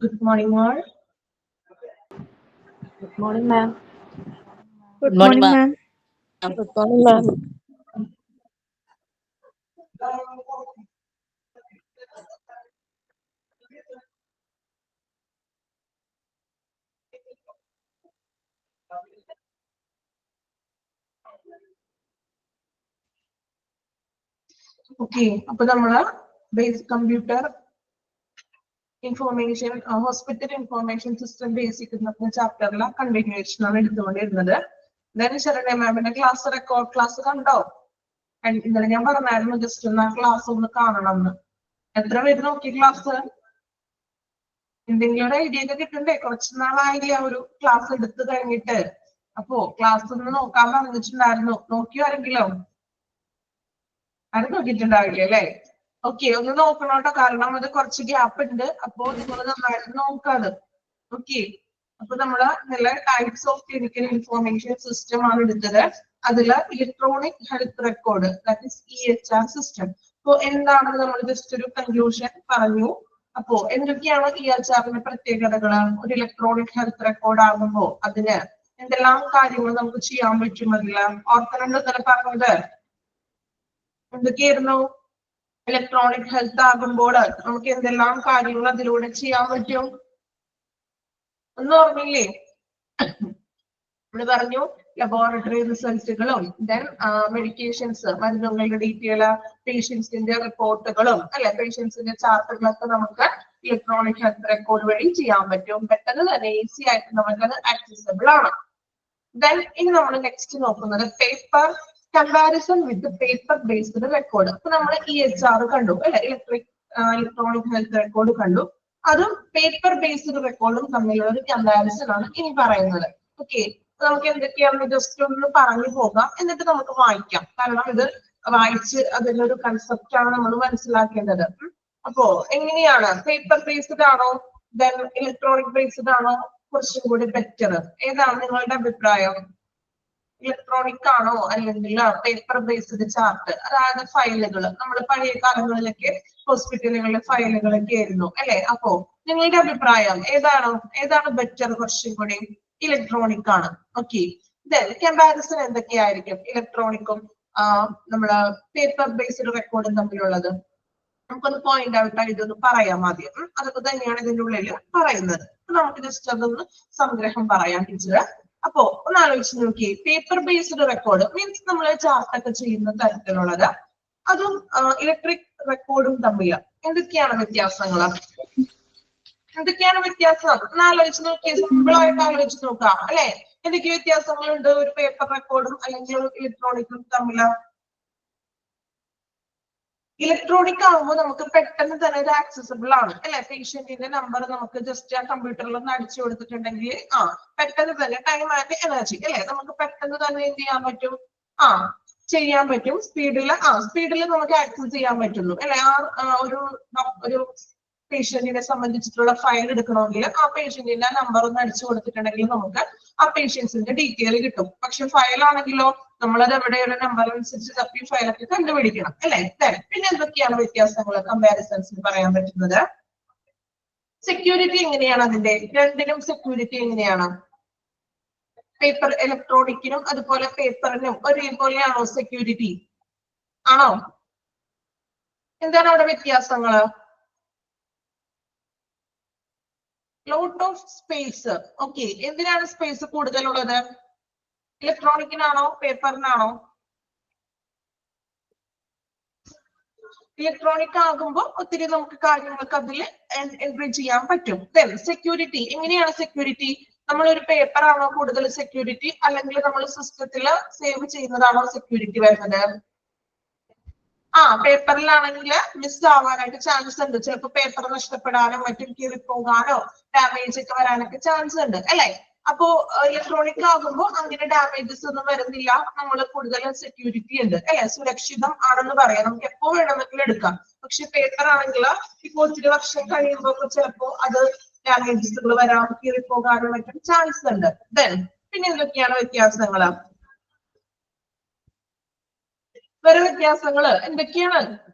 Good morning, all. Good morning, ma'am. Good Good morning, morning, ma'am. ma'am. Good morning, ma'am. Okay, അപ്പോൾ നമ്മള് basic computer information hospital information system basic എന്ന ചാപ്റ്ററിലെ continuation ആണ് എടുത്തുകൊണ്ടിരുന്നത്. എന്തായാലും ശരണ മാമിന്റെ class record class കണ്ടോ? ഇന്നലെ ഞാൻ പറഞ്ഞായിരുന്നു ജസ്റ്റ് ഒന്ന് ആ ക്ലാസ് ഒന്ന് കാണണം എന്ന്. എത്ര പേര് നോക്കി ക്ലാസ്? എന്തെങ്കിലും ഒരു ഐഡിയ ഒക്കെ കിട്ടണ്ടേ? കുറച്ച് നാളായില്ലേ ആ ഒരു ക്ലാസ് എടുത്തു കഴിഞ്ഞിട്ട്. അപ്പോ ക്ലാസ് ഒന്ന് നോക്കാൻ പറഞ്ഞിട്ടുണ്ടായിരുന്നു. നോക്കിയോ ആരെങ്കിലും? ആരും നോക്കിയിട്ടുണ്ടാവില്ല അല്ലേ? ഓക്കെ, ഒന്ന് നോക്കണോട്ടോ, കാരണം അത് കുറച്ച് ഗ്യാപ്പ് ഉണ്ട്. അപ്പോ നിങ്ങൾ നന്നായിട്ട് നോക്കാത്. ഓക്കെ, അപ്പൊ നമ്മള് നല്ല types of clinical information system ആണ് എടുത്തത്. അതില് electronic health record, that is EHR system. അപ്പോ എന്താണെന്ന് നമ്മൾ ജസ്റ്റ് ഒരു കൺക്ലൂഷൻ പറഞ്ഞു. അപ്പോ എന്തൊക്കെയാണ് EHRന്റെ പ്രത്യേകതകള്? ഒരു ഇലക്ട്രോണിക് ഹെൽത്ത് റെക്കോർഡ് ആകുമ്പോ അതിന് എന്തെല്ലാം കാര്യങ്ങൾ നമുക്ക് ചെയ്യാൻ പറ്റും? അതില് ഓർക്കണുണ്ടോ തന്നെ പറഞ്ഞത്? എന്തൊക്കെയായിരുന്നു? ഇലക്ട്രോണിക് ഹെൽത്ത് ആകുമ്പോൾ നമുക്ക് എന്തെല്ലാം കാര്യങ്ങൾ അതിലൂടെ ചെയ്യാൻ പറ്റും? ഒന്നും ഓർമ്മയില്ലേ? നമ്മൾ പറഞ്ഞു ലബോറട്ടറി റിസൾട്ടുകളും ദെൻ മെഡിക്കേഷൻസ്, മരുന്നുകളുടെ ഡീറ്റെയിൽ, പേഷ്യൻസിന്റെ റിപ്പോർട്ടുകളും അല്ലെ, പേഷ്യൻസിന്റെ ചാർട്ടുകളൊക്കെ നമുക്ക് ഇലക്ട്രോണിക് ഹെൽത്ത് റെക്കോർഡ് വഴി ചെയ്യാൻ പറ്റും. പെട്ടെന്ന് തന്നെ ഈസി ആയിട്ട് നമുക്കത് ആക്സസിബിൾ ആണ്. ദെൻ ഇനി നമ്മൾ നെക്സ്റ്റ് നോക്കുന്നത് പേപ്പർ കമ്പാരിസൺ വിത്ത് പേപ്പർ ബേസ്ഡ് റെക്കോർഡ്. അപ്പൊ നമ്മൾ EHR കണ്ടു അല്ലെ, ഇലക്ട്രോണിക് ഹെൽത്ത് റെക്കോർഡ് കണ്ടു. അതും പേപ്പർ ബേസ്ഡ് റെക്കോർഡും തമ്മിലുള്ള ഒരു കമ്പാരിസൺ ആണ് ഇനി പറയുന്നത്. ഓക്കെ, നമുക്ക് എന്തൊക്കെയാണെന്ന് ജസ്റ്റ് ഒന്ന് പറഞ്ഞു പോകാം, എന്നിട്ട് നമുക്ക് വായിക്കാം. കാരണം ഇത് വായിച്ച് അതിന്റെ ഒരു കൺസെപ്റ്റ് ആണ് നമ്മൾ മനസ്സിലാക്കേണ്ടത്. അപ്പോ എങ്ങനെയാണ്? പേപ്പർ ബേസ്ഡ് ആണോ ദെൻ ഇലക്ട്രോണിക് ബേസ്ഡ് ആണോ കുറച്ചും കൂടി ബെറ്റർ? ഏതാണ് നിങ്ങളുടെ അഭിപ്രായം? ഇലക്ട്രോണിക് ആണോ അല്ലെങ്കിൽ പേപ്പർ ബേസ്ഡ് ചാർട്ട്, അതായത് ഫയലുകൾ? നമ്മൾ പഴയ കാലങ്ങളിലൊക്കെ ഹോസ്പിറ്റലുകളിലെ ഫയലുകളൊക്കെ ആയിരുന്നു അല്ലെ? അപ്പോ നിങ്ങളുടെ അഭിപ്രായം ഏതാണ് ബെറ്റർ? കുറച്ചും കൂടി ഇലക്ട്രോണിക് ആണ്. ഓക്കെ, ദെൻ കമ്പാരിസൺ എന്തൊക്കെയായിരിക്കും ഇലക്ട്രോണിക്കും നമ്മള് പേപ്പർ ബേസ്ഡ് റെക്കോർഡും തമ്മിലുള്ളത്? നമുക്കൊന്ന് പോയിന്റ് ഔട്ട് ആയിട്ട് ഒന്ന് പറയാം ആദ്യം. അതൊക്കെ തന്നെയാണ് ഇതിന്റെ ഉള്ളിൽ പറയുന്നത്. നമുക്ക് ജസ്റ്റ് അതൊന്ന് സംഗ്രഹം പറയാം ടീച്ചർ. അപ്പോ ഒന്ന് ആലോചിച്ച് നോക്കി, പേപ്പർ ബേസ്ഡ് റെക്കോർഡ് മീൻസ് നമ്മൾ ചാർട്ടൊക്കെ ചെയ്യുന്ന തരത്തിലുള്ളത്, അതും ഇലക്ട്രിക് റെക്കോർഡും തമ്മിൽ എന്തൊക്കെയാണ് വ്യത്യാസങ്ങൾ? എന്തൊക്കെയാണ് വ്യത്യാസം? ഒന്ന് ആലോചിച്ച് നോക്കി, സിമ്പിൾ ആയിട്ട് ആലോചിച്ച് നോക്കാം അല്ലെ. എന്തൊക്കെ വ്യത്യാസങ്ങളുണ്ട് ഒരു പേപ്പർ റെക്കോർഡും അല്ലെങ്കിൽ ഇലക്ട്രോണിക്കും തമ്മിൽ? ഇലക്ട്രോണിക് ആകുമ്പോൾ നമുക്ക് പെട്ടെന്ന് തന്നെ ഇത് ആക്സസിബിൾ ആണ് അല്ലെ. പേഷ്യന്റിന്റെ നമ്പർ നമുക്ക് ജസ്റ്റ് ആ കമ്പ്യൂട്ടറിൽ ഒന്ന് അടിച്ചു കൊടുത്തിട്ടുണ്ടെങ്കിൽ പെട്ടെന്ന് തന്നെ ടൈം ആൻഡ് എനർജി അല്ലെ, നമുക്ക് പെട്ടെന്ന് തന്നെ എന്ത് ചെയ്യാൻ പറ്റും? ചെയ്യാൻ പറ്റും. സ്പീഡിൽ നമുക്ക് ആക്സസ് ചെയ്യാൻ പറ്റുന്നു അല്ലെ. ഒരു പേഷ്യന്റിനെ സംബന്ധിച്ചിട്ടുള്ള ഫയൽ എടുക്കണമെങ്കിൽ ആ പേഷ്യന്റിന്റെ നമ്പർ ഒന്ന് അടിച്ചു കൊടുത്തിട്ടുണ്ടെങ്കിൽ നമുക്ക് ആ പേഷ്യൻസിന്റെ ഡീറ്റെയിൽ കിട്ടും. പക്ഷെ ഫയൽ ആണെങ്കിലോ നമ്മളത് എവിടെയുള്ള നമ്പർ അനുസരിച്ച് തപ്പി ഫയലൊക്കെ കണ്ടുപിടിക്കണം അല്ലെ. പിന്നെ എന്തൊക്കെയാണ് വ്യത്യാസങ്ങൾ കമ്പാരിസൺസിന് പറയാൻ പറ്റുന്നത്? സെക്യൂരിറ്റി എങ്ങനെയാണ് അതിന്റെ? രണ്ടിനും സെക്യൂരിറ്റി എങ്ങനെയാണ്? പേപ്പർ ഇലക്ട്രോണിക്കിനും അതുപോലെ പേപ്പറിനും ഒരേപോലെയാണോ സെക്യൂരിറ്റി? ആണോ? എന്താണ് അവിടെ വ്യത്യാസങ്ങള്? Lot of space. ഓക്കെ, എന്തിനാണ് സ്പേസ് കൂടുതലുള്ളത്? ഇലക്ട്രോണിക്കിനാണോ പേപ്പറിനാണോ? ഇലക്ട്രോണിക് ആകുമ്പോൾ ഒത്തിരി നമുക്ക് കാര്യങ്ങൾക്ക് അതിൽ എൻട്രി ചെയ്യാൻ പറ്റും. ദെൻ സെക്യൂരിറ്റി എങ്ങനെയാണ്? സെക്യൂരിറ്റി നമ്മൾ ഒരു പേപ്പർ ആണോ കൂടുതൽ സെക്യൂരിറ്റി, അല്ലെങ്കിൽ നമ്മൾ സിസ്റ്റത്തിൽ സേവ് ചെയ്യുന്നതാണോ സെക്യൂരിറ്റി വരുന്നത്? പേപ്പറിലാണെങ്കിൽ മിസ് ആവാനായിട്ട് ചാൻസ് ഉണ്ട്. ചിലപ്പോൾ പേപ്പർ നഷ്ടപ്പെടാനോ മറ്റും കീറിപ്പോകാനോ ഡാമേജ് ഒക്കെ വരാനൊക്കെ ചാൻസ് ഉണ്ട് അല്ലെ. അപ്പോ ഇലക്ട്രോണിക് ആകുമ്പോൾ അങ്ങനെ ഡാമേജസ് ഒന്നും വരുന്നില്ല. നമ്മൾ കൂടുതൽ സെക്യൂരിറ്റി ഉണ്ട് അല്ലെ, സുരക്ഷിതം ആണെന്ന് പറയാം. നമുക്ക് എപ്പോ വേണമെങ്കിലും എടുക്കാം. പക്ഷെ പേപ്പർ ആണെങ്കിൽ ഇപ്പൊ ഒത്തിരി വർഷം കഴിയുമ്പോൾ ചിലപ്പോ അത് ഡാമേജസുകൾ വരാം, കീറിപ്പോകാനോ മറ്റും ചാൻസ് ഉണ്ട്. ദെൻ പിന്നെ എന്തൊക്കെയാണ് വ്യത്യാസങ്ങള്? വേറെ വ്യത്യാസങ്ങള് എന്തൊക്കെയാണ്?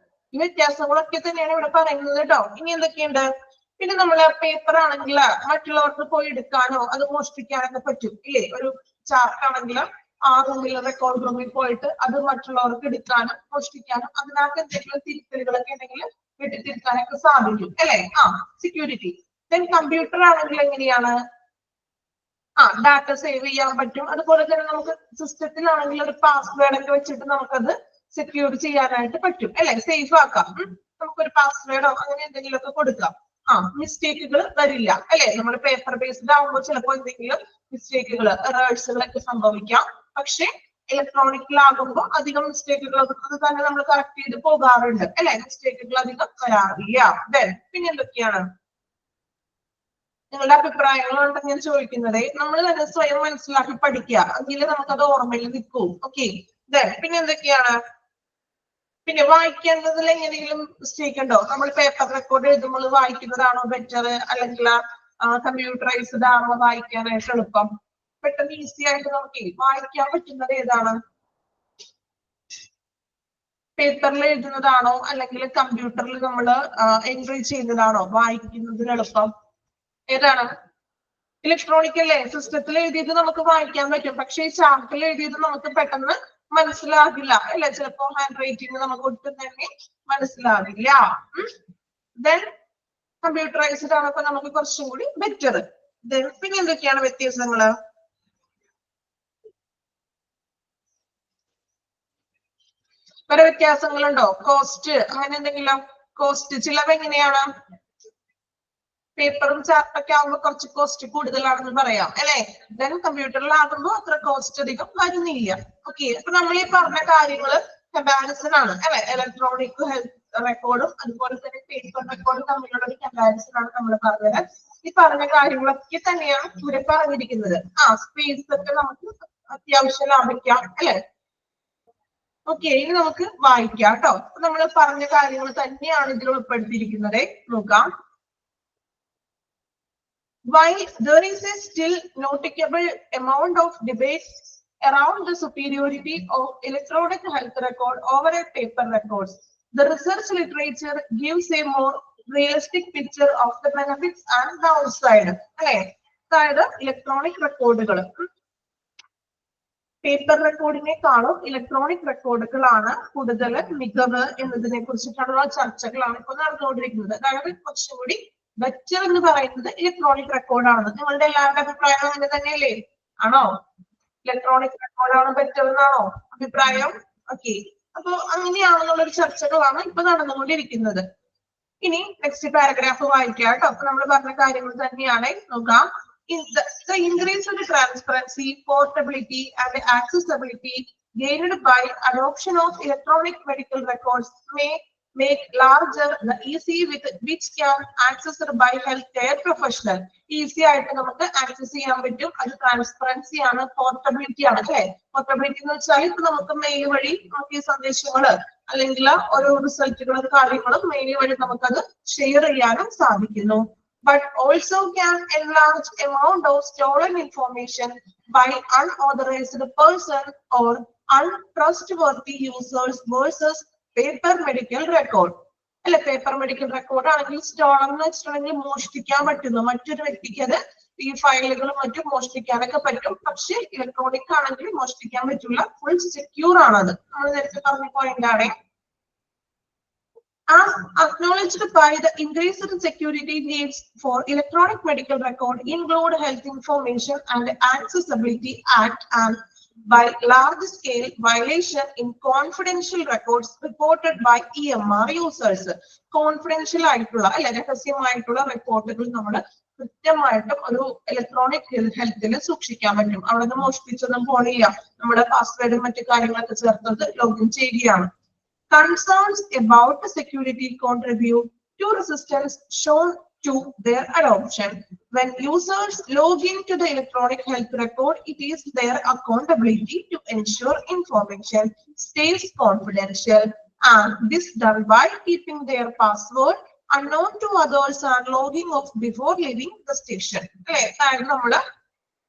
ഈ വ്യത്യാസങ്ങളൊക്കെ തന്നെയാണ് ഇവിടെ പറയുന്നത് കേട്ടോ. ഇനി എന്തൊക്കെയുണ്ട്? പിന്നെ നമ്മള് പേപ്പർ ആണെങ്കിൽ മറ്റുള്ളവർക്ക് പോയി എടുക്കാനോ അത് മോഷ്ടിക്കാനൊക്കെ പറ്റും ഇല്ലേ? ഒരു ചാർട്ട് ആണെങ്കിൽ ആ റൂമിൽ റെക്കോർഡ് റൂമിൽ പോയിട്ട് അത് മറ്റുള്ളവർക്ക് എടുക്കാനും മോഷ്ടിക്കാനും അതിനകത്ത് എന്തെങ്കിലും തിരുത്തലുകളൊക്കെ ഉണ്ടെങ്കിൽ വെട്ടിത്തിരുത്താനൊക്കെ സാധിക്കും അല്ലെ? സെക്യൂരിറ്റി. ദെൻ കമ്പ്യൂട്ടർ ആണെങ്കിൽ എങ്ങനെയാണ്? ഡാറ്റ സേവ് ചെയ്യാൻ പറ്റും. അതുപോലെ തന്നെ നമുക്ക് സിസ്റ്റത്തിലാണെങ്കിൽ ഒരു പാസ്വേഡ് ഒക്കെ വെച്ചിട്ട് നമുക്കത് സെക്യൂർ ചെയ്യാനായിട്ട് പറ്റും അല്ലെ? സേഫ് ആക്കാം. നമുക്കൊരു പാസ്വേഡോ അങ്ങനെ എന്തെങ്കിലുമൊക്കെ കൊടുക്കാം. മിസ്റ്റേക്കുകൾ വരില്ല അല്ലെ? നമ്മൾ പേപ്പർ ബേസ്ഡ് ആകുമ്പോൾ ചിലപ്പോൾ എന്തെങ്കിലും മിസ്റ്റേക്കുകൾ എറേഴ്സുകളൊക്കെ സംഭവിക്കാം. പക്ഷെ ഇലക്ട്രോണിക്കിലാകുമ്പോൾ അധികം മിസ്റ്റേക്കുകൾ അത് തന്നെ നമ്മൾ കറക്റ്റ് ചെയ്ത് പോകാറുണ്ട് അല്ലെ? മിസ്റ്റേക്കുകൾ അധികം വരാറില്ല. ദെൻ പിന്നെ എന്തൊക്കെയാണ് നിങ്ങളുടെ അഭിപ്രായങ്ങൾ ഉണ്ടെന്ന് ഞാൻ ചോദിക്കുന്നത്? നമ്മൾ തന്നെ സ്വയം മനസ്സിലാക്കി പഠിക്കുക, എങ്കിലും നമുക്കത് ഓർമ്മയിൽ നിൽക്കും. ഓക്കെ. ദെൻ പിന്നെ എന്തൊക്കെയാണ്? പിന്നെ വായിക്കേണ്ടതിൽ എങ്ങനെയെങ്കിലും മിസ്റ്റേക്ക് ഉണ്ടോ? നമ്മൾ പേപ്പർ റെക്കോർഡ് എഴുതുമ്പോൾ വായിക്കുന്നതാണോ ബെറ്റർ, അല്ലെങ്കിൽ കമ്പ്യൂട്ടറൈസ്ഡ് ആണോ വായിക്കാനായിട്ട് എളുപ്പം? പെട്ടെന്ന് ഈസി ആയിട്ട് നമുക്ക് വായിക്കാൻ പറ്റുന്നത് ഏതാണ്? പേപ്പറിൽ എഴുതുന്നതാണോ അല്ലെങ്കിൽ കമ്പ്യൂട്ടറിൽ നമ്മൾ എൻട്രി ചെയ്യുന്നതാണോ വായിക്കുന്നതിന് എളുപ്പം? ഏതാണ്? ഇലക്ട്രോണിക് അല്ലേ? സിസ്റ്റത്തിൽ എഴുതിയത് നമുക്ക് വായിക്കാൻ പറ്റും, പക്ഷെ ചാർട്ടിൽ എഴുതിയത് നമുക്ക് പെട്ടെന്ന് മനസ്സിലാകില്ല അല്ലെ? ചിലപ്പോ ഹാൻഡ് റൈറ്റിംഗ് നമുക്ക് ഒട്ടും തന്നെ മനസ്സിലാകില്ല. ദെൻ കമ്പ്യൂട്ടറൈസ്ഡ് ആണ് നമുക്ക് കുറച്ചും കൂടി ബെറ്റർ. ദെൻ പിന്നെ എന്തൊക്കെയാണ് വ്യത്യാസങ്ങള്? വേറെ വ്യത്യാസങ്ങളുണ്ടോ? കോസ്റ്റ് അങ്ങനെ എന്തെങ്കിലും? കോസ്റ്റ് ചിലവ് എങ്ങനെയാണ്? പേപ്പറും ചാർട്ടൊക്കെ ആകുമ്പോൾ കുറച്ച് കോസ്റ്റ് കൂടുതലാണെന്ന് പറയാം അല്ലെ? ദെൻ കമ്പ്യൂട്ടറിലാകുമ്പോൾ അത്ര കോസ്റ്റ് അധികം വരുന്നില്ല. ഓക്കെ. അപ്പൊ നമ്മൾ ഈ പറഞ്ഞ കാര്യങ്ങള് കമ്പാരിസൺ ആണ് അല്ലെ? ഇലക്ട്രോണിക് ഹെൽത്ത് റെക്കോർഡും അതുപോലെ തന്നെ പേപ്പർ റെക്കോർഡും തമ്മിലുള്ള ഒരു കമ്പാരിസൺ ആണ് നമ്മൾ പറഞ്ഞത്. ഈ പറഞ്ഞ കാര്യങ്ങളൊക്കെ തന്നെയാണ് ഇവിടെ പറഞ്ഞിരിക്കുന്നത്. സ്പേസ് ഒക്കെ നമുക്ക് അത്യാവശ്യം ലാഭിക്കാം അല്ലെ? ഓക്കെ. ഇനി നമുക്ക് വായിക്കാം കേട്ടോ. നമ്മൾ പറഞ്ഞ കാര്യങ്ങൾ തന്നെയാണ് ഇതിൽ ഉൾപ്പെടുത്തിയിരിക്കുന്നത്. നോക്കാം. While there is a still noticeable amount of debate around the superiority of electronic health record over a paper records, the research literature gives a more realistic picture of the benefits and downside. അതായത് electronic റെക്കോർഡുകൾ paper റെക്കോർഡിനേക്കാളും electronic റെക്കോർഡുകളാണ് കൂടുതൽ മികവ് എന്നതിനെ കുറിച്ചിട്ടുള്ള ചർച്ചകളാണ് ഇപ്പോൾ നടന്നുകൊണ്ടിരിക്കുന്നത്. അതായത് കുറച്ചും കൂടി ബെറ്റർ എന്ന് പറയുന്നത് ഇലക്ട്രോണിക് റെക്കോർഡാണ്. നിങ്ങളുടെ എല്ലാവരുടെ അഭിപ്രായം അങ്ങനെ തന്നെയല്ലേ? ആണോ? ഇലക്ട്രോണിക് റെക്കോർഡാണ് ബെറ്റർ എന്നാണോ അഭിപ്രായം? ഓക്കെ. അപ്പൊ അങ്ങനെയാണെന്നുള്ളൊരു ചർച്ചകളാണ് ഇപ്പൊ നടന്നുകൊണ്ടിരിക്കുന്നത്. ഇനി നെക്സ്റ്റ് പാരഗ്രാഫ് വായിക്കാം കേട്ടോ. അപ്പൊ നമ്മൾ പറഞ്ഞ കാര്യങ്ങൾ തന്നെയാണ്. നോക്കാം. The increased transparency, portability, and accessibility gained by adoption of electronic medical records may make larger the easy with which can accessed by healthcare professional. Easy ആയിട്ട് നമുക്ക് ആക്സസ് ചെയ്യാൻ പറ്റും. അത് ട്രാൻസ്പെറൻസി ആണ്, പോർട്ടബിലിറ്റി ആണ് അല്ലെ? പോർട്ടബിലിറ്റി എന്ന് വെച്ചാൽ ഇപ്പൊ നമുക്ക് മെയിൽ വഴി നമുക്ക് ഈ സന്ദേശങ്ങള് അല്ലെങ്കിൽ ഓരോ റിസൾട്ടുകളും കാര്യങ്ങളും മെയിൽ വഴി നമുക്കത് ഷെയർ ചെയ്യാനും സാധിക്കുന്നു. But also can enlarge amount of stolen information by unauthorized person or untrustworthy users versus paper medical record അല്ലെ? പേപ്പർ മെഡിക്കൽ റെക്കോർഡ് ആണെങ്കിൽ സ്റ്റോളൻ എന്ന് വെച്ചിട്ടുണ്ടെങ്കിൽ മോഷ്ടിക്കാൻ പറ്റുന്നു, മറ്റൊരു വ്യക്തിക്ക് അത് ഈ ഫയലുകളും മറ്റും മോഷ്ടിക്കാനൊക്കെ പറ്റും. പക്ഷെ ഇലക്ട്രോണിക് ആണെങ്കിൽ മോഷ്ടിക്കാൻ പറ്റില്ല, ഫുൾ സെക്യൂർ ആണത്. നമ്മൾ നേരത്തെ പറഞ്ഞ പോയിന്റ് ആണ്. As acknowledged by the increased security needs for electronic medical record include Health Information and Accessibility Act and by large-scale violation in confidential records reported by EMR users. Confidential ആയിട്ടുള്ള അല്ലെ രഹസ്യമായിട്ടുള്ള റെക്കോർഡുകൾ നമ്മൾ കൃത്യമായിട്ടും ഒരു ഇലക്ട്രോണിക് ഹെൽത്തിൽ സൂക്ഷിക്കാൻ പറ്റും. അവിടെ നിന്ന് മോഷ്ടിച്ചൊന്നും പോണില്ല. നമ്മുടെ പാസ്വേഡും മറ്റു കാര്യങ്ങളൊക്കെ ചേർത്തത് ലോഗിൻ ചെയ്യുകയാണ്. Concerns about security contribute to resistance shown to their adoption. When users log into the electronic health record, it is their accountability to ensure information stays confidential, and this done by keeping their password unknown to others and logging off before leaving the station. നമ്മള്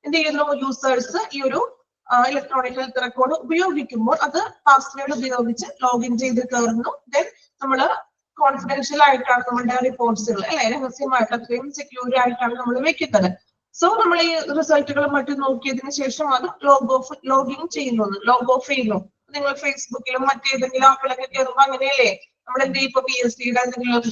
എന്ത് ചെയ്യുന്നു? Users ഈ ഒരു electronic health record ഉപയോഗിക്കുമ്പോൾ അത് password ഉപയോഗിച്ച് login ചെയ്ത് കയറുന്നു. ദെൻ നമ്മൾ കോൺഫിഡൻഷ്യൽ ആയിട്ടാണ് നമ്മുടെ റിപ്പോർട്ട്സുകൾ അല്ലെ, രഹസ്യമായിട്ട് അത്രയും സെക്യൂർ ആയിട്ടാണ് നമ്മൾ വെക്കുന്നത്. സോ നമ്മൾ ഈ റിസൾട്ടുകളും മറ്റും നോക്കിയതിനു ശേഷം അത് ലോഗിൻ ചെയ്യുന്നു. നിങ്ങൾ ഫേസ്ബുക്കിലും മറ്റേതെങ്കിലും ആപ്പിലൊക്കെ കയറുമ്പോൾ അങ്ങനെയല്ലേ, നമ്മൾ എന്ത് ഇപ്പൊ PSCയുടെ എന്തെങ്കിലും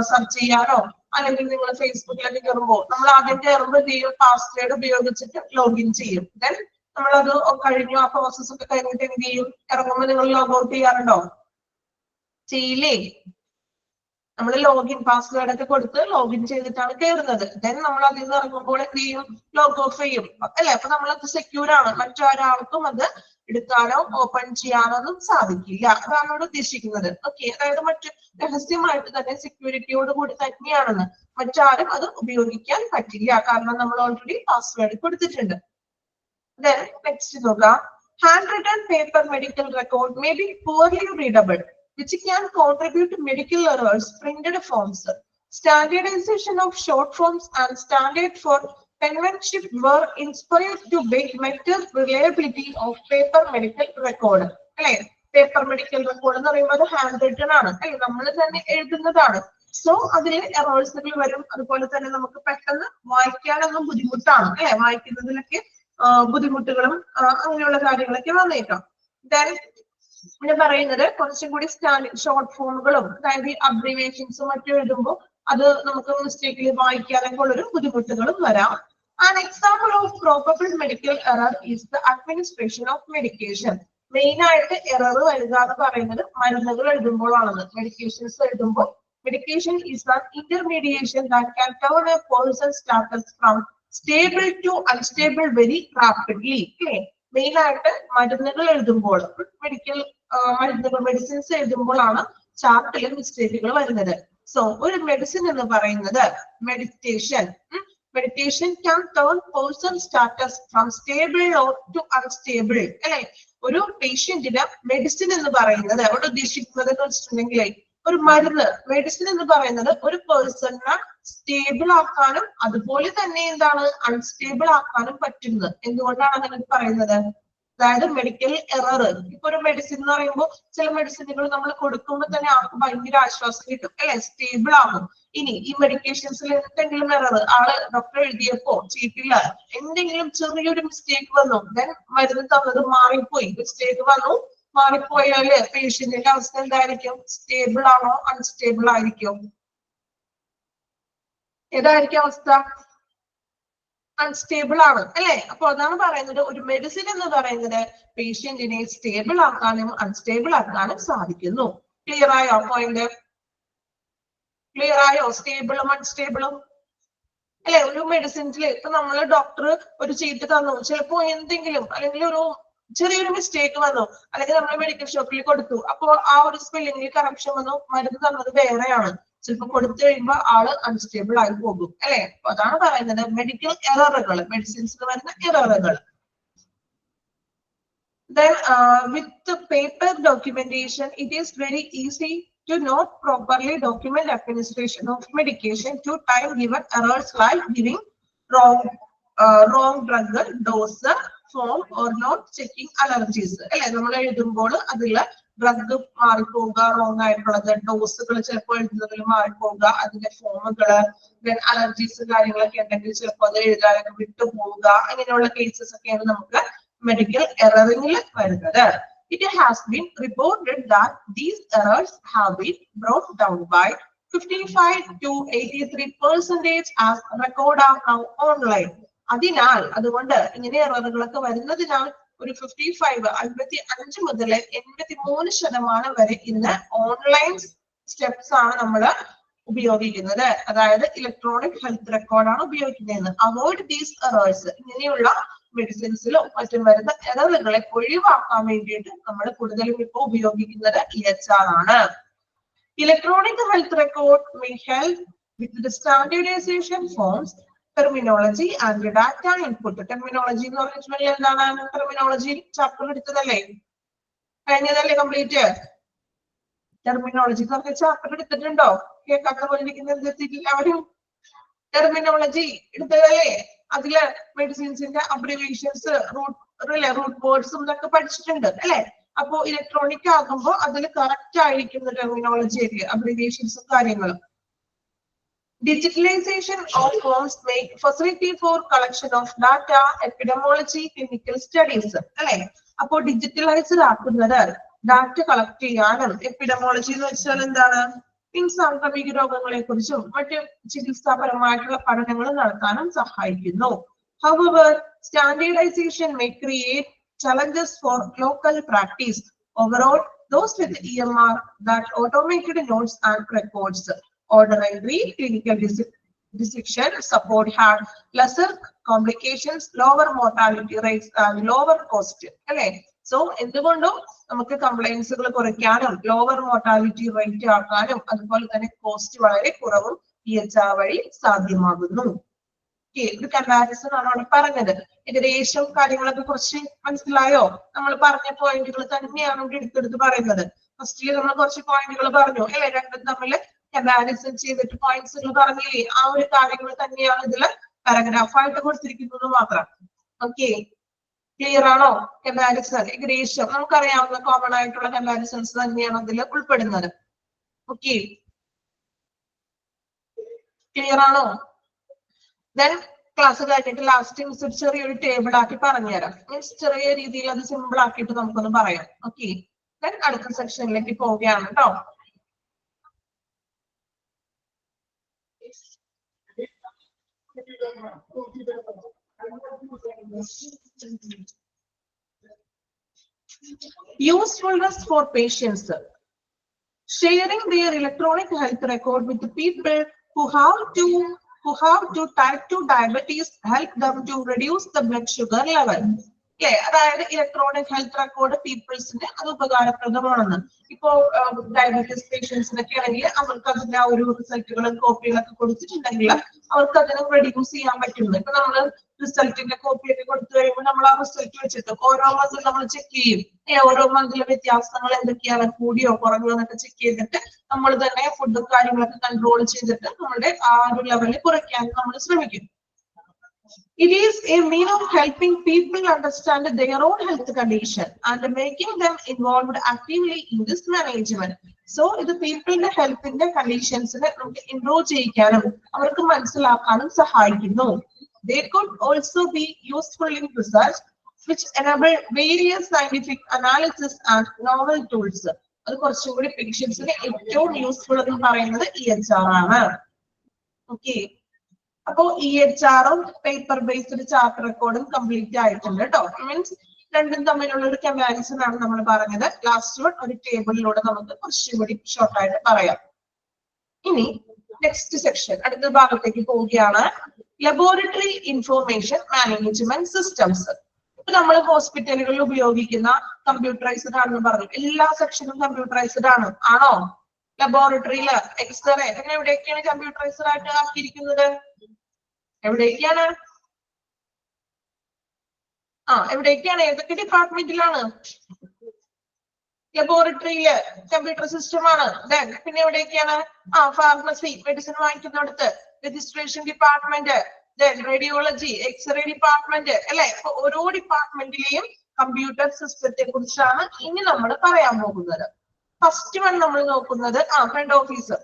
സെർച്ച് ചെയ്യാനോ അല്ലെങ്കിൽ നിങ്ങൾ ഫേസ്ബുക്കിലൊക്കെ കയറുമ്പോൾ നമ്മൾ ആദ്യം കയറുമ്പോൾ എന്ത് ചെയ്യും, പാസ്വേഡ് ഉപയോഗിച്ചിട്ട് ലോഗിൻ ചെയ്യും. ദെൻ നമ്മളത് കഴിഞ്ഞു, ആ പ്രോസസ് ഒക്കെ കഴിഞ്ഞിട്ട് എന്ത് ചെയ്യും, ഇറങ്ങുമ്പോൾ നിങ്ങൾ ലോഗ് ഔട്ട് ചെയ്യാറുണ്ടോ? ചെയ്യില്ലേ? നമ്മൾ ലോഗിൻ പാസ്വേഡ് ഒക്കെ കൊടുത്ത് ലോഗിൻ ചെയ്തിട്ടാണ് കയറുന്നത്. ദെൻ നമ്മൾ അതിൽ നിന്ന് ഇറങ്ങുമ്പോൾ എന്ത് ചെയ്യും, ലോഗ് ഓഫ് ചെയ്യും അല്ലെ. അപ്പൊ നമ്മളത് സെക്യൂർ ആണ്, മറ്റൊരാൾക്കും അത് എടുക്കാനോ ഓപ്പൺ ചെയ്യാനോ ഒന്നും സാധിക്കില്ല. അതാണ് ഇവിടെ ഉദ്ദേശിക്കുന്നത്. ഓക്കെ, അതായത് മറ്റു രഹസ്യമായിട്ട് തന്നെ സെക്യൂരിറ്റിയോട് കൂടി തന്നെയാണെന്ന്, മറ്റാരും അത് ഉപയോഗിക്കാൻ പറ്റില്ല, കാരണം നമ്മൾ ഓൾറെഡി പാസ്വേഡ് കൊടുത്തിട്ടുണ്ട്. Then next നോക്കാം, hand written paper medical record may be poorly readable, which can contribute to medical errors. Printed forms, standardization of short forms and standard for penmanship were inspired to build better reliability of paper medical record. അല്ലെ, paper medical record എന്ന് പറയുമ്പോൾ അത് hand written ആണ് അല്ലെ, നമ്മൾ തന്നെ എഴുതുന്നതാണ്. So അതിൽ എറേഴ്സുകൾ വരും, അതുപോലെ തന്നെ നമുക്ക് പെട്ടെന്ന് വായിക്കാനൊന്നും ബുദ്ധിമുട്ടാണ് അല്ലെ, വായിക്കുന്നതിലൊക്കെ ബുദ്ധിമുട്ടുകളും അങ്ങനെയുള്ള കാര്യങ്ങളൊക്കെ വന്നേക്കാം. ദെൻ ഇവിടെ പറയുന്നത് കുറച്ചും കൂടി ഷോർട്ട് ഫോമുകളും അതായത് അബ്രിവേഷൻസും മറ്റും എഴുതുമ്പോൾ അത് നമുക്ക് മിസ്റ്റേക്കിൽ വായിക്കാനൊക്കെ ഉള്ളൊരു ബുദ്ധിമുട്ടുകളും വരാം. An example of probable medical error is the administration of medication. Main ആയിട്ട് എറർ വരിക എന്ന് പറയുന്നത് മരുന്നുകൾ എഴുതുമ്പോഴാണെന്ന്. മെഡിക്കേഷൻസ് എഴുതുമ്പോൾ medication is an intermediation that can turn a person's status from stable to unstable very rapidly. Main ആയിട്ട് മരുന്നുകൾ എഴുതുമ്പോൾ, medicines എഴുതുമ്പോഴാണ് ചാർട്ടിൽ മിസ്റ്റേക്കുകൾ വരുന്നത്. സോ ഒരു മെഡിസിൻ എന്ന് പറയുന്നത് meditation can turn person status from stable or to unstable അല്ലെ. ഒരു പേഷ്യന്റിന് മെഡിസിൻ എന്ന് പറയുന്നത് അവിടെ ഉദ്ദേശിക്കുന്നത് എന്ന് വെച്ചിട്ടുണ്ടെങ്കിൽ, ഒരു മരുന്ന് മെഡിസിൻ എന്ന് പറയുന്നത് ഒരു പേഴ്സണിനെ സ്റ്റേബിൾ ആക്കാനും അതുപോലെ തന്നെ എന്താണ് അൺസ്റ്റേബിൾ ആക്കാനും പറ്റുന്നത്. എന്തുകൊണ്ടാണ് അങ്ങനെ പറയുന്നത്? അതായത് മെഡിക്കൽ എറർ, ഇപ്പൊ ഒരു മെഡിസിൻ എന്ന് പറയുമ്പോൾ ചില മെഡിസിനുകൾ നമ്മൾ കൊടുക്കുമ്പോൾ തന്നെ ആൾക്ക് ഭയങ്കര ആശ്വാസം കിട്ടും അല്ലെ, സ്റ്റേബിൾ ആകും. ഇനി ഈ മെഡിക്കേഷൻസിൽ എന്തെങ്കിലും എറർ, ആള് ഡോക്ടർ എഴുതിയപ്പോ ചെയ്തില്ല, എന്തെങ്കിലും ചെറിയൊരു മിസ്റ്റേക്ക് വന്നു, ദെൻ മരുന്ന് തന്നത് മാറിപ്പോയി, മിസ്റ്റേക്ക് വന്നു മാറിപ്പോയാല് പേഷ്യന്റിന്റെ അവസ്ഥ എന്തായിരിക്കും? സ്റ്റേബിൾ ആണോ അൺസ്റ്റേബിൾ ആയിരിക്കും? ഏതായിരിക്കും അവസ്ഥ? അൺസ്റ്റേബിൾ ആണ് അല്ലെ. അപ്പൊ അതാണ് പറയുന്നത്, ഒരു മെഡിസിൻ എന്ന് പറയുന്നത് പേഷ്യന്റിനെ സ്റ്റേബിൾ ആക്കാനും അൺസ്റ്റേബിൾ ആക്കാനും സാധിക്കുന്നു. ക്ലിയർ ആയോ പോയിന്റ്? ക്ലിയർ ആയോ? സ്റ്റേബിളും അൺസ്റ്റേബിളും അല്ലെ. ഒരു മെഡിസിൻസിൽ ഇപ്പൊ നമ്മള് ഡോക്ടർ ഒരു ചീട്ട് തന്നു, ചിലപ്പോ എന്തെങ്കിലും അല്ലെങ്കിൽ ഒരു ചെറിയൊരു മിസ്റ്റേക്ക് വന്നു, അല്ലെങ്കിൽ നമ്മൾ മെഡിക്കൽ ഷോപ്പിൽ കൊടുത്തു, അപ്പൊ ആ ഒരു സ്പെല്ലിംഗിൽ കറക്ഷൻ വന്നു, മരുന്ന് തന്നത് വേറെയാണ്, ചിലപ്പോ കൊടുത്തു കഴിയുമ്പോ ആള് അൺസ്റ്റേബിൾ ആയി പോകും അല്ലെ. അപ്പൊ അതാണ് പറയുന്നത് മെഡിക്കൽ എററുകൾ, മെഡിസിൻസിൽ വരുന്ന എററുകൾ. Then with paper documentation, it is very easy to not properly document administration of medication to time-given errors like giving wrong drug dose, form or not checking allergies. അല്ലെ, നമ്മൾ എഴുതുമ്പോൾ അതില് ഡ്രഗ് മാറിപ്പോവുക, റോങ് ആയിട്ടുള്ളത്, ഡോസുകൾ ചിലപ്പോൾ എഴുതുന്നതിൽ മാറിപ്പോവുക, അതിന്റെ ഫോമുകള്, ദെൻ അലർജീസ് കാര്യങ്ങളൊക്കെ ഉണ്ടെങ്കിൽ ചിലപ്പോൾ അത് എഴുതാനൊക്കെ വിട്ടുപോവുക, അങ്ങനെയുള്ള കേസസ് ഒക്കെയാണ് നമുക്ക് മെഡിക്കൽ എററിംഗിൽ വരുന്നത്. It has been reported that these errors have been brought down by 55 to 83% as record are now online. അതുകൊണ്ട് ഇങ്ങനെ എററുകളൊക്കെ വരുന്നതിനാൽ ഒരു 55 മുതൽ 83% വരെ ഇന്ന് ഓൺലൈൻ സ്റ്റെപ്സ് ആണ് നമ്മൾ ഉപയോഗിക്കുന്നത്. അതായത് ഇലക്ട്രോണിക് ഹെൽത്ത് റെക്കോർഡാണ് ഉപയോഗിക്കുന്നത്. അവോയ്ഡ് ദീസ് എറേഴ്സ്, ഇങ്ങനെയുള്ള മെഡിസിൻസിലോ മറ്റും വരുന്ന എററുകളെ ഒഴിവാക്കാൻ വേണ്ടിയിട്ട് നമ്മൾ കൂടുതലും ഇപ്പോൾ ഉപയോഗിക്കുന്നത് EHR ആണ്. Electronic health record may help with the standardization forms, terminology and data input. Terminology എന്ന് പറഞ്ഞിട്ടുണ്ടെങ്കിൽ എന്താണ്? ടെർമിനോളജി ചാപ്റ്റർ എടുത്തതല്ലേ, കഴിഞ്ഞതല്ലേ കംപ്ലീറ്റ്? ടെർമിനോളജി എന്ന് പറഞ്ഞ ചാപ്റ്റർ എടുത്തിട്ടുണ്ടോ? കേൾക്കാത്ത പോലെ ഇരിക്കുന്ന എല്ലാവരും ടെർമിനോളജി എടുത്തതല്ലേ? അതില് മെഡിസിൻസിന്റെ അബ്രിവേഷൻസ്, റൂട്ട് വേർഡ്സും ഇതൊക്കെ പഠിച്ചിട്ടുണ്ട് അല്ലെ. അപ്പോ ഇലക്ട്രോണിക് ആകുമ്പോൾ അതിൽ കറക്റ്റ് ആയിരിക്കുന്ന ടെർമിനോളജി ആയിരിക്കും, അബ്രിവിയേഷൻസും കാര്യങ്ങളും. Digitalization of forms make facility for collection of data, epidemiology, clinical studies. അല്ലെ? അപ്പോ ഡിജിറ്റലൈസ്ഡ് ആക്കുന്നത് ഡാറ്റ കളക്ട് ചെയ്യാനും, എപ്പിഡമോളജി എന്ന് വെച്ചാൽ എന്താണ്, സാംക്രമിക രോഗങ്ങളെ കുറിച്ചും മറ്റ് ചികിത്സാപരമായിട്ടുള്ള പഠനങ്ങൾ നടത്താനും സഹായിക്കുന്നു. However, standardization may create challenges for local practice. Overall, those with EMR, that automated notes and records, order entry, clinical decision support had lesser complications, lower mortality rates and lower cost. അല്ലേ? So എന്തുകൊണ്ടും നമുക്ക് കംപ്ലൈൻസുകൾ കുറയ്ക്കാനും lower mortality rate ആക്കാനും അതുപോലെ തന്നെ cost വളരെ കുറവും EHR വഴി സാധ്യമാകുന്നു. ഒരു കമ്പാരിസൺ ആണ് അവിടെ പറഞ്ഞത്. ഏകദേശം കാര്യങ്ങളൊക്കെ കുറച്ച് മനസ്സിലായോ? നമ്മൾ പറഞ്ഞ പോയിന്റുകൾ തന്നെയാണ് ഇവിടെ എടുത്തെടുത്ത് പറയുന്നത്. ഫസ്റ്റില് നമ്മൾ കുറച്ച് പോയിന്റുകൾ പറഞ്ഞു അല്ലെ, രണ്ടും തമ്മിൽ കമ്പാരിസൺ ചെയ്തിട്ട് പോയിന്റ്സുകൾ പറഞ്ഞില്ലേ, ആ ഒരു കാര്യങ്ങൾ തന്നെയാണ് ഇതില് പാരഗ്രാഫായിട്ട് കൊടുത്തിരിക്കുന്നത് മാത്രം. ഓക്കെ, ക്ലിയർ ആണോ? കമ്പാരിസൺ ഏകദേശം നമുക്കറിയാവുന്ന കോമൺ ആയിട്ടുള്ള കമ്പാരിസൺസ് തന്നെയാണ് അതിൽ ഉൾപ്പെടുന്നത്. ഓക്കെ, ക്ലിയർ ആണോ? ദെൻ ക്ലാസ് കഴിഞ്ഞിട്ട് ലാസ്റ്റ് ചെറിയൊരു ടേബിൾ ആക്കി പറഞ്ഞുതരാം. മീൻസ് ചെറിയ രീതിയിൽ അത് സിമ്പിൾ ആക്കിയിട്ട് നമുക്കൊന്ന് പറയാം. ഓക്കെ, ദെൻ അടുത്ത സെക്ഷനിലേക്ക് പോവുകയാണ് കേട്ടോ. Usefulness for patients. Sharing their electronic health record with the people who have type 2 diabetes help them to reduce the blood sugar level. അതായത് ഇലക്ട്രോണിക് ഹെൽത്ത് റെക്കോർഡ് പീപ്പിൾസിന് അത് ഉപകാരപ്രദമാണെന്ന്. ഇപ്പോ ഡയബറ്റീസ് പേഷ്യൻസിനൊക്കെ ആണെങ്കിൽ അവർക്ക് അതിന്റെ ആ ഒരു റിസൾട്ടുകളും കോപ്പികളൊക്കെ കൊടുത്തിട്ടുണ്ടെങ്കിൽ അവർക്ക് അതിനെ റെഡ്യൂസ് ചെയ്യാൻ പറ്റുന്നു. ഇപ്പൊ നമ്മള് റിസൾട്ടിന്റെ കോപ്പിയൊക്കെ കൊടുത്തു കഴിയുമ്പോൾ നമ്മൾ ആ റിസൾട്ട് വെച്ചിട്ട് ഓരോ മന്തിൽ നമ്മൾ ചെക്ക് ചെയ്യും, ഓരോ മന്തിലെ വ്യത്യാസങ്ങൾ എന്തൊക്കെയാണ്, കൂടിയോ കുറഞ്ഞോ എന്നൊക്കെ ചെക്ക് ചെയ്തിട്ട് നമ്മൾ തന്നെ ഫുഡും കാര്യങ്ങളൊക്കെ കൺട്രോൾ ചെയ്തിട്ട് നമ്മുടെ ആ ഒരു ലെവലിൽ കുറയ്ക്കാൻ നമ്മൾ ശ്രമിക്കും. It is a mean of helping people understand their own health condition and making them involved actively in this management. So, ഇത് പീപ്പിളിന്റെ ഹെൽത്തിന്റെ കണ്ടീഷൻസിനെ നമുക്ക് ഇംപ്രൂവ് ചെയ്യിക്കാനും അവർക്ക് മനസ്സിലാക്കാനും സഹായിക്കുന്നു. They could also be useful in research, which enable various scientific analysis and novel tools. അത് കുറച്ചും കൂടി പേഷ്യൻസിന് ഏറ്റവും യൂസ്ഫുൾ എന്ന് പറയുന്നത് EHR ആണ്. ഓക്കെ, അപ്പോ EHR-ഉം പേപ്പർ ബേസ്ഡ് ചാർട്ട് റെക്കോർഡും കംപ്ലീറ്റ് ആയിട്ടുണ്ട് കേട്ടോ. മീൻസ് രണ്ടും തമ്മിലുള്ള ഒരു കമ്പാരിസൺ ആണ് നമ്മൾ പറഞ്ഞത്. ലാസ്റ്റ് ഒരു ടേബിളിലൂടെ നമുക്ക് കുറച്ചും കൂടി ഷോർട്ടായിട്ട് പറയാം. ഇനി നെക്സ്റ്റ് സെക്ഷൻ അടുത്ത ഭാഗത്തേക്ക് പോവുകയാണ്. Laboratory information management systems. ഇപ്പൊ നമ്മൾ ഹോസ്പിറ്റലുകളിൽ ഉപയോഗിക്കുന്ന കമ്പ്യൂട്ടറൈസ്ഡ് ആണെന്ന് പറഞ്ഞു. എല്ലാ സെക്ഷനും കമ്പ്യൂട്ടറൈസ്ഡ് ആണ്. ആണോ? ലബോറട്ടറിയില് എക്സ്റേ അങ്ങനെ എവിടെയൊക്കെയാണ് കമ്പ്യൂട്ടറൈസ്ഡ് ആയിട്ട് ആക്കിയിരിക്കുന്നത്? എവിടേക്കാണ്? എവിടേക്കാണ്? ഏതൊക്കെ ഡിപ്പാർട്ട്മെന്റിലാണ്? ലബോറട്ടറിയില് കമ്പ്യൂട്ടർ സിസ്റ്റം ആണ്. പിന്നെ എവിടേക്കാണ്? ഫാർമസി, മെഡിസിൻ വാങ്ങിക്കുന്നിടത്ത്, registration department, radiology, X-ray department അല്ലെ. അപ്പൊ ഓരോ ഡിപ്പാർട്ട്മെന്റിലെയും കമ്പ്യൂട്ടർ സിസ്റ്റത്തെ കുറിച്ചാണ് ഇനി നമ്മൾ പറയാൻ പോകുന്നത്. ഫസ്റ്റ് വൺ നമ്മൾ നോക്കുന്നത് ഫ്രണ്ട് ഓഫീസ്.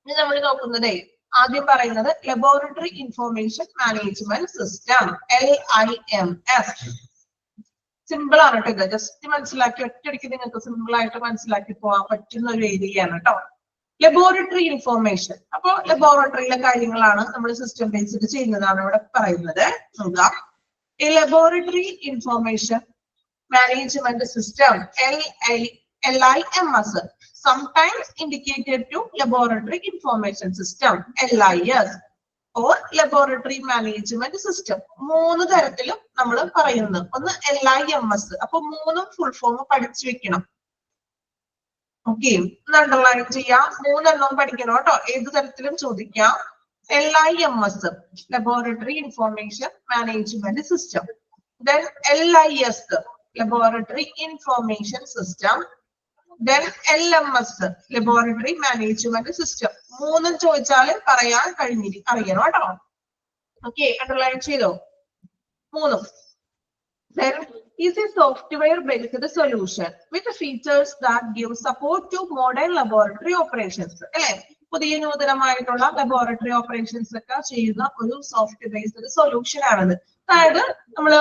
ഇനി നമ്മൾ നോക്കുന്നതേ ആദ്യം പറയുന്നത് laboratory information management system, LIMS. Simple ആണ് കേട്ടോ. ഇത് ജസ്റ്റ് മനസ്സിലാക്കി ഒറ്റയടിക്ക് നിങ്ങൾക്ക് സിമ്പിൾ ആയിട്ട് മനസ്സിലാക്കി പോകാൻ പറ്റുന്ന ഒരു ഏരിയയാണ് കേട്ടോ ലബോറട്ടറി ഇൻഫോർമേഷൻ. അപ്പൊ ലബോറട്ടറിയിലെ കാര്യങ്ങളാണ് നമ്മൾ സിസ്റ്റം ബേസ്ഡ് ചെയ്യുന്നതാണ് ഇവിടെ പറയുന്നത്. നോക്കാം, laboratory information management system, LIMS, sometimes indicated to laboratory information system, LIS, or laboratory management system. മൂന്ന് തരത്തിലും നമ്മൾ പറയുന്നു. ഒന്ന് LIMS. അപ്പൊ മൂന്നും ഫുൾ ഫോം പഠിച്ചു വെക്കണം. ഓക്കെ, അണ്ടർലൈൻ ചെയ്യാം. മൂന്നെണ്ണം പഠിക്കണം കേട്ടോ. ഏത് തരത്തിലും ചോദിക്കാം. LIMS, laboratory information management system. Then LIS, laboratory information system. Then LMS, laboratory management system. മൂന്നും ചോദിച്ചാൽ പറയാൻ അറിയണം കേട്ടോ. ഓക്കെ, അണ്ടർലൈൻ ചെയ്തോ മൂന്നും. Then is a software-based solution with features that give support to modern laboratory operations. അല്ലെ, പുതിയ നൂതനമായിട്ടുള്ള laboratory operations ഒക്കെ ചെയ്യുന്ന ഒരു സോഫ്റ്റ് ബേസ്ഡ് സൊല്യൂഷൻ ആണത്. അതായത് നമ്മൾ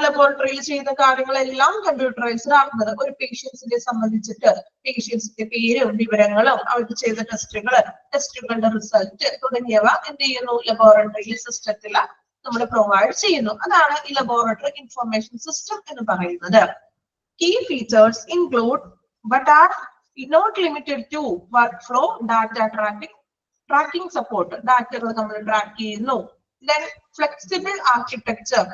ലബോറട്ടറിയിൽ ചെയ്യുന്ന കാര്യങ്ങളെല്ലാം കമ്പ്യൂട്ടറൈസ്ഡ് ആക്കുന്നത്. ഒരു പേഷ്യൻസിനെ സംബന്ധിച്ചിട്ട് പേഷ്യൻസിന്റെ പേരും വിവരങ്ങളും അവർക്ക് ചെയ്ത ടെസ്റ്റുകളുടെ റിസൾട്ട് തുടങ്ങിയവ എന്ത് ചെയ്യുന്നു, ലബോറട്ടറി സിസ്റ്റത്തിൽ നമ്മൾ പ്രൊവൈഡ് ചെയ്യുന്നു. അതാണ് ഈ ലബോറട്ടറി ഇൻഫർമേഷൻ സിസ്റ്റം എന്ന് പറയുന്നത്. Key features include but are not limited to workflow, data tracking support, ഡാറ്റകൾ നമ്മൾ ട്രാക്ക് ചെയ്യുന്നു. Then flexible architecture,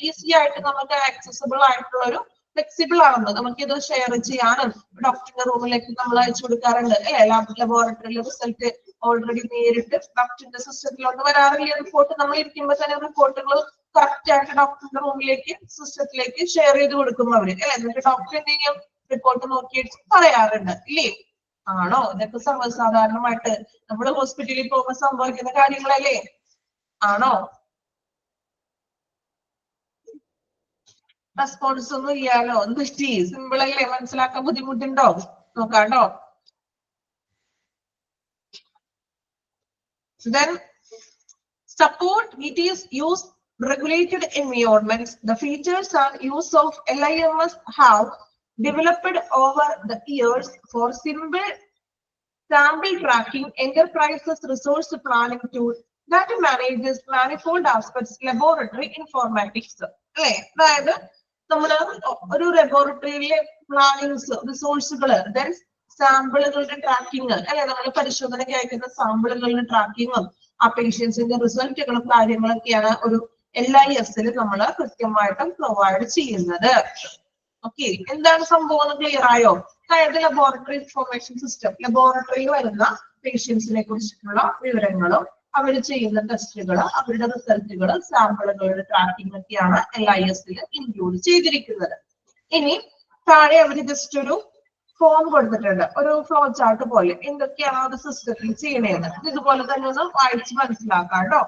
ഈസി ആയിട്ട് നമുക്ക് ആക്സസിബിൾ ആയിട്ടുള്ള ഒരു ഫ്ലെക്സിബിൾ ആണെന്ന് നമുക്ക് ഇത് ഷെയർ ചെയ്യാനും ഡോക്ടറിന്റെ റൂമിലേക്ക് നമ്മൾ അയച്ചു കൊടുക്കാറുണ്ട്. ലബോറട്ടറിയിലെ റിസൾട്ട് ഓൾറെഡി നേരിട്ട് ഡോക്ടറിന്റെ സിസ്റ്റത്തിലോട്ട് വരാറില്ല. റിപ്പോർട്ട് നമ്മൾ ഇരിക്കുമ്പോൾ തന്നെ റിപ്പോർട്ടുകൾ കറക്റ്റ് ആയിട്ട് ഡോക്ടറിന്റെ റൂമിലേക്ക് സിസ്റ്റത്തിലേക്ക് ഷെയർ ചെയ്ത് കൊടുക്കും അവര്. എന്നിട്ട് ഡോക്ടർ എന്ത് ചെയ്യും, റിപ്പോർട്ട് നോക്കിയിട്ട് പറയാറുണ്ട്. ഇല്ലേ? ആണോ? ഇതൊക്കെ സർവ്വസാധാരണമായിട്ട് നമ്മുടെ ഹോസ്പിറ്റലിൽ പോകുമ്പോൾ സംഭവിക്കുന്ന കാര്യങ്ങളല്ലേ? ആണോ? റെസ്പോൺസ് ഒന്നും ഇല്ലാലോ? എന്ത് പറ്റി? സിമ്പിൾ അല്ലേ? മനസ്സിലാക്കാൻ ബുദ്ധിമുട്ടുണ്ടോ? നോക്കാട്ടോ. Then support, it is used regulated environments. The features and use of LIMS have developed over the years for simple sample tracking, enterprises resource planning tool that manages manifold aspects laboratory informatics. അല്ലെ, അതായത് നമ്മള് ഒരു ലബോറട്ടറിയിലെ plannings, റിസോഴ്സുകൾ, then സാമ്പിളുകളുടെ tracking, അല്ലെ, നമ്മൾ പരിശോധനയ്ക്ക് അയക്കുന്ന സാമ്പിളുകളുടെ ട്രാക്കിങ്ങും ആ പേഷ്യൻസിന്റെ റിസൾട്ടുകളും കാര്യങ്ങളൊക്കെയാണ് ഒരു LIS നമ്മൾ കൃത്യമായിട്ടും പ്രൊവൈഡ് ചെയ്യുന്നത്. ഓക്കെ, എന്താണ് സംഭവം ക്ലിയർ ആയോ? അതായത് ലബോറട്ടറി ഇൻഫർമേഷൻ സിസ്റ്റം, ലബോറട്ടറിയിൽ വരുന്ന പേഷ്യൻസിനെ കുറിച്ചിട്ടുള്ള വിവരങ്ങളും അവർ ചെയ്യുന്ന ടെസ്റ്റുകൾ, അവരുടെ റിസൾട്ടുകൾ, സാമ്പിളുകളുടെ ട്രാക്കിംഗ് ഒക്കെയാണ് LIS ഇൻക്ലൂഡ് ചെയ്തിരിക്കുന്നത്. ഇനി താഴെ അവർ ജസ്റ്റ് ഒരു ഫോം കൊടുത്തിട്ടുണ്ട്, ഒരു ഫ്ലോ ചാർട്ട് പോലെ, എന്തൊക്കെയാണ് അത് സിസ്റ്റത്തിൽ ചെയ്യണേന്ന്. ഇതുപോലെ തന്നെ ഒന്ന് വായിച്ച് മനസ്സിലാക്കാം കേട്ടോ.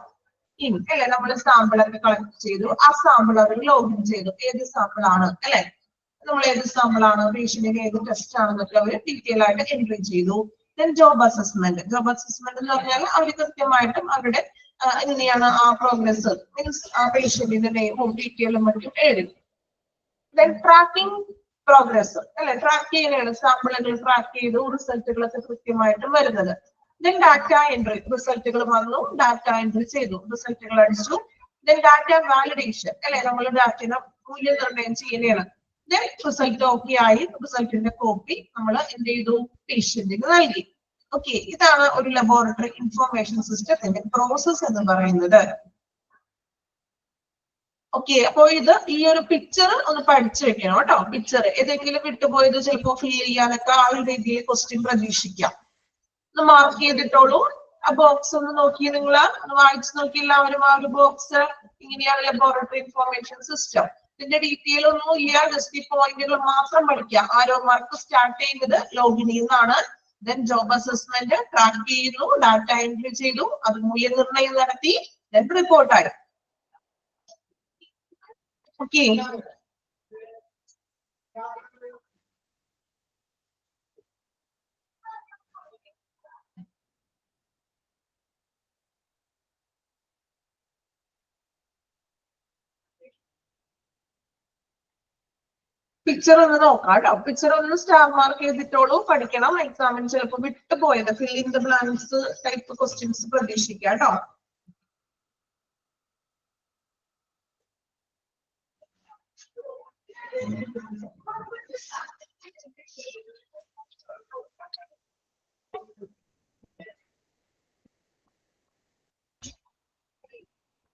ഇനി അല്ലെ, നമ്മൾ സാമ്പിളൊക്കെ കളക്ട് ചെയ്തു, ആ സാമ്പിൾ അവർ ലോഗിൻ ചെയ്തു. ഏത് സാമ്പിൾ ആണ്, അല്ലെ, നമ്മൾ ഏത് സാമ്പിൾ ആണ്, പേഷ്യന്റിന് ഏത് ടെസ്റ്റ് ആണെന്നൊക്കെ അവർ ഡീറ്റെയിൽ ആയിട്ട് എൻട്രി ചെയ്തു. ദെൻ ജോബ് അസസ്മെന്റ് എന്ന് പറഞ്ഞാൽ അവർ കൃത്യമായിട്ടും അവരുടെ എങ്ങനെയാണ് ആ പ്രോഗ്രസ്, മീൻസ് ആ പേഷ്യന്റിന്റെ നെയിമും ഡീറ്റെയിലും മറ്റും എഴുതി. ദെൻ ട്രാക്കിംഗ് പ്രോഗ്രസ്, അല്ലെ, ട്രാക്ക് ചെയ്യുകയാണ്, സാമ്പിളുകൾ ട്രാക്ക് ചെയ്തു, റിസൾട്ടുകളൊക്കെ കൃത്യമായിട്ടും വരുന്നത്. ദെൻ ഡാറ്റ എൻട്രി, റിസൾട്ടുകൾ വന്നു, ഡാറ്റ എൻട്രി ചെയ്തു, റിസൾട്ടുകൾ അടിച്ചു. ദെൻ ഡാറ്റ വാലിഡേഷൻ, അല്ലെ, നമ്മൾ ഡാറ്റയുടെ മൂല്യനിർണ്ണയം ചെയ്യുകയാണ്. ദെൻ റിസൾട്ട് ഓക്കെ ആയി, റിസൾട്ടിന്റെ കോപ്പി നമ്മൾ എന്ത് ചെയ്തു, പേഷ്യന്റിന് നൽകി. ഓക്കെ, ഇതാണ് ഒരു ലബോറട്ടറി ഇൻഫർമേഷൻ സിസ്റ്റത്തിന്റെ പ്രോസസ് എന്ന് പറയുന്നത്. ഓക്കെ, അപ്പോ ഇത് ഈ ഒരു പിക്ചർ ഒന്ന് പഠിച്ചു വെക്കണം കേട്ടോ. പിക്ചർ ഏതെങ്കിലും വിട്ടുപോയത് ചിലപ്പോ ഫിൽ ചെയ്യാനൊക്കെ ആ ഒരു രീതിയിൽ ക്വസ്റ്റ്യൻ പ്രതീക്ഷിക്കാം. ഒന്ന് മാർക്ക് ചെയ്തിട്ടോളൂ. ആ ബോക്സ് ഒന്ന് നോക്കി, നിങ്ങൾ വായിച്ചു നോക്കി എല്ലാവരും. ആ ഒരു ബോക്സ് ഇങ്ങനെയാണ് ലബോറട്ടറി ഇൻഫർമേഷൻ സിസ്റ്റം. ഇതിന്റെ ഡീറ്റെയിൽ ഒന്നും ഇല്ല, ജസ്റ്റ് ഈ പോയിന്റുകൾ മാത്രം പഠിക്കാം. ആരോ മാർക്ക് സ്റ്റാർട്ട് ചെയ്യുന്നത് ലോഗിൻ ചെയ്യുന്നതാണ്. ദെൻ ജോബ് അസസ്മെന്റ് ട്രാക്ക് ചെയ്യുന്നു, ഡാറ്റ എൻട്രി ചെയ്തു, അത് മൂല്യനിർണ്ണയം നടത്തി, ദെൻ റിപ്പോർട്ടായി. ഓക്കെ, പിക്ചർ ഒന്ന് നോക്കാം കേട്ടോ. പിക്ചർ ഒന്ന് സ്റ്റാർ മാർക്ക് ചെയ്തിട്ടോളൂ, പഠിക്കണം. എക്സാമിന് ചിലപ്പോൾ വിട്ടുപോയത് fill in the blanks type questions പ്രതീക്ഷിക്കാം കേട്ടോ.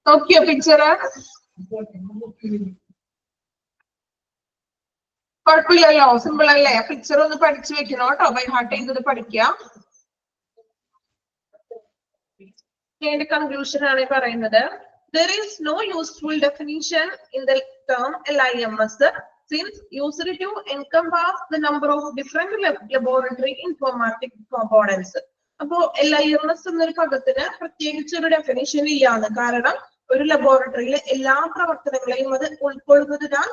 നോക്കിയോ പിക്ചർ? കുഴപ്പമില്ലല്ലോ, സിമ്പിൾ അല്ലേ? പിക്ചർ ഒന്ന് പഠിച്ചു വെക്കണം കേട്ടോ, ബൈ ഹാർട്ട് ചെയ്തത് പഠിക്കാം. ഇതിന്റെ കൺക്ലൂഷൻ ആണ് പറയുന്നത്. There is no useful definition in the term LIMS since used to encompass the number of different laboratory informatic components. അപ്പോ LIMS എന്നൊരു പദത്തിന് പ്രത്യേകിച്ച് ഒരു ഡെഫിനിഷൻ ഇല്ലാണ്. കാരണം ഒരു ലബോറട്ടറിയിലെ എല്ലാ പ്രവർത്തനങ്ങളെയും അത് ഉൾക്കൊള്ളുന്നതിനാൽ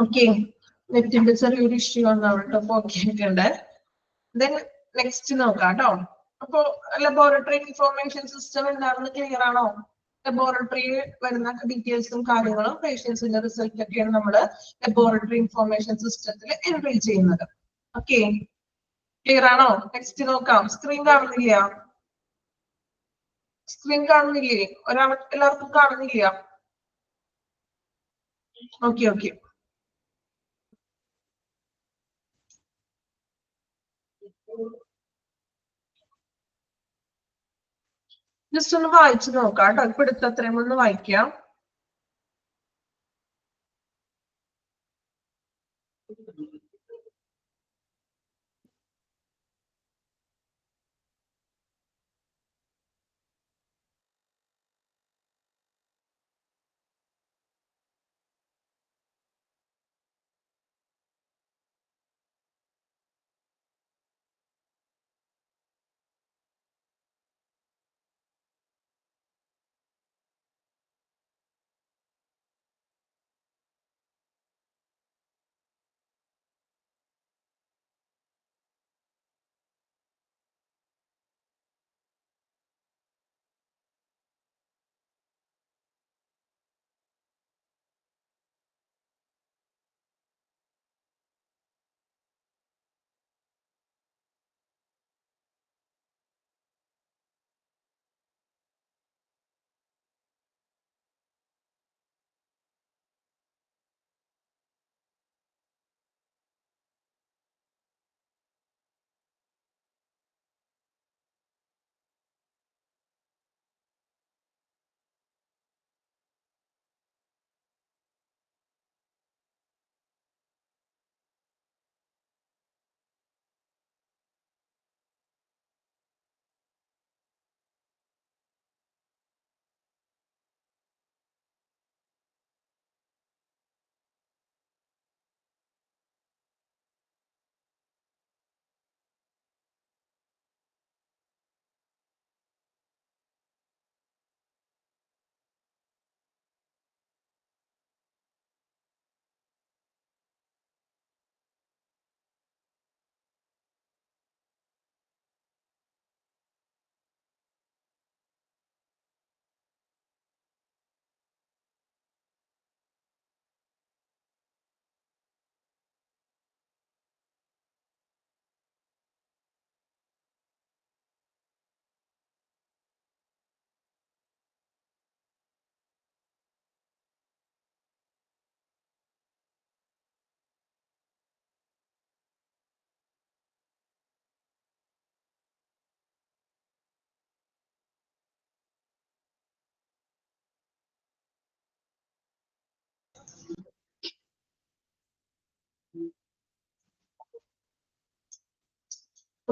ഓക്കെ, നെറ്റിന്റെ ചെറിയൊരു ഇഷ്യൂ വന്നവിടെ ഓക്കെ ആയിട്ടുണ്ട്. ദെൻ നെക്സ്റ്റ് നോക്കാം കേട്ടോ. അപ്പോ ലബോറട്ടറി ഇൻഫോർമേഷൻ സിസ്റ്റം എന്താണെന്ന് ക്ലിയർ ആണോ? ലബോറട്ടറിയിൽ വരുന്ന ഡീറ്റെയിൽസും കാര്യങ്ങളും പേഷ്യൻസിന്റെ റിസൾട്ട് ഒക്കെയാണ് നമ്മൾ ലബോറട്ടറി ഇൻഫോർമേഷൻ സിസ്റ്റത്തിൽ എൻട്രി ചെയ്യുന്നത്. ഓക്കെ, ക്ലിയർ ആണോ? നെക്സ്റ്റ് നോക്കാം. സ്ക്രീൻ കാണുന്നില്ല? സ്ക്രീൻ കാണുന്നില്ലേ? എല്ലാവർക്കും കാണുന്നില്ല? Okay okay. ജസ്റ്റ് ഒന്ന് വായിച്ചു നോക്കാം കേട്ടോ. ഇപ്പൊ എടുത്തത്രയും ഒന്ന് വായിക്കാം.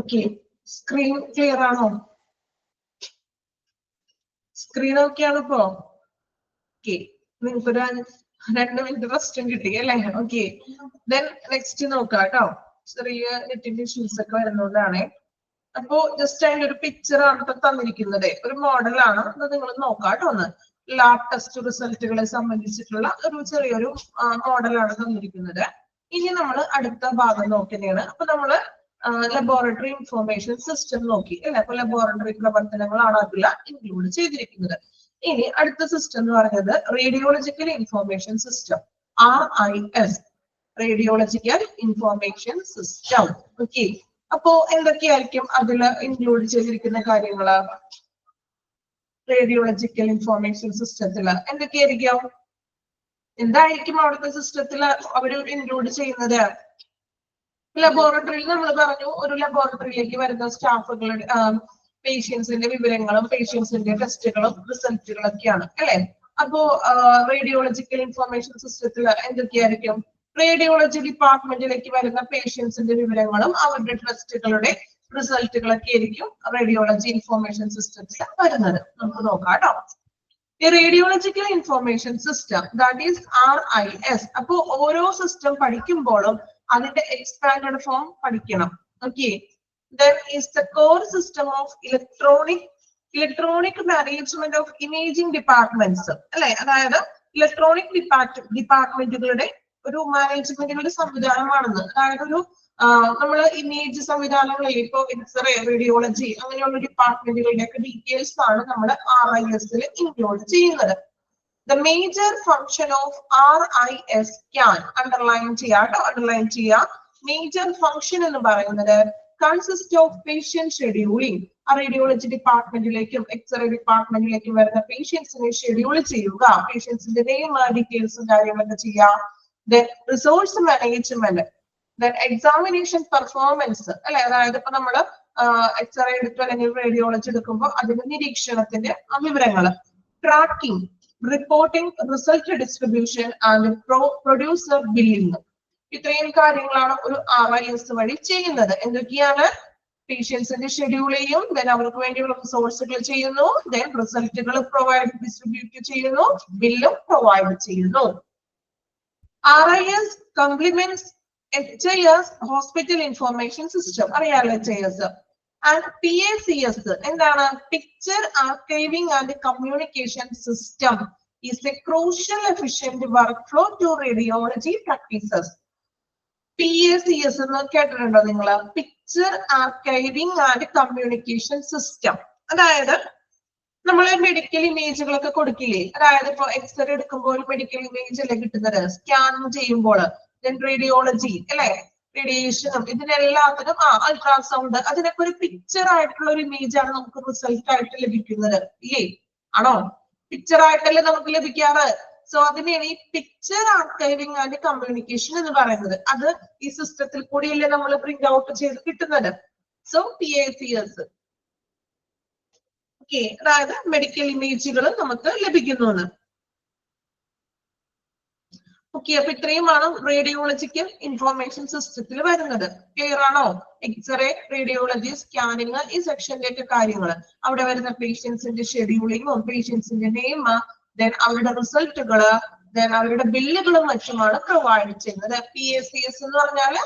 ഓക്കെ, സ്ക്രീൻ ക്ലിയർ ആണോ? സ്ക്രീൻ ഓക്കെ ആണ് ഇപ്പോ? ഓക്കെ, നിങ്ങൾക്കൊരു 2 മിനിറ്റ് റെസ്റ്റും കിട്ടി അല്ലേ? ഓക്കെ, ദെൻ നെക്സ്റ്റ് നോക്കാം കേട്ടോ. ചെറിയ നെറ്റിന്റെ ഇഷ്യൂസ് ഒക്കെ വരുന്നതാണ്. അപ്പോ ജസ്റ്റ് അതിന്റെ ഒരു പിക്ചർ ആണ് ഇപ്പൊ തന്നിരിക്കുന്നത്. ഒരു മോഡലാണ്, അത് നിങ്ങൾ നോക്കാം കേട്ടോ. ഒന്ന് ലാബ് ടെസ്റ്റ് റിസൾട്ടുകളെ സംബന്ധിച്ചിട്ടുള്ള ഒരു ചെറിയൊരു മോഡലാണ് തന്നിരിക്കുന്നത്. ഇനി നമ്മൾ അടുത്ത ഭാഗം നോക്കുന്നതാണ്. അപ്പൊ നമ്മള് ലബോറട്ടറി ഇൻഫോർമേഷൻ സിസ്റ്റം നോക്കി അല്ലെ? അപ്പൊ ലബോറട്ടറി പ്രവർത്തനങ്ങളാണ് അതിൽ ഇൻക്ലൂഡ് ചെയ്തിരിക്കുന്നത്. ഇനി അടുത്ത സിസ്റ്റം എന്ന് പറയുന്നത് radiological information system, RIS, radiological information system. Okay, അപ്പോ എന്തൊക്കെയായിരിക്കും അതിൽ ഇൻക്ലൂഡ് ചെയ്തിരിക്കുന്ന കാര്യങ്ങള്? റേഡിയോളജിക്കൽ ഇൻഫോർമേഷൻ സിസ്റ്റത്തില് എന്തൊക്കെയായിരിക്കും? എന്തായിരിക്കും അവിടുത്തെ സിസ്റ്റത്തിൽ അവർ ഇൻക്ലൂഡ് ചെയ്യുന്നത്? ലബോറട്ടറിയിൽ നമ്മൾ പറഞ്ഞു, ഒരു ലബോറട്ടറിയിലേക്ക് വരുന്ന സ്റ്റാഫുകളുടെ പേഷ്യൻസിന്റെ വിവരങ്ങളും പേഷ്യൻസിന്റെ ടെസ്റ്റുകളും റിസൾട്ടുകളും ഒക്കെയാണ് അല്ലെ? അപ്പോ റേഡിയോളജിക്കൽ ഇൻഫോർമേഷൻ സിസ്റ്റത്തിൽ എന്തൊക്കെയായിരിക്കും? റേഡിയോളജി ഡിപ്പാർട്ട്മെന്റിലേക്ക് വരുന്ന പേഷ്യൻസിന്റെ വിവരങ്ങളും അവരുടെ ടെസ്റ്റുകളുടെ റിസൾട്ടുകളൊക്കെ ആയിരിക്കും റേഡിയോളജി ഇൻഫോർമേഷൻ സിസ്റ്റത്തിൽ വരുന്നത്. നമുക്ക് നോക്കാം കേട്ടോ. Radiological information system, that is RIS. അപ്പോ ഓരോ സിസ്റ്റം പഠിക്കുമ്പോഴും അതിന്റെ എക്സ്പാൻഡഡ് ഫോം പഠിക്കണം. Okay, then is the core system of electronic management of imaging departments അല്ലെ? അതായത് ഇലക്ട്രോണിക് ഡിപ്പാർട്ട്മെന്റുകളുടെ ഒരു മാനേജ്മെന്റിന്റെ സംവിധാനമാണെന്ന്. അതായത് ഒരു നമ്മൾ ഇമേജ് സംവിധാനങ്ങളിൽ ഇപ്പൊ എക്സ്റേ, റേഡിയോളജി അങ്ങനെയുള്ള ഡിപ്പാർട്ട്മെന്റുകളുടെ ഒക്കെ ഡീറ്റെയിൽസ് ആണ് നമ്മൾ RIS ഇൻക്ലൂഡ് ചെയ്യുന്നത്. The major function of RIS scan underline ചെയ്യാം. Major function എന്ന് പറയുന്നത് consist of patient scheduling. Radiology ഡിപ്പാർട്ട്മെന്റിലേക്കും എക്സ്റേ ഡിപ്പാർട്ട്മെന്റിലേക്കും വരുന്ന പേഷ്യൻസിനെ ഷെഡ്യൂൾ ചെയ്യുക, പേഷ്യൻസിന്റെ നെയിം ഡീറ്റെയിൽസും കാര്യങ്ങളൊക്കെ ചെയ്യാം. Then resource management, then examination performance അല്ലെ, അതായത് ഇപ്പൊ നമ്മള് എക്സ്റേ എടുത്തു അല്ലെങ്കിൽ റേഡിയോളജി എടുക്കുമ്പോൾ അതിന്റെ നിരീക്ഷണത്തിന്റെ വിവരങ്ങൾ, tracking, reporting, result distribution and producer billing. ഇത്രയും കാര്യങ്ങളാണ് ഒരു RIS വഴി ചെയ്യുന്നത്. എന്തൊക്കെയാണ്? പേഷ്യൻസിന്റെ ഷെഡ്യൂൾ ചെയ്യും, ദെൻ അവർക്ക് വേണ്ടിയുള്ള റിസോഴ്സുകൾ ചെയ്യുന്നു, ദെൻ റിസൾട്ടുകൾ ഡിസ്ട്രിബ്യൂട്ട് ചെയ്യുന്നു, ബില്ലും പ്രൊവൈഡ് ചെയ്യുന്നു. RIS complements HIS hospital information system. അറിയാലോ HIS. And PACS എന്താണ്? Picture archiving and communication system is a crucial efficient workflow to radiology practices. PACS എന്ന് കേട്ടിട്ടുണ്ടോ നിങ്ങൾ? Picture archiving and communication system. അതായത് നമ്മൾ മെഡിക്കൽ ഇമേജുകളൊക്കെ കൊടുക്കില്ലേ, അതായത് ഇപ്പൊ എക്സ്റേ എടുക്കുമ്പോൾ മെഡിക്കൽ ഇമേജ് അല്ലേ കിട്ടുന്നത്, സ്കാൻ ചെയ്യുമ്പോൾ, ദെൻ റേഡിയോളജി അല്ലെ, റേഡിയേഷനും ഇതിനെല്ലാത്തിനും അൾട്രാസൗണ്ട്, അതിനൊക്കെ ഒരു പിക്ചർ ആയിട്ടുള്ള ഒരു ഇമേജ് ആണ് നമുക്ക് റിസൾട്ട് ആയിട്ട് ലഭിക്കുന്നത് ഇല്ലേ? ആണോ? പിക്ചർ ആയിട്ടല്ലേ നമുക്ക് ലഭിക്കാറ്. സോ അതിനെയാണ് ഈ പിക്ചർ ആർക്കൈവിംഗ് ആൻഡ് കമ്മ്യൂണിക്കേഷൻ എന്ന് പറയുന്നത്. അത് ഈ സിസ്റ്റത്തിൽ കൂടിയല്ലേ നമ്മൾ പ്രിന്റ് ഔട്ട് ചെയ്ത് കിട്ടുന്നത്. So PACS. ഓക്കെ, അതായത് മെഡിക്കൽ ഇമേജുകൾ നമുക്ക് ലഭിക്കുന്നു. ഓക്കെ, അപ്പൊ ഇത്രയുമാണ് റേഡിയോളജിക്കൽ ഇൻഫോർമേഷൻ സിസ്റ്റത്തിൽ വരുന്നത്. ക്ലിയർ ആണോ? എക്സ്റേ, റേഡിയോളജി, സ്കാനിങ്, ഈ സെക്ഷന്റെ ഒക്കെ കാര്യങ്ങൾ, അവിടെ വരുന്ന പേഷ്യൻസിന്റെ ഷെഡ്യൂളിങ്ങും പേഷ്യൻസിന്റെ നെയിം, ദെൻ അവരുടെ റിസൾട്ടുകള്, ദെൻ അവരുടെ ബില്ലുകളും മറ്റുമാണ് പ്രൊവൈഡ് ചെയ്യുന്നത്. PACS എന്ന് പറഞ്ഞാല്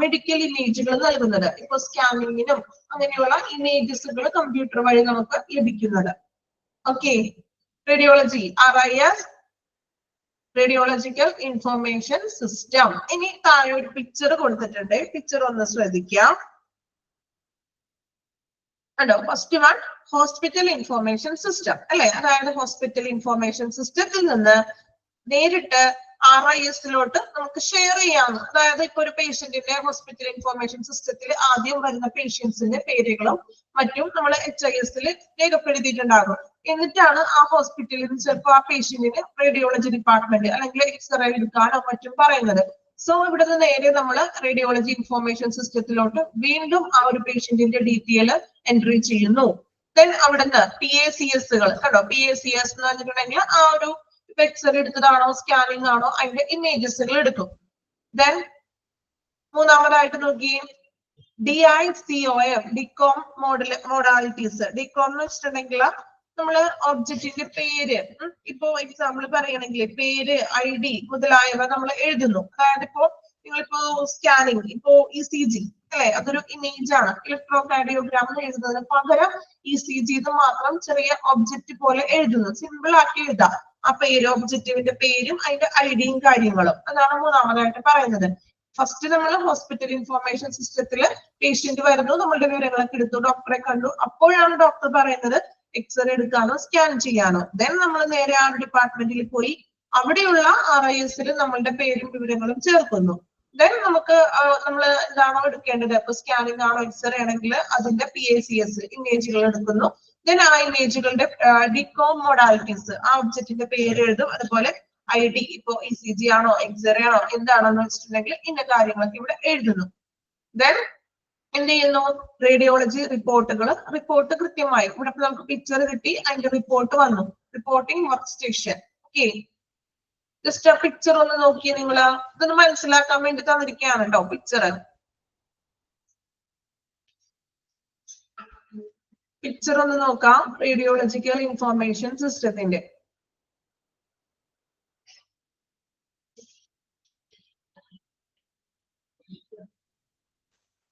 മെഡിക്കൽ ഇമേജുകൾ നൽകുന്നത്. ഇപ്പൊ സ്കാനിങ്ങിനും അങ്ങനെയുള്ള ഇമേജസുകൾ കമ്പ്യൂട്ടർ വഴി നമുക്ക് ലഭിക്കുന്നത്. Okay, radiology RIS radiological information system. ഇനി താഴെ ഒരു പിക്ചർ കൊടുത്തിട്ടുണ്ട്, പിക്ചർ ഒന്ന് ശ്രദ്ധിക്കാം. കണ്ടോ? First one hospital information system അല്ലെ, അതായത് ഹോസ്പിറ്റൽ ഇൻഫോർമേഷൻ സിസ്റ്റത്തിൽ നിന്ന് നേരിട്ട് RIS-ലോട്ട് നമുക്ക് ഷെയർ ചെയ്യാം. അതായത് ഇപ്പൊ ഒരു പേഷ്യന്റിന്റെ ഹോസ്പിറ്റൽ ഇൻഫോർമേഷൻ സിസ്റ്റത്തിൽ ആദ്യം വരുന്ന പേഷ്യൻസിന്റെ പേരുകളും മറ്റും നമ്മൾ HIS-ൽ രേഖപ്പെടുത്തിയിട്ടുണ്ടാകും. എന്നിട്ടാണ് ആ ഹോസ്പിറ്റലിൽ നിന്ന് ചിലപ്പോൾ ആ പേഷ്യന്റിന് റേഡിയോളജി ഡിപ്പാർട്ട്മെന്റ് അല്ലെങ്കിൽ എക്സ്റേ എടുക്കാനോ മറ്റും പറയുന്നത്. സോ ഇവിടുന്ന് നേരെ നമ്മൾ റേഡിയോളജി ഇൻഫോർമേഷൻ സിസ്റ്റത്തിലോട്ട് വീണ്ടും ആ ഒരു പേഷ്യന്റിന്റെ ഡീറ്റെയിൽ എൻട്രി ചെയ്യുന്നു. ദെൻ അവിടുന്ന് PACS-കൾ കണ്ടോ, PACS എന്ന് പറഞ്ഞിട്ടുണ്ടെങ്കിൽ ആ ഒരു എക്സ്റേ എടുത്തതാണോ സ്കാനിങ് ആണോ അതിന്റെ ഇമേജസുകൾ എടുക്കും. ദെൻ മൂന്നാമതായിട്ട് നോക്കി DICOM, ഡികോം മോഡാലിറ്റീസ്. ഡികോം എന്ന് വെച്ചിട്ടുണ്ടെങ്കിൽ നമ്മള് ഒബ്ജക്റ്റിന്റെ പേര്, ഇപ്പോ എക്സാമ്പിൾ പറയണമെങ്കിൽ പേര്, ID മുതലായവ നമ്മൾ എഴുതുന്നു. അതായത് ഇപ്പോ നിങ്ങളിപ്പോ സ്കാനിങ്, ഇപ്പോ ECG അല്ലെ, അതൊരു ഇമേജ് ആണ്. ഇലക്ട്രോകാർഡിയോഗ്രാം എന്ന് എഴുതുന്നതിന് പകരം ECG എന്ന് മാത്രം ചെറിയ ഒബ്ജക്റ്റ് പോലെ എഴുതുന്നു. സിമ്പിൾ ആക്കി എഴുതാം. ആ പേര്, ഒബ്ജക്റ്റിവിന്റെ പേരും അതിന്റെ IDയും കാര്യങ്ങളും. അതാണ് മൂന്നാമതായിട്ട് പറയുന്നത്. ഫസ്റ്റ് നമ്മൾ ഹോസ്പിറ്റൽ ഇൻഫോർമേഷൻ സിസ്റ്റത്തിൽ പേഷ്യന്റ് വരുന്നു, നമ്മളുടെ വിവരങ്ങളൊക്കെ എടുത്തു, ഡോക്ടറെ കണ്ടു, അപ്പോഴാണ് ഡോക്ടർ പറയുന്നത് എക്സ്റേ എടുക്കാനോ സ്കാൻ ചെയ്യാനോ. ദെൻ നമ്മൾ നേരെ ആ ഡിപ്പാർട്ട്മെന്റിൽ പോയി അവിടെയുള്ള RIS-ൽ നമ്മളുടെ പേരും വിവരങ്ങളും ചേർക്കുന്നു. ദെൻ നമുക്ക് നമ്മൾ എന്താണോ എടുക്കേണ്ടത്, ഇപ്പൊ സ്കാനിങ് ആണോ എക്സ്റേ ആണെങ്കിൽ അതിന്റെ PACS ഇമേജുകൾ എടുക്കുന്നു. ദെൻ ആ ഇമേജുകളുടെ ഡികോം മോഡാലിറ്റീസ്, ആ ഒബ്ജക്റ്റിന്റെ പേര് എഴുതും, അതുപോലെ ID, ഇപ്പോ ECG ആണോ എക്സ്റേ ആണോ എന്താണെന്ന് വെച്ചിട്ടുണ്ടെങ്കിൽ ഇന്ന കാര്യങ്ങളൊക്കെ ഇവിടെ എഴുതുന്നു. ദെൻ എന്ത് ചെയ്യുന്നു? റേഡിയോളജി റിപ്പോർട്ട് കൃത്യമായി ഇവിടെ നമുക്ക് പിക്ചർ കിട്ടി, അതിന്റെ റിപ്പോർട്ട് വന്നു. Reporting work station. Okay, just ആ പിക്ചർ ഒന്ന് നോക്കിയേ നിങ്ങൾ, ഇതൊന്ന് മനസ്സിലാക്കാൻ വേണ്ടി തന്നിരിക്കുകയാണ് കേട്ടോ പിക്ചർ. പിക്ചർ ഒന്ന് നോക്കാം, റേഡിയോളജിക്കൽ ഇൻഫോർമേഷൻ സിസ്റ്റത്തിന്റെ.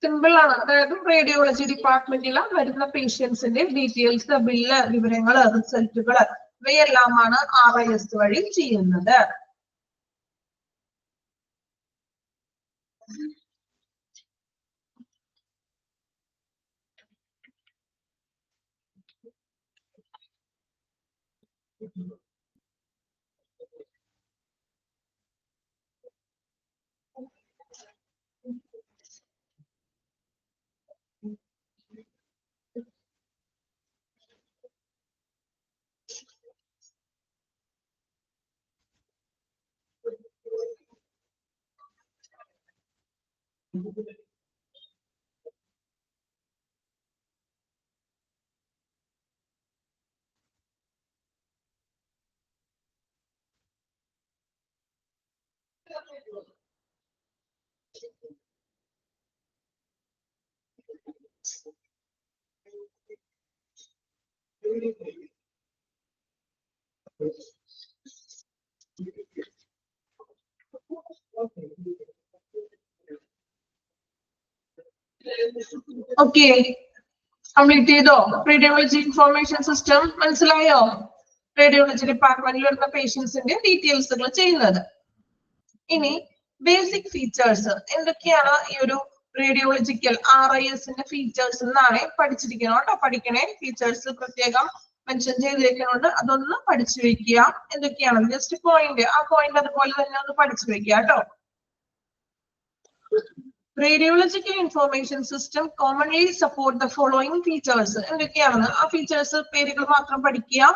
സിമ്പിൾ ആണ്. അതായത് റേഡിയോളജി ഡിപ്പാർട്ട്മെന്റിൽ വരുന്ന പേഷ്യൻസിന്റെ ഡീറ്റെയിൽസ്, ബില്ല്, വിവരങ്ങൾ, റിസൾട്ടുകൾ ഇവയെല്ലാമാണ് RIS വഴി ചെയ്യുന്നത്. ഓക്കെ, കംപ്ലീറ്റ് ചെയ്തോ? റേഡിയോളജി ഇൻഫോർമേഷൻ സിസ്റ്റം മനസ്സിലായോ? റേഡിയോളജി ഡിപ്പാർട്ട്മെന്റിൽ വരുന്ന പേഷ്യൻസിന്റെ ഡീറ്റെയിൽസുകൾ ചെയ്യുന്നത്. ഇനി ബേസിക് ഫീച്ചേഴ്സ് എന്തൊക്കെയാണ് ഈ ഒരു റേഡിയോളജിക്കൽ RISന്റെ ഫീച്ചേഴ്സ് എന്നാണ് പഠിച്ചിരിക്കണം കേട്ടോ. പഠിക്കണേ, ഫീച്ചേഴ്സ് പ്രത്യേകം മെൻഷൻ ചെയ്തിരിക്കുന്നുണ്ട്, അതൊന്ന് പഠിച്ചു വെക്കുക. എന്തൊക്കെയാണ് ജസ്റ്റ് പോയിന്റ്, ആ പോയിന്റ് അതുപോലെ തന്നെ ഒന്ന് പഠിച്ചു വെക്കുക കേട്ടോ. Radiological information system commonly support the following features. എന്തൊക്കെയാണെന്ന് ആ ഫീച്ചേഴ്സ് പേരുകൾ മാത്രം പഠിക്കുക.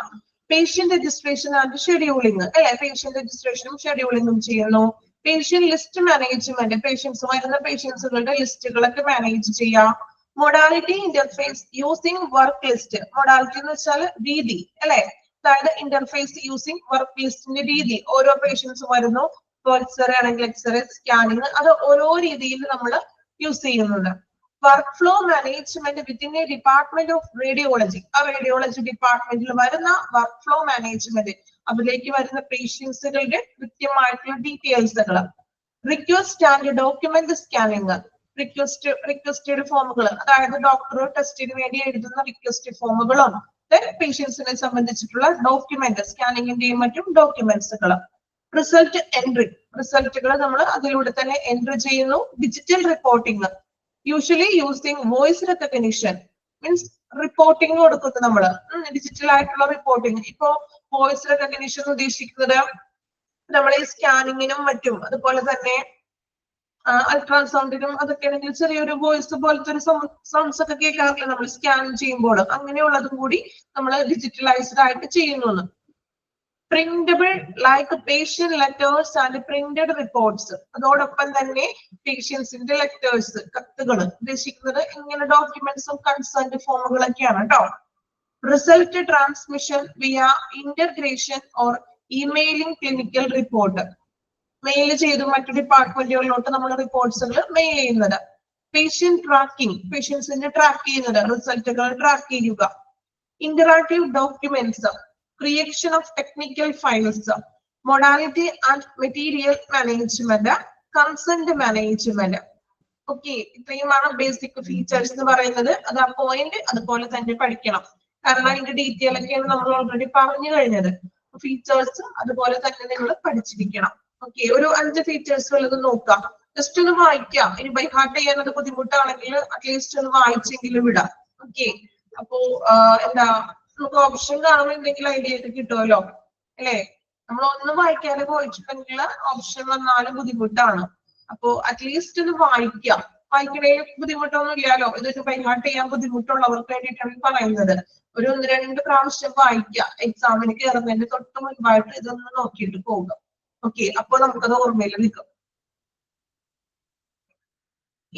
പേഷ്യന്റ് രജിസ്ട്രേഷൻ ആൻഡ് ഷെഡ്യൂളിംഗ് അല്ലെ, പേഷ്യന്റ് രജിസ്ട്രേഷനും ഷെഡ്യൂളിംഗും ചെയ്യുന്നു. പേഷ്യന്റ് ലിസ്റ്റ് മാനേജ്മെന്റ്, പേഷ്യൻസ് വരുന്ന പേഷ്യൻസുകളുടെ ലിസ്റ്റുകളൊക്കെ മാനേജ് ചെയ്യാം. Modality interface using work list, modality എന്ന് വെച്ചാൽ രീതി അല്ലെ, അതായത് ഇന്റർഫേസ് യൂസിംഗ് വർക്ക് ലിസ്റ്റിന്റെ രീതി. ഓരോ പേഷ്യൻസ് വരുന്നു, എക്സ്റേ ആണെങ്കിൽ എക്സ്റേ, സ്കാനിങ്, അത് ഓരോ രീതിയിൽ നമ്മൾ യൂസ് ചെയ്യുന്നുണ്ട്. Workflow management within a department of radiology, ആ റേഡിയോളജി ഡിപ്പാർട്ട്മെന്റിൽ വരുന്ന വർക്ക് ഫ്ലോ മാനേജ്മെന്റ്, അതിലേക്ക് വരുന്ന പേഷ്യൻസുകളുടെ കൃത്യമായിട്ടുള്ള ഡീറ്റെയിൽസുകൾ. Request and document scanning, requested ഫോമുകൾ, അതായത് ഡോക്ടർ ടെസ്റ്റിന് വേണ്ടി എഴുതുന്ന റിക്വസ്റ്റ് ഫോമുകളും പേഷ്യൻസിനെ സംബന്ധിച്ചിട്ടുള്ള ഡോക്യുമെന്റ്, സ്കാനിങ്ങിന്റെയും മറ്റും ഡോക്യുമെന്റ്സുകൾ. റിസൾട്ട് എൻട്രി, റിസൾട്ടുകൾ നമ്മൾ അതിലൂടെ തന്നെ എൻട്രി ചെയ്യുന്നു. Digital reporting usually using voice recognition, means reporting കൊടുക്കുന്നു നമ്മൾ, ഡിജിറ്റൽ ആയിട്ടുള്ള റിപ്പോർട്ടിംഗ്. ഇപ്പോ വോയിസ് റെക്കഗ്നിഷൻ ഉദ്ദേശിക്കുന്നത് നമ്മൾ ഈ സ്കാനിങ്ങിനും മറ്റും അതുപോലെ തന്നെ അൾട്രാസൗണ്ടിനും അതൊക്കെ ആണെങ്കിൽ ചെറിയൊരു വോയിസ് പോലത്തെ ഒരു സൗണ്ട്സ് ഒക്കെ കേൾക്കാറില്ല നമ്മൾ സ്കാൻ ചെയ്യുമ്പോൾ, അങ്ങനെയുള്ളതും കൂടി നമ്മൾ ഡിജിറ്റലൈസ്ഡ് ആയിട്ട് ചെയ്യുന്നു. Printable like patient letters and printed reports, അതോടൊപ്പം തന്നെ പേഷ്യൻസിന്റെ ലെറ്റേഴ്സ്, കത്തുകൾ ഉദ്ദേശിക്കുന്നത് ഇങ്ങനെ ഡോക്യുമെന്റ്സും കൺസേൺഡ് ഫോമുകളൊക്കെയാണ് കേട്ടോ. Result transmission via integration or emailing clinical report, mail ചെയ്ത് മറ്റു ഡിപ്പാർട്ട്മെന്റുകളിലോട്ട് നമ്മൾ റിപ്പോർട്ട്സുകൾ മെയിൽ ചെയ്യുന്നത്. പേഷ്യന്റ് ട്രാക്കിംഗ്, പേഷ്യൻസിന്റെ ട്രാക്ക് ചെയ്യുന്നത്, റിസൾട്ടുകൾ ട്രാക്ക് ചെയ്യുക. Interactive documents, creation of technical files, modality and material management, consent management. Okay, ഇത്രയുമാണ് ബേസിക് ഫീച്ചേഴ്സ് എന്ന് പറയുന്നത്. അത് ആ പോയിന്റ് അതുപോലെ തന്നെ പഠിക്കണം, കാരണം അതിന്റെ ഡീറ്റെയിൽ ഒക്കെയാണ് നമ്മൾ ഓൾറെഡി പറഞ്ഞു കഴിഞ്ഞത്. ഫീച്ചേഴ്സ് അതുപോലെ തന്നെ നിങ്ങൾ പഠിച്ചിരിക്കണം. ഓക്കെ, ഒരു 5 ഫീച്ചേഴ്സ് ഉള്ളത് നോക്കാം, ജസ്റ്റ് ഒന്ന് വായിക്കാം. ഇനി ബൈ ഹാർട്ട് ചെയ്യാനത് ബുദ്ധിമുട്ടാണെങ്കിൽ അറ്റ്ലീസ്റ്റ് ഒന്ന് വായിച്ചെങ്കിലും വിടാം. ഓക്കെ, അപ്പോ എന്താ നമുക്ക് ഓപ്ഷൻ കാണുമ്പോൾ എന്തെങ്കിലും ഐഡിയ ഒക്കെ കിട്ടുമല്ലോ അല്ലെ. നമ്മൾ ഒന്നും വായിക്കാതെ പോയിട്ടുണ്ടെങ്കിൽ ഓപ്ഷൻ വന്നാലും ബുദ്ധിമുട്ടാണ്. അപ്പോ അറ്റ്ലീസ്റ്റ് ഒന്ന് വായിക്കാം. വായിക്കണേ ബുദ്ധിമുട്ടൊന്നും ഇല്ലല്ലോ, ഇതൊക്കെ ബൈഹാർട്ട് ചെയ്യാൻ ബുദ്ധിമുട്ടുള്ളവർക്ക് വേണ്ടിയിട്ടാണ് പറയുന്നത്. ഒരു 1-2 പ്രാവശ്യം വായിക്കുക, എക്സാമിന് കയറുന്നതിന് തൊട്ട് മുൻപായിട്ട് ഇതൊന്ന് നോക്കിയിട്ട് പോകുക. ഓക്കെ, അപ്പൊ നമുക്കത് ഓർമ്മയിൽ നിൽക്കും.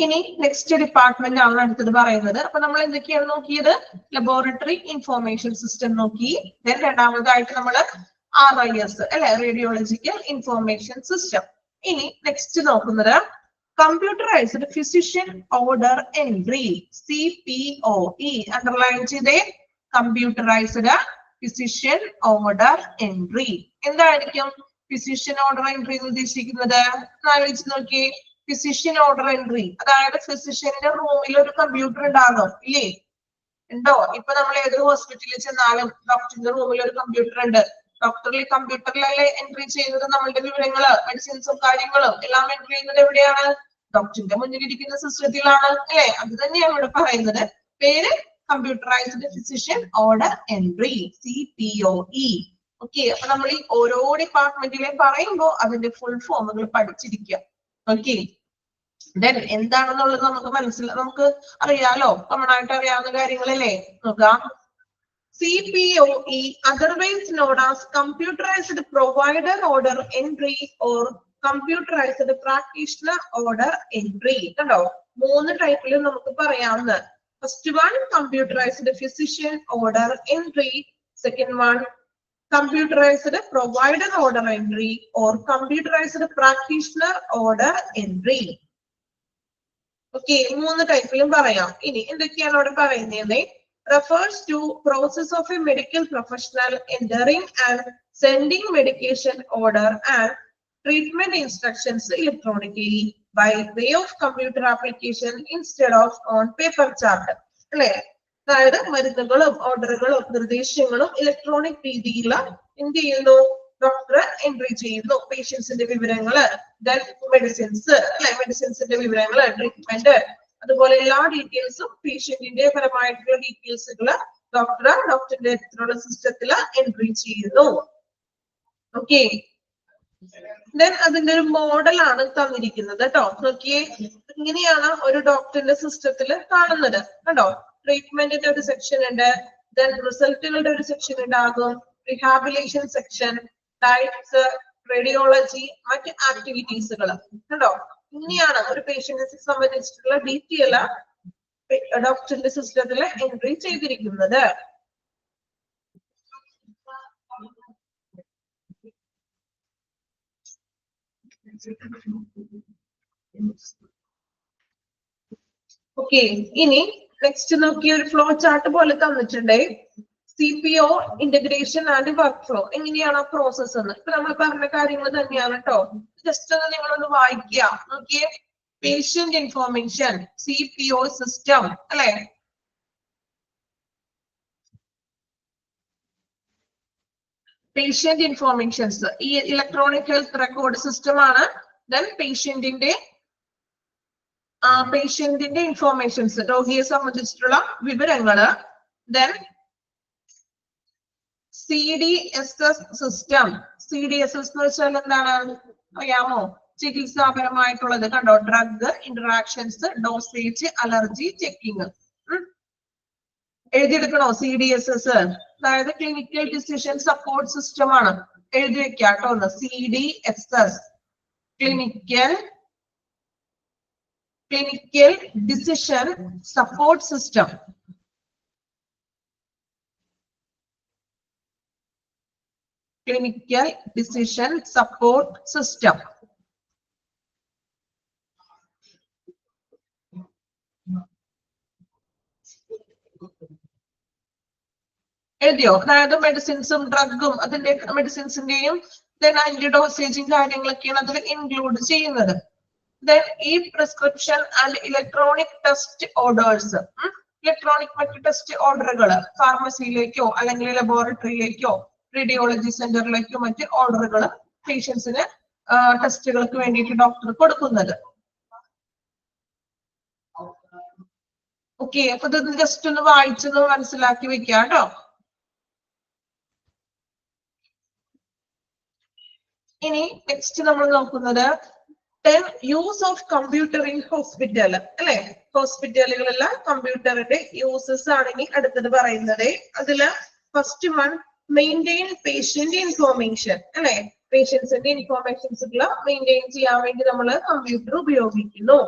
ഇനി നെക്സ്റ്റ് ഡിപ്പാർട്ട്മെന്റ് ആണ് അടുത്തത് പറയുന്നത്. അപ്പൊ നമ്മൾ എന്തൊക്കെയാണ് നോക്കിയത്? ലബോറട്ടറി ഇൻഫോർമേഷൻ സിസ്റ്റം നോക്കി. ദെൻ രണ്ടാമതായിട്ട് നമ്മൾ RIS അല്ലെ, റേഡിയോളജിക്കൽ ഇൻഫോർമേഷൻ സിസ്റ്റം. ഇനി നെക്സ്റ്റ് നോക്കുന്നത് computerised physician order entry, CPOE. Underline ചെയ്തേ, കമ്പ്യൂട്ടറൈസ്ഡ് ഫിസിഷ്യൻ ഓർഡർ എൻട്രി. എന്തായിരിക്കും ഫിസിഷ്യൻ ഓർഡർ എൻട്രി എന്ന് ഉദ്ദേശിക്കുന്നത്? ആലോചിച്ച് നോക്കിയേ. ഫിസിഷ്യൻ ഓർഡർ എൻട്രി, അതായത് ഫിസിഷ്യന്റെ റൂമിൽ ഒരു കമ്പ്യൂട്ടർ ഉണ്ടാകും ഇല്ലേ? ഉണ്ടോ? ഇപ്പൊ നമ്മൾ ഏതൊരു ഹോസ്പിറ്റലിൽ ചെന്നാലും ഡോക്ടറിന്റെ റൂമിൽ ഒരു കമ്പ്യൂട്ടർ ഉണ്ട്. ഡോക്ടറിൽ കമ്പ്യൂട്ടറിലല്ലേ എൻട്രി ചെയ്യുന്നത് നമ്മളുടെ വിവരങ്ങള്, മെഡിസിൻസും കാര്യങ്ങളും എല്ലാം എൻട്രി ചെയ്യുന്നത് എവിടെയാണ്? ഡോക്ടറിന്റെ മുന്നിലിരിക്കുന്ന സിസ്റ്റത്തിലാണ് അല്ലെ. അത് തന്നെയാണ് ഇവിടെ പറയുന്നത്. പേര് computerised physician order entry, CPOE. Okay, അപ്പൊ നമ്മൾ ഈ ഓരോ ഡിപ്പാർട്ട്മെന്റിലെയും പറയുമ്പോൾ അതിന്റെ ഫുൾ ഫോമുകൾ പഠിച്ചിരിക്കുക. ഓക്കെ, ദെൻ എന്താണെന്നുള്ളത് നമുക്ക് അറിയാലോ, കോമൺ ആയിട്ട് അറിയാവുന്ന കാര്യങ്ങളല്ലേ. നോക്കാം. CPOE, otherwise known as computerized provider order entry or computerized practitioner order entry. കണ്ടോ, 3 ടൈപ്പിലും നമുക്ക് പറയാവുന്ന. First one, computerized physician order entry. Second one, computerized provider order entry or computerized practitioner order entry. Okay, 3 ടൈപ്പിലും പറയാം. ഇനി എന്തൊക്കെയാണ് അവിടെ പറയുന്നത്? Refers to process of a medical professional entering and sending medication order and treatment instructions electronically by way of computer application instead of on paper chart. അല്ലെ, അതായത് മരുന്നുകളും ഓർഡറുകളും നിർദ്ദേശങ്ങളും electronic രീതിയിൽ എന്ത് ചെയ്യുന്നു? ഡോക്ടർ എൻട്രി ചെയ്യുന്നു. പേഷ്യൻസിന്റെ വിവരങ്ങള്, മെഡിസിൻസ് അല്ലെ, മെഡിസിൻസിന്റെ വിവരങ്ങള്, ട്രീറ്റ്മെന്റ്, അതുപോലെ എല്ലാ ഡീറ്റെയിൽസും പേഷ്യന്റിന്റെ പരമായിട്ടുള്ള ഡീറ്റെയിൽസുകള് ഡോക്ടറിന്റെ അടുത്തുള്ള സിസ്റ്റത്തില് എൻട്രി ചെയ്യുന്നു. ഓക്കെ, ദെൻ അതിന്റെ ഒരു മോഡലാണ് തന്നിരിക്കുന്നത് കേട്ടോ. നോക്കിയേ, ഇങ്ങനെയാണ് ഒരു ഡോക്ടറിന്റെ സിസ്റ്റത്തില് കാണുന്നത്. കണ്ടോ, ട്രീറ്റ്മെന്റിന്റെ ഒരു സെക്ഷൻ ഉണ്ട്, ദെൻ റിസൾട്ടുകളുടെ ഒരു സെക്ഷൻ ഉണ്ടാകും, റിഹാബിലേഷൻ സെക്ഷൻ, ഡയറ്റ്സ്, റേഡിയോളജി, മറ്റ് ആക്ടിവിറ്റീസുകൾ. കണ്ടോ, ഇങ്ങനെയാണ് ഒരു പേഷ്യന്റിനെ സംബന്ധിച്ചിട്ടുള്ള ഡീറ്റെയിൽ ഡോക്ടറിന്റെ സിസ്റ്റത്തിൽ എൻട്രി ചെയ്തിരിക്കുന്നത്. ഓക്കെ, ഇനി നെക്സ്റ്റ് നോക്കിയ ഒരു ഫ്ലോ ചാർട്ട് പോലെ തന്നിട്ടുണ്ട്. CPO integration and work flow, എങ്ങനെയാണ് ആ പ്രോസസ് എന്ന്. ഇപ്പൊ നമ്മൾ പറഞ്ഞ കാര്യങ്ങൾ തന്നെയാണ് കേട്ടോ. ജസ്റ്റ് ഒന്ന് നിങ്ങളൊന്ന് വായിക്കുക. നോക്കിയേ, പേഷ്യന്റ് ഇൻഫോർമേഷൻ, CPO സിസ്റ്റം അല്ലെ, പേഷ്യന്റ് ഇൻഫോർമേഷൻസ് ഈ ഇലക്ട്രോണിക് ഹെൽത്ത് റെക്കോർഡ് സിസ്റ്റം ആണ്. ദെൻ പേഷ്യന്റിന്റെ ഇൻഫോർമേഷൻസ്, രോഗിയെ സംബന്ധിച്ചിട്ടുള്ള വിവരങ്ങള്. Then CDSS system. CDSS എന്ന് വെച്ചാൽ എന്താണ് അറിയാമോ? ചികിത്സാപരമായിട്ടുള്ളത്. കണ്ടോ, drug interactions, dosage, allergy, checking. എഴുതിയെടുക്കണോ? CDSS അതായത് ക്ലിനിക്കൽ ഡിസിഷൻ സപ്പോർട്ട് സിസ്റ്റം ആണ്. എഴുതി വെക്കാം കേട്ടോ ഒന്ന്. CDSS, clinical decision support system. Clinical decision support system. എഴുതിയോ? അതായത് മെഡിസിൻസും ഡ്രഗും അതിന്റെ മെഡിസിൻസിന്റെയും അതിന്റെ ഡോസേജും കാര്യങ്ങളൊക്കെയാണ് അതിൽ ഇൻക്ലൂഡ് ചെയ്യുന്നത്. ദെൻ ഈ prescription and electronic test orders, electronic മറ്റ് ടെസ്റ്റ് ഓർഡറുകൾ ഫാർമസിയിലേക്കോ അല്ലെങ്കിൽ ലബോറട്ടറിയിലേക്കോ റേഡിയോളജി സെന്ററിലേക്കോ മറ്റ് ഓർഡറുകൾ പേഷ്യൻസിന് ടെസ്റ്റുകൾക്ക് വേണ്ടിയിട്ട് ഡോക്ടർ കൊടുക്കുന്നത്. ഓക്കെ, അപ്പൊ ഇത് ജസ്റ്റ് ഒന്ന് വായിച്ചൊന്ന് മനസ്സിലാക്കി വെക്കാം കേട്ടോ. ഇനി നെക്സ്റ്റ് നമ്മൾ നോക്കുന്നത് use of computer in hospital അല്ലെ. ഹോസ്പിറ്റലുകളെല്ലാം കമ്പ്യൂട്ടറിന്റെ യൂസസ് ആണ് ഇനി അടുത്തത് പറയുന്നത്. അതില് first one, maintain patient information അല്ലെ. പേഷ്യൻസിന്റെ ഇൻഫോർമേഷൻസ് മെയിൻറ്റെയിൻ ചെയ്യാൻ വേണ്ടി നമ്മൾ കമ്പ്യൂട്ടർ ഉപയോഗിക്കുന്നു.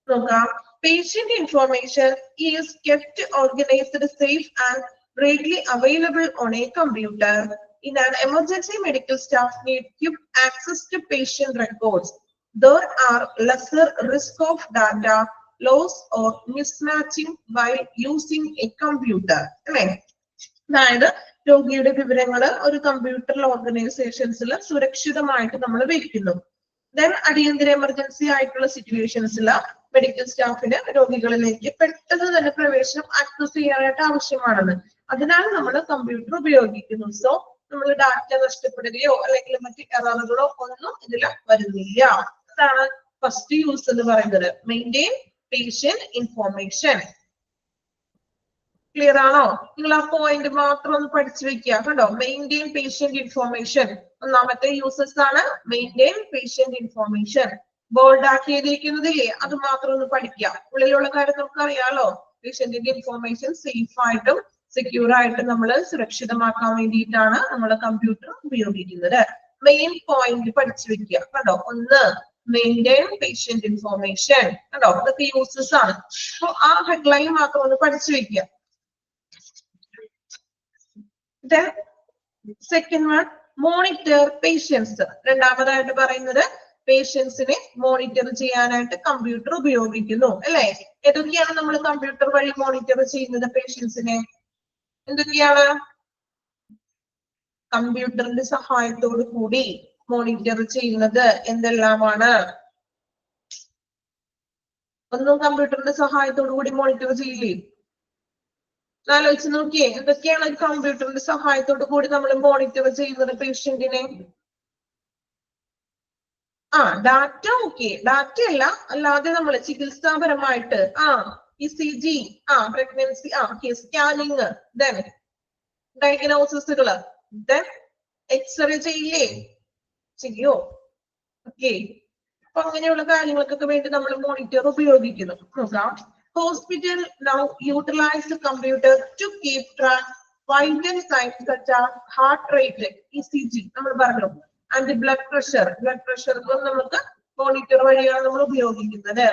നോക്കാം. Patient information is kept organised, safe and readily available on a computer. In an emergency, medical staff need quick access to patient records. There are lesser risk of data loss or mismatching while using a computer. അതായത് രോഗിയുടെ വിവരങ്ങൾ ഒരു കമ്പ്യൂട്ടറിൽ ഓർഗനൈസേഷൻസിൽ സുരക്ഷിതമായിട്ട് നമ്മൾ വെക്കുന്നു. Then അടിയന്തര emergency ആയിട്ടുള്ള സിറ്റുവേഷൻസിൽ മെഡിക്കൽ സ്റ്റാഫിന് രോഗികളിലേക്ക് പെട്ടെന്ന് തന്നെ പ്രവേശനം ആക്സസ് ചെയ്യാനായിട്ട് ആവശ്യമാണെന്ന്. അതിനാൽ നമ്മൾ കമ്പ്യൂട്ടർ ഉപയോഗിക്കുന്നു. സോ നമ്മൾ ഡാറ്റ നഷ്ടപ്പെടുകയോ അല്ലെങ്കിൽ മറ്റ് എററുകളോ ഒന്നും ഇതിൽ വരുന്നില്ല. അതാണ് ഫസ്റ്റ് യൂസ് എന്ന് പറയുന്നത്, മെയിൻറ്റെയിൻ പേഷ്യന്റ് ഇൻഫോർമേഷൻ. ക്ലിയർ ആണോ? നിങ്ങൾ ആ പോയിന്റ് മാത്രം ഒന്ന് പഠിച്ചു വെക്കുക. കണ്ടോ, മെയിൻറ്റെയിൻ പേഷ്യന്റ് ഇൻഫോർമേഷൻ ഒന്നാമത്തെ യൂസസ് ആണ്. മെയിൻറ്റെയിൻ പേഷ്യന്റ് ഇൻഫോർമേഷൻ ബോൾഡ് ആക്കി എഴുതിയിരിക്കുന്നതില്ലേ, അത് മാത്രം ഒന്ന് പഠിക്കുക. ഉള്ളിലുള്ള കാര്യം നമുക്ക് അറിയാലോ. പേഷ്യന്റിന്റെ ഇൻഫോർമേഷൻ സേഫ് ആയിട്ടും സെക്യൂർ ആയിട്ടും നമ്മൾ സുരക്ഷിതമാക്കാൻ വേണ്ടിയിട്ടാണ് നമ്മൾ കമ്പ്യൂട്ടർ ഉപയോഗിക്കുന്നത്. മെയിൻ പോയിന്റ് പഠിച്ചു വെക്കുക. കണ്ടോ, ഒന്ന് മെയിൻറ്റെയിൻ പേഷ്യന്റ് ഇൻഫോർമേഷൻ. കണ്ടോ, ഇതൊക്കെ യൂസസ് ആണ്. അപ്പൊ ആ ഹെഡ്ലൈൻ മാത്രം ഒന്ന് പഠിച്ചു വെക്കുക. Then second one, monitor patients. രണ്ടാമതായിട്ട് പറയുന്നത് പേഷ്യൻസിനെ മോണിറ്റർ ചെയ്യാനായിട്ട് കമ്പ്യൂട്ടർ ഉപയോഗിക്കുന്നു അല്ലെ. ഏതൊക്കെയാണ് നമ്മൾ കമ്പ്യൂട്ടർ വഴി മോണിറ്റർ ചെയ്യുന്നത് പേഷ്യൻസിനെ? എന്തൊക്കെയാണ്? കമ്പ്യൂട്ടറിന്റെ സഹായത്തോടു കൂടി മോണിറ്റർ ചെയ്യുന്നത് എന്തെല്ലാമാണ്? ഒന്നും കമ്പ്യൂട്ടറിന്റെ സഹായത്തോടു കൂടി മോണിറ്റർ ചെയ്യില്ലേ? ആലോചിച്ച് നോക്കിയേ, എന്തൊക്കെയാണ് കമ്പ്യൂട്ടറിന്റെ സഹായത്തോടു കൂടി നമ്മൾ മോണിറ്റർ ചെയ്യുന്നത് പേഷ്യന്റിനെ? ഡാറ്റ. ഓക്കെ, ഡാറ്റ അല്ല, അല്ലാതെ നമ്മൾ ചികിത്സാപരമായിട്ട് ECG, പ്രഗ്നൻസി, സ്കാനിങ്, ദെൻ ഡയഗ്നോസിസുകള്, ദെൻ എക്സ്റേ ചെയ്യില്ലേ? ചെയ്യോ? ഓക്കെ, അപ്പൊ അങ്ങനെയുള്ള കാര്യങ്ങൾക്കൊക്കെ വേണ്ടി നമ്മൾ മോണിറ്റർ ഉപയോഗിക്കുന്നു. നോക്കാം. Hospital now utilize the computer to keep track vital signs such as heart rate, ECG നമ്മൾ പറഞ്ഞു, ആൻഡ് ബ്ലഡ് പ്രഷർ. ബ്ലഡ് പ്രഷർക്കും നമുക്ക് മോണിറ്റർ വഴിയാണ് നമ്മൾ ഉപയോഗിക്കുന്നത്.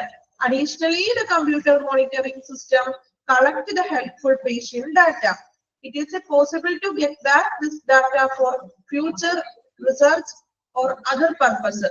Additionally, the computer monitoring system collect the helpful patient data. It is possible to get back this data for future research or other purpose.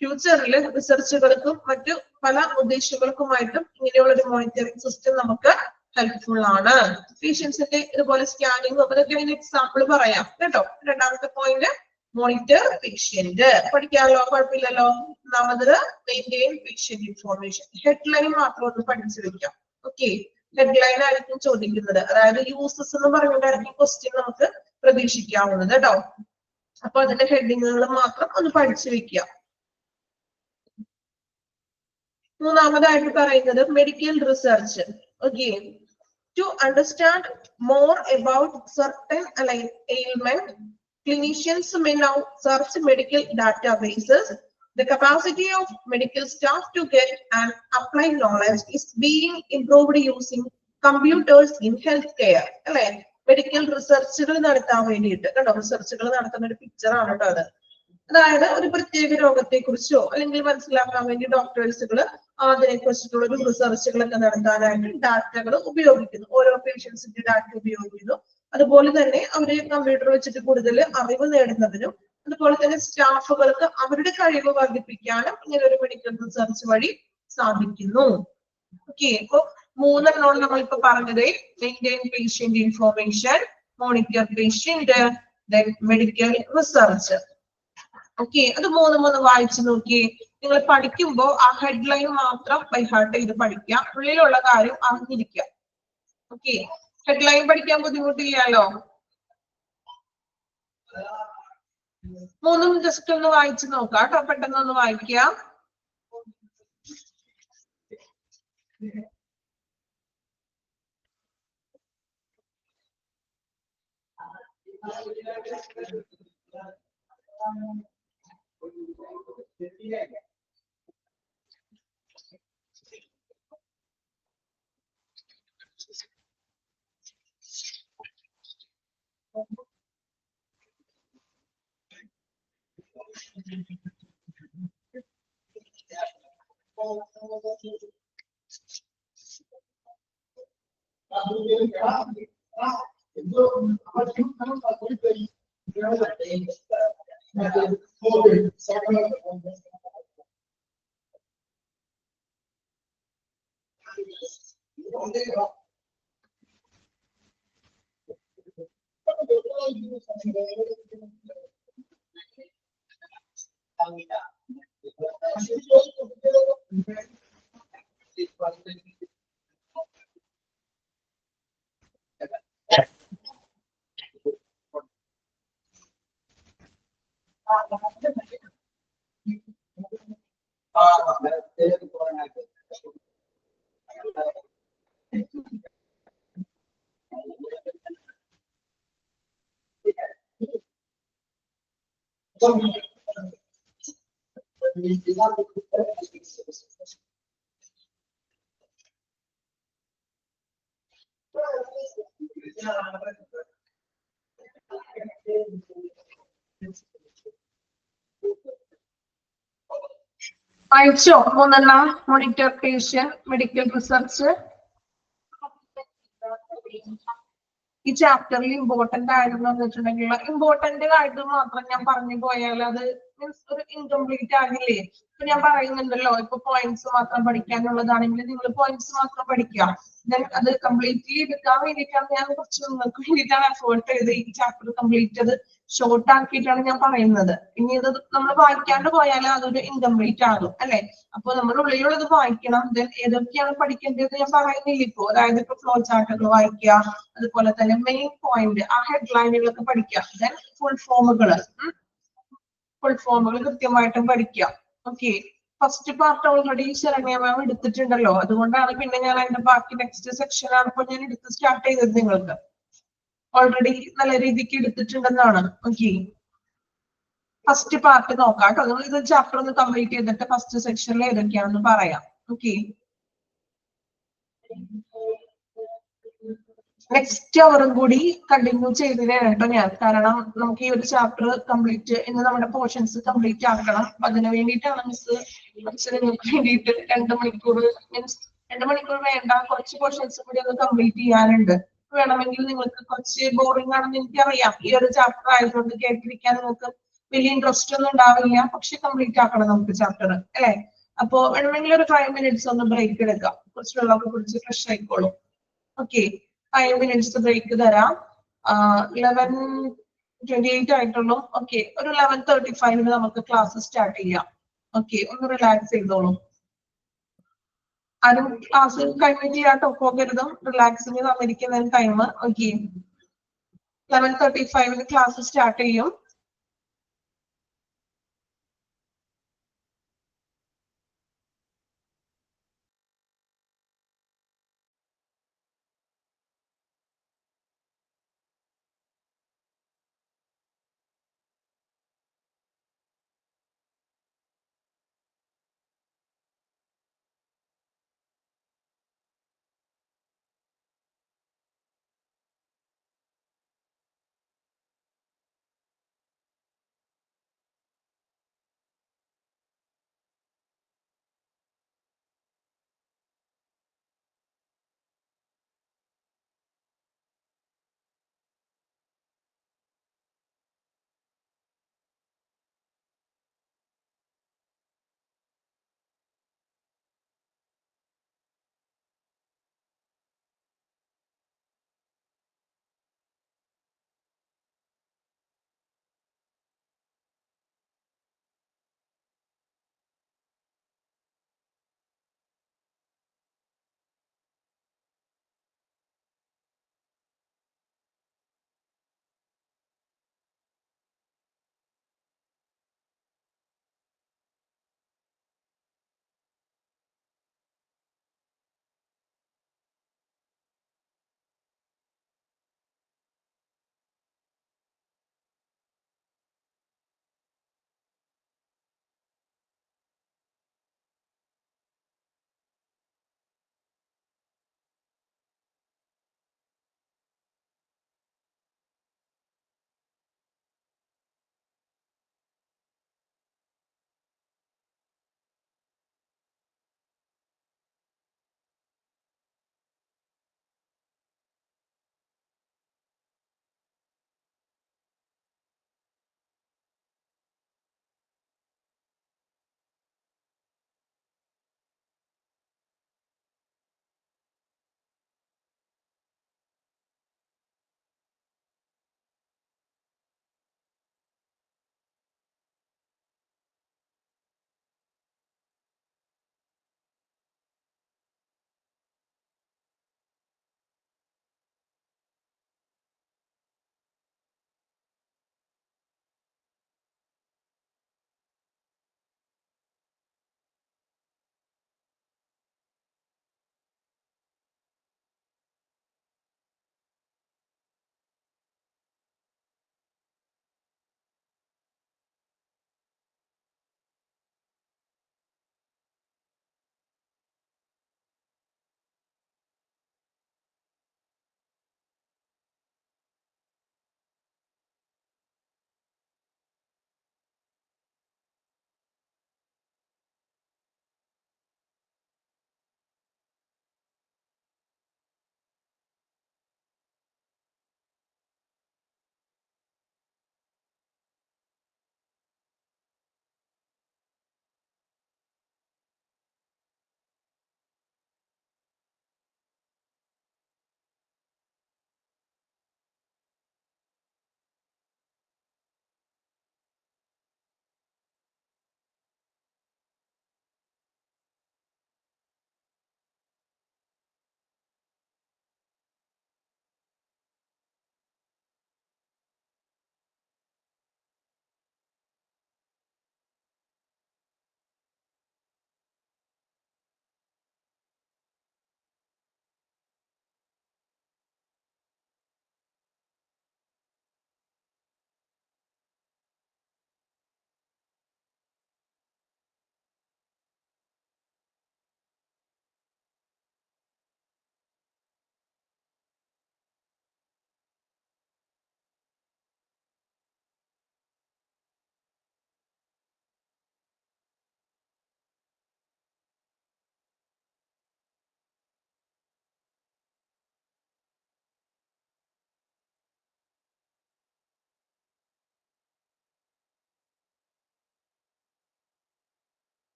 ഫ്യൂച്ചറിൽ റിസർച്ചുകൾക്കും മറ്റു പല ഉദ്ദേശങ്ങൾക്കുമായിട്ടും ഇങ്ങനെയുള്ള ഒരു മോണിറ്ററിംഗ് സിസ്റ്റം നമുക്ക് ഹെൽപ്ഫുൾ ആണ്. പേഷ്യൻസിന്റെ ഇതുപോലെ സ്കാനിങ്, അതൊക്കെ അതിന് എക്സാമ്പിൾ പറയാം കേട്ടോ. രണ്ടാമത്തെ പോയിന്റ് മോണിറ്റർ പേഷ്യന്റ്. പഠിക്കാമല്ലോ, കുഴപ്പമില്ലല്ലോ. ഒന്നാമത് മെയിൻറ്റെയിൻ പേഷ്യന്റ് ഇൻഫോർമേഷൻ. ഹെഡ്ലൈൻ മാത്രം ഒന്ന് പഠിച്ചു വെക്കാം. ഓക്കെ, ഹെഡ്ലൈൻ ആയിരിക്കും ചോദിക്കുന്നത്. അതായത് യൂസസ് എന്ന് പറഞ്ഞിട്ടായിരിക്കും ക്വസ്റ്റ്യൻ നമുക്ക് പ്രതീക്ഷിക്കാവുന്നത് കേട്ടോ. അപ്പൊ അതിന്റെ ഹെഡിങ്ങുകൾ മാത്രം ഒന്ന് പഠിച്ചു വെക്കുക. മൂന്നാമതായിട്ട് പറയുന്നത് medical research. Okay, to understand more about certain ailment, clinicians may now search medical databases. The capacity of medical staff to get and apply knowledge is being improved using computers in healthcare. അല്ലെ, medical റിസർച്ചുകൾ നടത്താൻ വേണ്ടിയിട്ട് കണ്ടോ, റിസർച്ചുകൾ നടത്തുന്ന ഒരു picture ആണ് കേട്ടോ അത്. അതായത് ഒരു പ്രത്യേക രോഗത്തെ കുറിച്ചോ അല്ലെങ്കിൽ മനസ്സിലാക്കാൻ വേണ്ടി ഡോക്ടേഴ്സുകൾ അതിനെ കുറിച്ചിട്ടുള്ള ഒരു റിസർച്ചുകളൊക്കെ നടത്താനായിട്ട് ഡാറ്റകൾ ഉപയോഗിക്കുന്നു. ഓരോ പേഷ്യൻസിന്റെ ഡാറ്റ ഉപയോഗിക്കുന്നു. അതുപോലെ തന്നെ അവര് കമ്പ്യൂട്ടർ വെച്ചിട്ട് കൂടുതൽ അറിവ് നേടുന്നതിനും അതുപോലെ തന്നെ സ്റ്റാഫുകൾക്ക് അവരുടെ കഴിവ് വർദ്ധിപ്പിക്കാനും ഇങ്ങനെ ഒരു മെഡിക്കൽ റിസർച്ച് വഴി സാധിക്കുന്നു. ഓക്കെ, അപ്പൊ മൂന്നെണ്ണമാണ് നമ്മളിപ്പോ പറഞ്ഞത്. Maintain patient information, monitor patient, then medical research. Okay, അത് മൂന്ന് വായിച്ചു നോക്കിയേ. നിങ്ങൾ പഠിക്കുമ്പോ ആ ഹെഡ്ലൈൻ മാത്രം ബൈ ഹാർട്ട് ചെയ്ത് പഠിക്കുക, ഉള്ളിലുള്ള കാര്യം അറിഞ്ഞിരിക്കുക. ഓക്കെ, ഹെഡ്ലൈൻ പഠിക്കാൻ ബുദ്ധിമുട്ടില്ലല്ലോ. മൂന്നും ജസ്റ്റ് ഒന്ന് വായിച്ചു നോക്കാം കേട്ടോ, പെട്ടെന്ന് ഒന്ന് വായിക്കാം. വായിച്ചോ മൂന്നെണ്ണം? Monitor patient, medical research. ഈ ചാപ്റ്ററിൽ ഇമ്പോർട്ടന്റ് ആയിരുന്നു വെച്ചിട്ടുണ്ടെങ്കിൽ ഇമ്പോർട്ടന്റ് ആയിട്ട് മാത്രം ഞാൻ പറഞ്ഞു പോയാൽ അത് മീൻസ് ഒരു ഇൻകംപ്ലീറ്റ് ആകില്ലേ? ഇപ്പൊ ഞാൻ പറയുന്നുണ്ടല്ലോ, ഇപ്പൊ പോയിന്റ്സ് മാത്രം പഠിക്കാനുള്ളതാണെങ്കിൽ നിങ്ങൾ പോയിന്റ്സ് മാത്രം പഠിക്കുക. ദെൻ അത് കംപ്ലീറ്റ്ലി എടുക്കാൻ വേണ്ടിയിട്ടാണ് ഞാൻ കുറച്ച് നിങ്ങൾക്ക് വേണ്ടിയിട്ടാണ് എഫേർട്ട് ചെയ്ത് ഈ ചാപ്റ്റർ കംപ്ലീറ്റ് അത് ഷോർട്ട് ആക്കിയിട്ടാണ് ഞാൻ പറയുന്നത്. ഇനി ഇത് നമ്മൾ വായിക്കാണ്ട് പോയാൽ അതൊരു ഇൻകംപ്ലീറ്റ് ആകും അല്ലെ? അപ്പൊ നമ്മുടെ ഉള്ളിലുള്ളത് വായിക്കണം. ദെൻ ഏതൊക്കെയാണ് പഠിക്കേണ്ടത് ഞാൻ പറയുന്നില്ല ഇപ്പോ. അതായത് ഇപ്പൊ ഫ്ലോ ചാർട്ടുകൾ വായിക്കുക, അതുപോലെ തന്നെ മെയിൻ പോയിന്റ് ആ ഹെഡ്ലൈനുകളൊക്കെ പഠിക്കുക. ദെൻ ഫുൾ ഫോമുകൾ കൃത്യമായിട്ടും പഠിക്കുക. Okay, first part already Saranya ma'am എടുത്തിട്ടുണ്ടല്ലോ, അതുകൊണ്ടാണ് പിന്നെ ഞാൻ അതിന്റെ ബാക്കി നെക്സ്റ്റ് സെക്ഷൻ ആണ് ഇപ്പൊ ഞാൻ എടുത്ത് സ്റ്റാർട്ട് ചെയ്തത്. നിങ്ങൾക്ക് ഓൾറെഡി നല്ല രീതിക്ക് എടുത്തിട്ടുണ്ടെന്നാണ്. ഓക്കെ, ഫസ്റ്റ് പാർട്ട് നോക്കാം കേട്ടോ. നിങ്ങൾ ഇത് ചാപ്റ്റർ ഒന്ന് കംപ്ലീറ്റ് ചെയ്തിട്ട് ഫസ്റ്റ് സെക്ഷനിൽ ഏതൊക്കെയാണെന്ന് പറയാം. ഓക്കെ, നെക്സ്റ്റ് അവറും കൂടി കണ്ടിന്യൂ ചെയ്തതാണ് കേട്ടോ ഞാൻ. കാരണം നമുക്ക് ഈ ഒരു ചാപ്റ്റർ കംപ്ലീറ്റ് ഇന്ന് നമ്മുടെ പോർഷൻസ് കംപ്ലീറ്റ് ആക്കണം. അപ്പൊ അതിന് വേണ്ടിയിട്ടാണ് മിസ് നിങ്ങൾക്ക് വേണ്ടിയിട്ട് 2 മണിക്കൂർ മീൻസ് 2 മണിക്കൂർ വേണ്ട, കുറച്ച് പോർഷൻസ് കൂടി ഒന്ന് കംപ്ലീറ്റ് ചെയ്യാനുണ്ട്. വേണമെങ്കിൽ നിങ്ങൾക്ക് കുറച്ച് ബോറിംഗ് ആണെന്ന് എനിക്കറിയാം. ഈ ഒരു ചാപ്റ്റർ ആയതുകൊണ്ട് കേട്ടിരിക്കാൻ നിങ്ങൾക്ക് വലിയ ഇൻട്രസ്റ്റ് ഒന്നും ഉണ്ടാവില്ല. പക്ഷെ കംപ്ലീറ്റ് ആക്കണം നമുക്ക് ചാപ്റ്റർ അല്ലെ? അപ്പോ വേണമെങ്കിൽ ഒരു 5 minutes ഒന്ന് ബ്രേക്ക് എടുക്കാം. കുറച്ച് വെള്ളമൊക്കെ കുടിച്ച് ഫ്രഷ് ആയിക്കോളും. ഓക്കെ, 5 minutes ബ്രേക്ക് തരാം. 11:28 ആയിട്ടുള്ളൂ. ഓക്കെ, ഒരു 11:35 നമുക്ക് ക്ലാസ് സ്റ്റാർട്ട് ചെയ്യാം. ഓക്കെ, ഒന്ന് റിലാക്സ് ചെയ്തോളൂ. ആരും ക്ലാസ് കഴിഞ്ഞിട്ട് പോകരുതും. റിലാക്സിന് തന്നിരിക്കുന്ന ടൈം. ഓക്കെ, 11:35 ക്ലാസ് സ്റ്റാർട്ട് ചെയ്യും.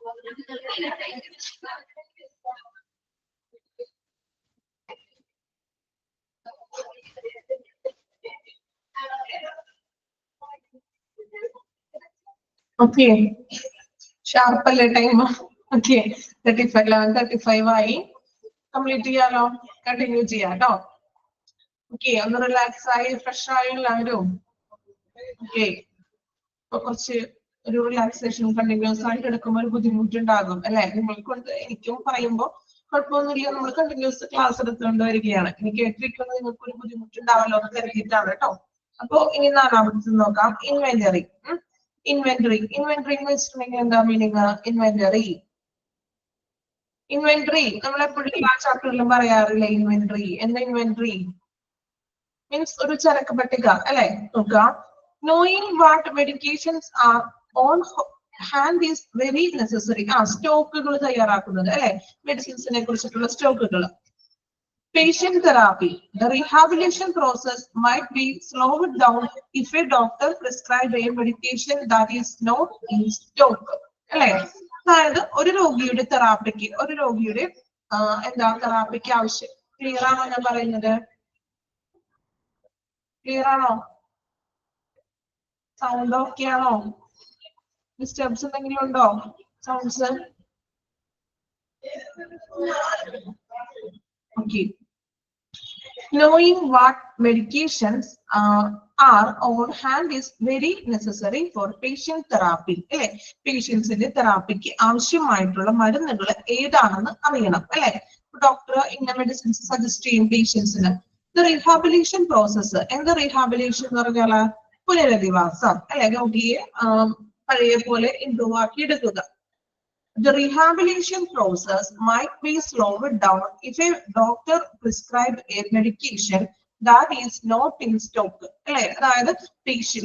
ഓക്കെ, ഷാർപ്പല്ലേ ടൈം? ഓക്കെ, 35 11:35 ആയി. കംപ്ലീറ്റ് ചെയ്യാലോ, കണ്ടിന്യൂ ചെയ്യാം കേട്ടോ. ഓക്കെ, ഒന്ന് റിലാക്സ് ആയി ഫ്രഷ് ആയി എല്ലാവരും. ഓക്കെ, ഇപ്പൊ കുറച്ച് ഒരു റിലാക്സേഷൻ കണ്ടിന്യൂസ് ആയിട്ട് എടുക്കുമ്പോൾ ഒരു ബുദ്ധിമുട്ടുണ്ടാകും അല്ലെ? നിങ്ങൾക്കൊണ്ട് എനിക്കും പറയുമ്പോൾ കുഴപ്പമൊന്നുമില്ല, നമ്മൾ കണ്ടിന്യൂസ് ക്ലാസ് എടുത്തുകൊണ്ട് വരികയാണ്. എനിക്ക് കേട്ടിരിക്കുന്നത് നിങ്ങൾക്ക് ഒരു ബുദ്ധിമുട്ടുണ്ടാവല്ലോ എന്ന് കരുതിയിട്ടാണ് കേട്ടോ. അപ്പൊ ഇനി 4ാമത്തെ നോക്കാം, ഇൻവെന്ററി. ഇൻവെന്ററി എന്ന് വെച്ചിട്ടുണ്ടെങ്കിൽ എന്താ മീനിങ്? ഇൻവെന്ററി നമ്മൾ എപ്പോഴും എല്ലാ ചാപ്റ്ററിലും പറയാറില്ലേ ഇൻവെന്ററി? എന്താ ഇൻവെന്ററി? മീൻസ് ഒരു ചരക്ക് പട്ടിക അല്ലെ? നോക്കാം, knowing what medications are on hand is very necessary. സ്റ്റോക്കുകൾ തയ്യാറാക്കുന്നത് അല്ലെ? മെഡിസിൻസിനെ കുറിച്ചിട്ടുള്ള സ്റ്റോക്കുകൾ. Patient therapy. The rehabilitation process might be slowed down if a doctor prescribes a medication that is not in stock. അല്ലെ? അതായത് ഒരു രോഗിയുടെ തെറാപ്പിക്ക്, ഒരു രോഗിയുടെ തെറാപ്പിക്ക് ആവശ്യം. ക്ലിയർ ആണോ ഞാൻ പറയുന്നത്? ക്ലിയർ ആണോ? സൗണ്ട് ഓക്കെ ആണോ? ഡിസ്റ്റർബൻസ് എന്തെങ്കിലും ഉണ്ടോ? Sounds? Okay. Knowing what medications are on hand is very necessary for patient therapy. അല്ലെ? പേഷ്യൻസിന്റെ തെറാപ്പിക്ക് ആവശ്യമായിട്ടുള്ള മരുന്നുകൾ ഏതാണെന്ന് അറിയണം അല്ലെ? ഡോക്ടർ ഇന്ന മെഡിസിൻസ് സജസ്റ്റ് ചെയ്യും പേഷ്യൻസിന്. The rehabilitation process. എന്താ റീഹാബിലേഷൻ എന്ന് പറഞ്ഞാൽ? പുനരധിവാസം അല്ലെ? രോഗിയെ പഴയ പോലെ ഇംപ്രൂവ് ആക്കി എടുക്കുക. The rehabilitation process might be slowed down if a doctor prescribed a medication that is not in stock. അല്ലെ? അതായത്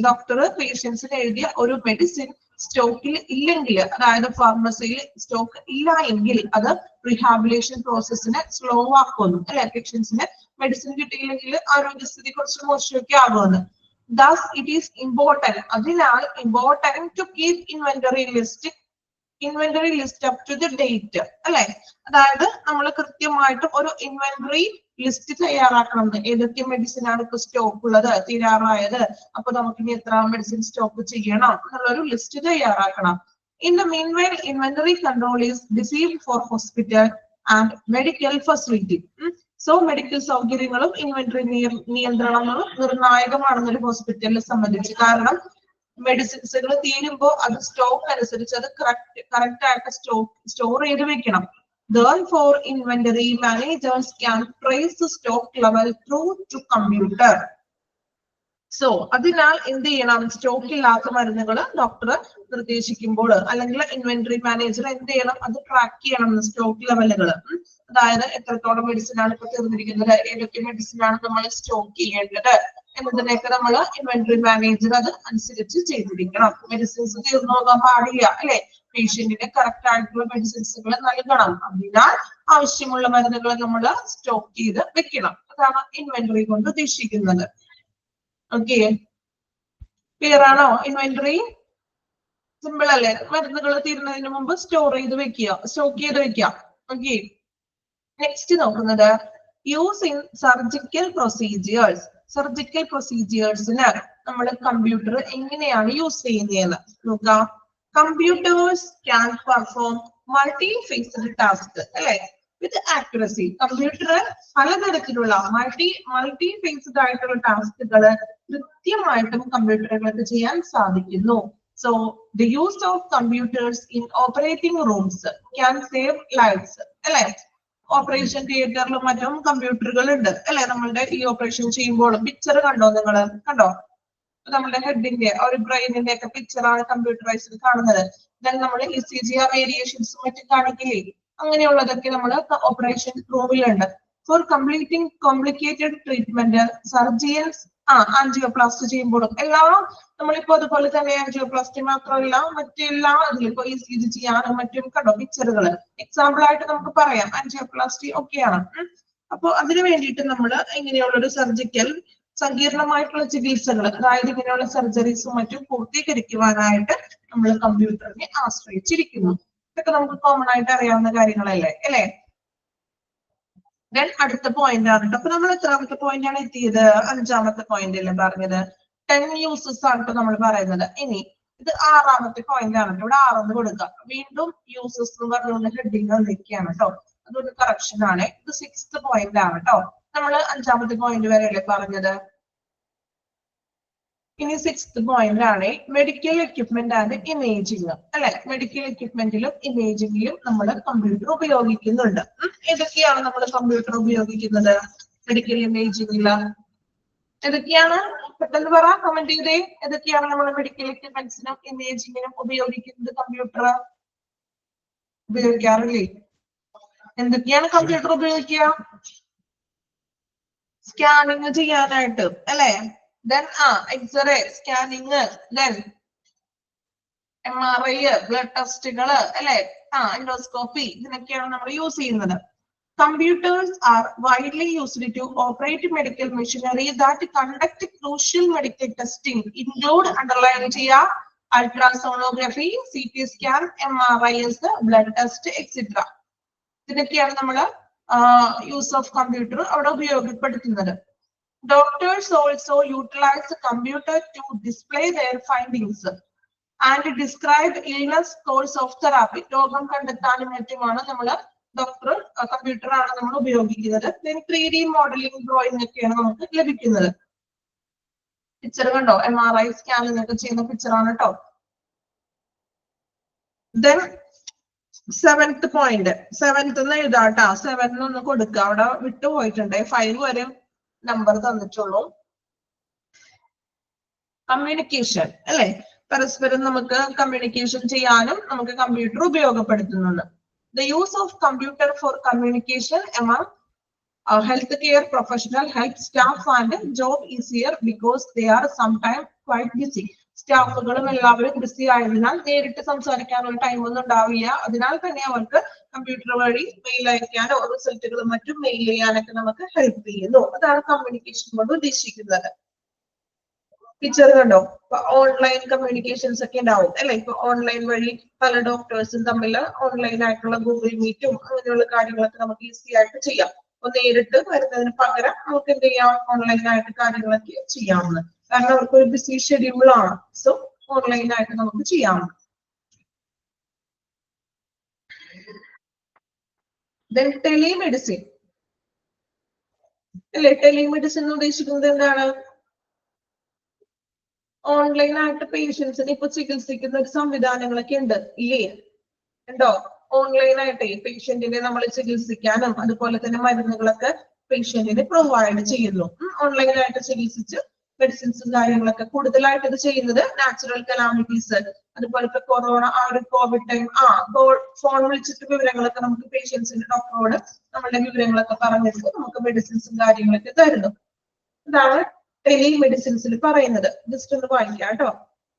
ഡോക്ടർ പേഷ്യൻസിന് എഴുതിയ ഒരു മെഡിസിൻ സ്റ്റോക്കിൽ ഇല്ലെങ്കിൽ, അതായത് ഫാർമസിയിൽ സ്റ്റോക്ക് ഇല്ല എങ്കിൽ അത് റീഹാബിലേഷൻ പ്രോസസ്സിനെ സ്ലോ ആക്കുന്നു അല്ലെ? പേഷ്യൻസിന് മെഡിസിൻ കിട്ടിയില്ലെങ്കിൽ ആരോഗ്യസ്ഥിതി കുറച്ച് മോശമൊക്കെ ആകുമെന്ന്. Thus it is important, അതിനാൽ important to keep inventory list up to the date അല്ലെ? അതായത് നമ്മൾ കൃത്യമായിട്ട് ഒരു ഇൻവെന്ററി ലിസ്റ്റ് തയ്യാറാക്കണം. ഏതൊക്കെ മെഡിസിൻ ആണ് ഇപ്പൊ സ്റ്റോക്ക് ഉള്ളത്, തീരാറായത്, അപ്പൊ നമുക്ക് ഇനി എത്ര മെഡിസിൻ സ്റ്റോക്ക് ചെയ്യണം എന്നുള്ളൊരു ലിസ്റ്റ് തയ്യാറാക്കണം. In the meanwhile, inventory control is decisive for hospital and medical facility. So medical സൗകര്യങ്ങളും ഇൻവെന്ററി നിയന്ത്രണങ്ങളും നിർണായകമാണെന്നൊരു ഹോസ്പിറ്റലിനെ സംബന്ധിച്ച്. കാരണം മെഡിസിൻസുകൾ തീരുമ്പോൾ അത് സ്റ്റോക്ക് അനുസരിച്ച് അത് കറക്റ്റ് ആയിട്ട് സ്റ്റോർ ചെയ്ത് വെക്കണം. Therefore, inventory managers can trace the stock level through to computer. So അതിനാൽ എന്ത് ചെയ്യണം? സ്റ്റോക്ക് ഇല്ലാത്ത മരുന്നുകൾ ഡോക്ടർ നിർദ്ദേശിക്കുമ്പോൾ അല്ലെങ്കിൽ ഇൻവെന്ററി മാനേജർ എന്ത് ചെയ്യണം? അത് ട്രാക്ക് ചെയ്യണം സ്റ്റോക്ക് ലെവലുകൾ. അതായത് എത്രത്തോളം മെഡിസിൻ ആണ് ഇപ്പൊ തീർന്നിരിക്കുന്നത്, ഏതൊക്കെ മെഡിസിൻ ആണ് നമ്മൾ സ്റ്റോക്ക് ചെയ്യേണ്ടത് എന്നതിനൊക്കെ നമ്മൾ ഇൻവെന്ററി മാനേജർ അത് അനുസരിച്ച് ചെയ്തിരിക്കണം. മെഡിസിൻസ് തീർന്നു പോകാൻ പാടില്ല അല്ലെ? പേഷ്യന്റിന് കറക്റ്റ് ആയിട്ടുള്ള മെഡിസിൻസുകൾ നൽകണം. അതിനാൽ ആവശ്യമുള്ള മരുന്നുകൾ നമ്മൾ സ്റ്റോക്ക് ചെയ്ത് വെക്കണം. അതാണ് ഇൻവെന്ററി കൊണ്ട് ഉദ്ദേശിക്കുന്നത്. ഓക്കെ, ക്ലിയർ ആണോ? ഇൻവെന്ററി സിമ്പിൾ അല്ലേ? മരുന്നുകൾ തീരുന്നതിന് മുമ്പ് സ്റ്റോക്ക് ചെയ്ത് വെക്കുക. ഓക്കെ, നെക്സ്റ്റ് നോക്കുന്നത് യൂസിങ് സർജിക്കൽ പ്രൊസീജിയേഴ്സ്. സർജിക്കൽ പ്രൊസീജിയേഴ്സിന് നമ്മൾ കമ്പ്യൂട്ടർ എങ്ങനെയാണ് യൂസ് ചെയ്യുന്നതെന്ന് നോക്കാം. Computers can perform multi faced task അല്ലെ? With accuracy. കമ്പ്യൂട്ടർ പലതരത്തിലുള്ള മൾട്ടി ഫേസ്ഡ് ആയിട്ടുള്ള ടാസ്കുകൾ കൃത്യമായിട്ടും കമ്പ്യൂട്ടറുകൾക്ക് ചെയ്യാൻ സാധിക്കുന്നു. So the use of computers in operating rooms can save lifes അല്ലെ? ഓപ്പറേഷൻ തിയേറ്ററിലും മറ്റും കമ്പ്യൂട്ടറുകൾ ഉണ്ട് അല്ലെ? നമ്മളുടെ ഈ ഓപ്പറേഷൻ ചെയ്യുമ്പോൾ പിക്ചർ കണ്ടോ? നിങ്ങൾ കണ്ടോ? നമ്മുടെ ഹെഡിന്റെ ഒരു ബ്രെയിനിന്റെ ഒക്കെ പിക്ചറാണ് കമ്പ്യൂട്ടറൈസിൽ കാണുന്നത്. ദെൻ നമ്മൾ ECG വേരിയേഷൻസും മറ്റും കാണിക്കില്ലേ? അങ്ങനെയുള്ളതൊക്കെ നമ്മൾ ഓപ്പറേഷൻ റൂമിലുണ്ട്. For completing complicated treatment surgeons angioplasty ചെയ്യുമ്പോഴും എല്ലാം നമ്മളിപ്പോ അതുപോലെ തന്നെ ആൻജിയോപ്ലാസ്റ്റി മാത്രമല്ല മറ്റെല്ലാ അതിലിപ്പോ ECG ചെയ്യാനും മറ്റും കണ്ടോ പിക്ചറുകൾ? എക്സാമ്പിൾ ആയിട്ട് നമുക്ക് പറയാം ആൻജിയോപ്ലാസ്റ്റി ഒക്കെയാണ്. അപ്പൊ അതിനു വേണ്ടിയിട്ട് നമ്മൾ ഇങ്ങനെയുള്ളൊരു സർജിക്കൽ സങ്കീർണമായിട്ടുള്ള ചികിത്സകൾ, അതായത് ഇങ്ങനെയുള്ള സർജറീസും മറ്റും പൂർത്തീകരിക്കുവാനായിട്ട് നമ്മൾ കമ്പ്യൂട്ടറിനെ ആശ്രയിച്ചിരിക്കുന്നു. ഇതൊക്കെ നമുക്ക് കോമൺ ആയിട്ട് അറിയാവുന്ന കാര്യങ്ങളല്ലേ അല്ലെ. ദെൻ അടുത്ത പോയിന്റ് ആണ് കേട്ടോ. അപ്പൊ നമ്മൾ എത്രാമത്തെ പോയിന്റ് ആണ് എത്തിയത്? 5ാമത്തെ പോയിന്റ് അല്ലേ പറഞ്ഞത്. 10 യൂസസ് ആണ് കേട്ടോ നമ്മൾ പറയുന്നത്. ഇനി ഇത് 6ാമത്തെ പോയിന്റ് ആണ്. ഇവിടെ 6 കൊടുക്കാം. വീണ്ടും യൂസസ് എന്ന് പറഞ്ഞുകൊണ്ട് ഹെഡിങ് വന്നിരിക്കുകയാണ് കേട്ടോ. അതൊരു കറക്ഷൻ ആണ്. ഇത് 6th പോയിന്റ് ആണ് കേട്ടോ. നമ്മൾ 5ാമത്തെ പോയിന്റ് വരെ അല്ലേ പറഞ്ഞത്. ഇനി 6th പോയിന്റ് ആണ് മെഡിക്കൽ എക്യുപ്മെന്റ് ആൻഡ് ഇമേജിംഗ് അല്ലെ. മെഡിക്കൽ എക്യുപ്മെന്റിലും ഇമേജിംഗിലും നമ്മൾ കമ്പ്യൂട്ടർ ഉപയോഗിക്കുന്നുണ്ട്. ഏതൊക്കെയാണ് നമ്മൾ കമ്പ്യൂട്ടർ ഉപയോഗിക്കുന്നത് മെഡിക്കൽ ഇമേജിംഗില്? ഏതൊക്കെയാണ്? പെട്ടെന്ന് പറ, കമന്റ് ചെയ്തേ. ഏതൊക്കെയാണ് നമ്മൾ മെഡിക്കൽ എക്യുപ്മെന്റ്സിനും ഇമേജിംഗിനും ഉപയോഗിക്കുന്നത്? കമ്പ്യൂട്ടർ ഉപയോഗിക്കാറില്ലേ? എന്തൊക്കെയാണ് കമ്പ്യൂട്ടർ ഉപയോഗിക്കുക? സ്കാനിങ് ചെയ്യാനായിട്ട് അല്ലെ. Then X-ray scanning, then MRI, blood ടെസ്റ്റുകള് അല്ലെ, എൻഡോസ്കോപ്പി, ഇതിനൊക്കെയാണ് നമ്മൾ യൂസ് ചെയ്യുന്നത്. Computers are widely used to operate medical machinery that conduct crucial medical testing include underline ചെയ്യുക ultrasonography, CT scan, MRIs, blood test etcetera. ഇതിനൊക്കെയാണ് നമ്മൾ യൂസ് ഓഫ് കമ്പ്യൂട്ടർ അവിടെ ഉപയോഗപ്പെടുത്തുന്നത്. Doctors also utilize the computer to display their findings and describe illness course of therapy. രോഗം കണ്ടെത്താനും മറ്റുമാണ് നമ്മൾ computer ആണ് നമ്മൾ ഉപയോഗിക്കുന്നത്. 3D മോഡലിംഗ്, ഡ്രോയിങ് ഒക്കെയാണ് നമുക്ക് ലഭിക്കുന്നത്. പിക്ചർ കണ്ടോ? MRI സ്കാനിങ് ഒക്കെ ചെയ്യുന്ന പിക്ചർ ആണ് കേട്ടോ. Then 7th point, 7th എഴുതാട്ടാ. 7 ഒന്ന് കൊടുക്കുക. അവിടെ വിട്ടുപോയിട്ടുണ്ട്. 5 വരെ നമ്പർ തന്നിട്ടുള്ളൂ. കമ്മ്യൂണിക്കേഷൻ അല്ലെ. പരസ്പരം നമുക്ക് കമ്മ്യൂണിക്കേഷൻ ചെയ്യാനും നമുക്ക് computer ഉപയോഗപ്പെടുത്തുന്നുണ്ട്. The use of computer for communication among healthcare professional helps staff and job easier because they are sometimes quite busy. സ്റ്റാഫുകളും എല്ലാവരും ബിസി ആയതിനാൽ നേരിട്ട് സംസാരിക്കാനുള്ള ടൈം ഒന്നും ഉണ്ടാവില്ല. അതിനാൽ തന്നെ അവർക്ക് കമ്പ്യൂട്ടർ വഴി മെയിൽ അയക്കാനോ റിസൾട്ടുകളും മറ്റും മെയിൽ ചെയ്യാനൊക്കെ നമുക്ക് ഹെൽപ്പ് ചെയ്യുന്നു. അതാണ് കമ്മ്യൂണിക്കേഷൻ കൊണ്ട് ഉദ്ദേശിക്കുന്നത്. പിക്ചർ കണ്ടോ? ഓൺലൈൻ കമ്മ്യൂണിക്കേഷൻസ് ഒക്കെ ഉണ്ടാവും അല്ലെ. ഇപ്പൊ ഓൺലൈൻ വഴി പല ഡോക്ടേഴ്സും തമ്മിൽ ഓൺലൈൻ ആയിട്ടുള്ള ഗൂഗിൾ മീറ്റും അങ്ങനെയുള്ള കാര്യങ്ങളൊക്കെ നമുക്ക് ഈസി ആയിട്ട് ചെയ്യാം. അപ്പൊ നേരിട്ട് വരുന്നതിന് പകരം നമുക്ക് എന്ത് ചെയ്യാം? ഓൺലൈൻ ആയിട്ട് കാര്യങ്ങളൊക്കെ ചെയ്യാവുന്നത്. കാരണം അവർക്ക് ഒരു ബിസി ഷെഡ്യൂൾ ആണ്. സോ ഓൺലൈൻ ആയിട്ട് നമുക്ക് ചെയ്യാവുന്നത്. ടെലിമെഡിസിൻ അല്ലെ. ടെലിമെഡിസിൻ എന്ന് ഉദ്ദേശിക്കുന്നത് എന്താണ്? ഓൺലൈൻ ആയിട്ട് പേഷ്യൻസിന് ഇപ്പൊ ചികിത്സിക്കുന്ന ഒരു സംവിധാനങ്ങളൊക്കെ ഉണ്ട് ഇല്ലേ? ഉണ്ടോ? ഓൺലൈൻ ആയിട്ട് പേഷ്യന്റിനെ നമ്മൾ ചികിത്സിക്കാനും അതുപോലെ തന്നെ മരുന്നുകളൊക്കെ പേഷ്യന്റിന് പ്രൊവൈഡ് ചെയ്യുന്നു. ഓൺലൈനായിട്ട് ചികിത്സിച്ച് മെഡിസിൻസും കാര്യങ്ങളൊക്കെ കൂടുതലായിട്ട് ഇത് ചെയ്യുന്നത് നാച്ചുറൽ കലാമിറ്റീസ്, അതുപോലെ ഇപ്പൊ കൊറോണ, ഒരു കോവിഡ് ടൈം, ഫോൺ വിളിച്ചിട്ട് വിവരങ്ങളൊക്കെ നമുക്ക് പേഷ്യൻസിന്റെ ഡോക്ടറോട് നമ്മളുടെ വിവരങ്ങളൊക്കെ പറഞ്ഞിട്ട് നമുക്ക് മെഡിസിൻസും കാര്യങ്ങളൊക്കെ തരുന്നു. ഇതാണ് ടെലിമെഡിസിൻസിൽ പറയുന്നത്. ജസ്റ്റ് ഒന്ന് വായിക്കാം കേട്ടോ.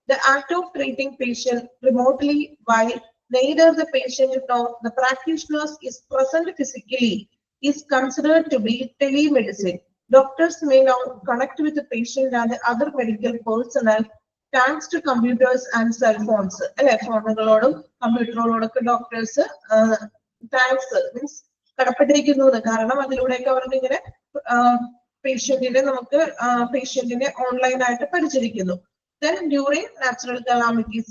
The act of treating patient remotely while neither the patient nor the practitioner is present physically is considered to be telemedicine. Doctors may now connect with the patient and the other medical personnel thanks to computers and cell phones. അല്ലെ, ഫോണുകളോടും കമ്പ്യൂട്ടറുകളോടൊക്കെ doctors thanks means കടപ്പെട്ടിരിക്കുന്നു. കാരണം അതിലൂടെയൊക്കെ അവർക്ക് ഇങ്ങനെ പേഷ്യന്റിനെ online ആയിട്ട് പരിചരിക്കുന്നു. Then during natural calamities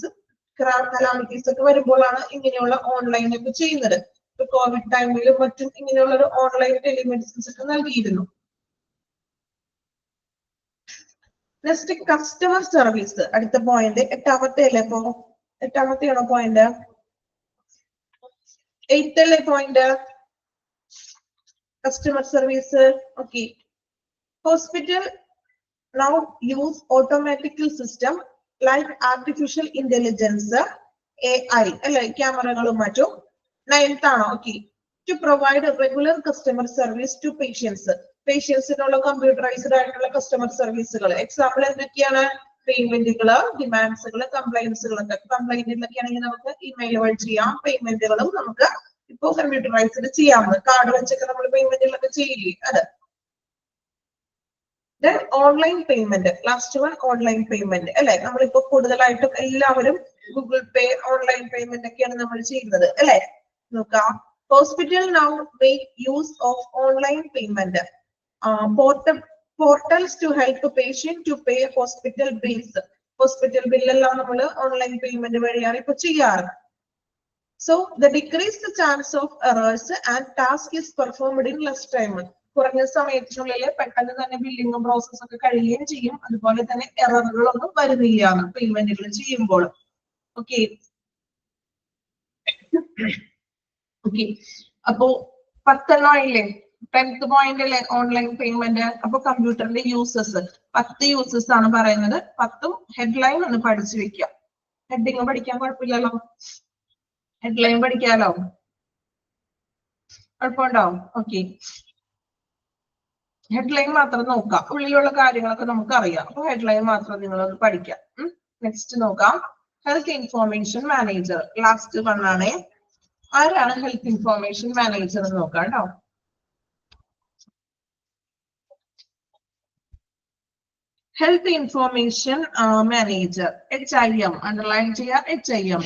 ഒക്കെ വരുമ്പോഴാണ് ഇങ്ങനെയുള്ള online ഒക്കെ ചെയ്യുന്നത്. ഇപ്പൊ കോവിഡ് ടൈമിലും മറ്റും ഇങ്ങനെയുള്ള ഒരു ഓൺലൈൻ ടെലിമെഡിസിൻസ് ഒക്കെ നൽകിയിരുന്നു. നെക്സ്റ്റ് കസ്റ്റമർ സർവീസ്, അടുത്ത പോയിന്റ്. 8ാമത്തെ അല്ലേ? ഇപ്പോ 8ാമത്തെയാണോ പോയിന്റ്? 8th അല്ലേ point? Customer service. Okay. Hospital now use automatical system like artificial intelligence, AI, അല്ലെ, ക്യാമറകളും മറ്റും. 9th ആണോ? ഓക്കെ. To provide a regular customer service to patients. പേഷ്യൻസിനുള്ള കമ്പ്യൂട്ടറൈസ്ഡ് ആയിട്ടുള്ള കസ്റ്റമർ സർവീസുകൾ. എക്സാമ്പിൾ എന്തൊക്കെയാണ്? പേയ്മെന്റുകള്, ഡിമാൻഡ്സുകള്, കംപ്ലൈന്റ്സുകളൊക്കെ. കംപ്ലൈന്റിലൊക്കെ ആണെങ്കിൽ നമുക്ക് ഇമെയിൽ വഴി ചെയ്യാം. പേയ്മെന്റുകളും നമുക്ക് ഇപ്പോ കമ്പ്യൂട്ടറൈസ്ഡ് ചെയ്യാവുന്നത്. കാർഡ് വെച്ചൊക്കെ നമ്മൾ പേയ്മെന്റുകളൊക്കെ ചെയ്യില്ലേ, അത്. Then online payment, last one online payment അല്ലെ. നമ്മളിപ്പോ കൂടുതലായിട്ടും എല്ലാവരും ഗൂഗിൾ പേ, ഓൺലൈൻ പേയ്മെന്റ് ഒക്കെയാണ് നമ്മൾ ചെയ്യുന്നത് അല്ലെ. നോക്കാം, hospital now make use of online payment, portals to help patient to pay hospital bills. Hospital ബില്ലെല്ലാം നമ്മൾ ഓൺലൈൻ പേയ്മെന്റ് വഴിയാണ് ഇപ്പൊ ചെയ്യാറ്. So the decreased chance of errors and task is performed in less time. കുറഞ്ഞ സമയത്തിനുള്ളിൽ പെട്ടെന്ന് തന്നെ billing process ഒക്കെ കഴിയുകയും ചെയ്യും. അതുപോലെ തന്നെ എററുകളൊന്നും വരുന്നില്ല പേയ്മെന്റുകൾ ചെയ്യുമ്പോൾ. ഓക്കെ ഓക്കെ, അപ്പോ 10 ആയില്ലേ, 10th പോയിന്റ് അല്ലേ ഓൺലൈൻ പേയ്മെന്റ്. അപ്പൊ കമ്പ്യൂട്ടറിന്റെ യൂസസ് 10 യൂസസ് ആണ് പറയുന്നത്. 10ഉം ഹെഡ്ലൈൻ ഒന്ന് പഠിച്ചു വെക്കാം. ഹെഡിങ് പഠിക്കാൻ കുഴപ്പമില്ലല്ലോ, ഹെഡ്ലൈൻ പഠിക്കാലോ, കുഴപ്പമുണ്ടാവും. ഓക്കെ, ഹെഡ്ലൈൻ മാത്രം നോക്കാം, ഉള്ളിലുള്ള കാര്യങ്ങളൊക്കെ നമുക്ക് അറിയാം. അപ്പൊ ഹെഡ്ലൈൻ മാത്രം നിങ്ങളൊന്ന് പഠിക്കാം. നെക്സ്റ്റ് നോക്കാം, ഹെൽത്ത് ഇൻഫോർമേഷൻ മാനേജർ. ലാസ്റ്റ് വണ്ണാണേ. ആരാണ് ഹെൽത്ത് ഇൻഫോർമേഷൻ മാനേജർ എന്ന് നോക്കാം കേട്ടോ. Health information manager, HIM, underline ചെയ്യാം, HIM.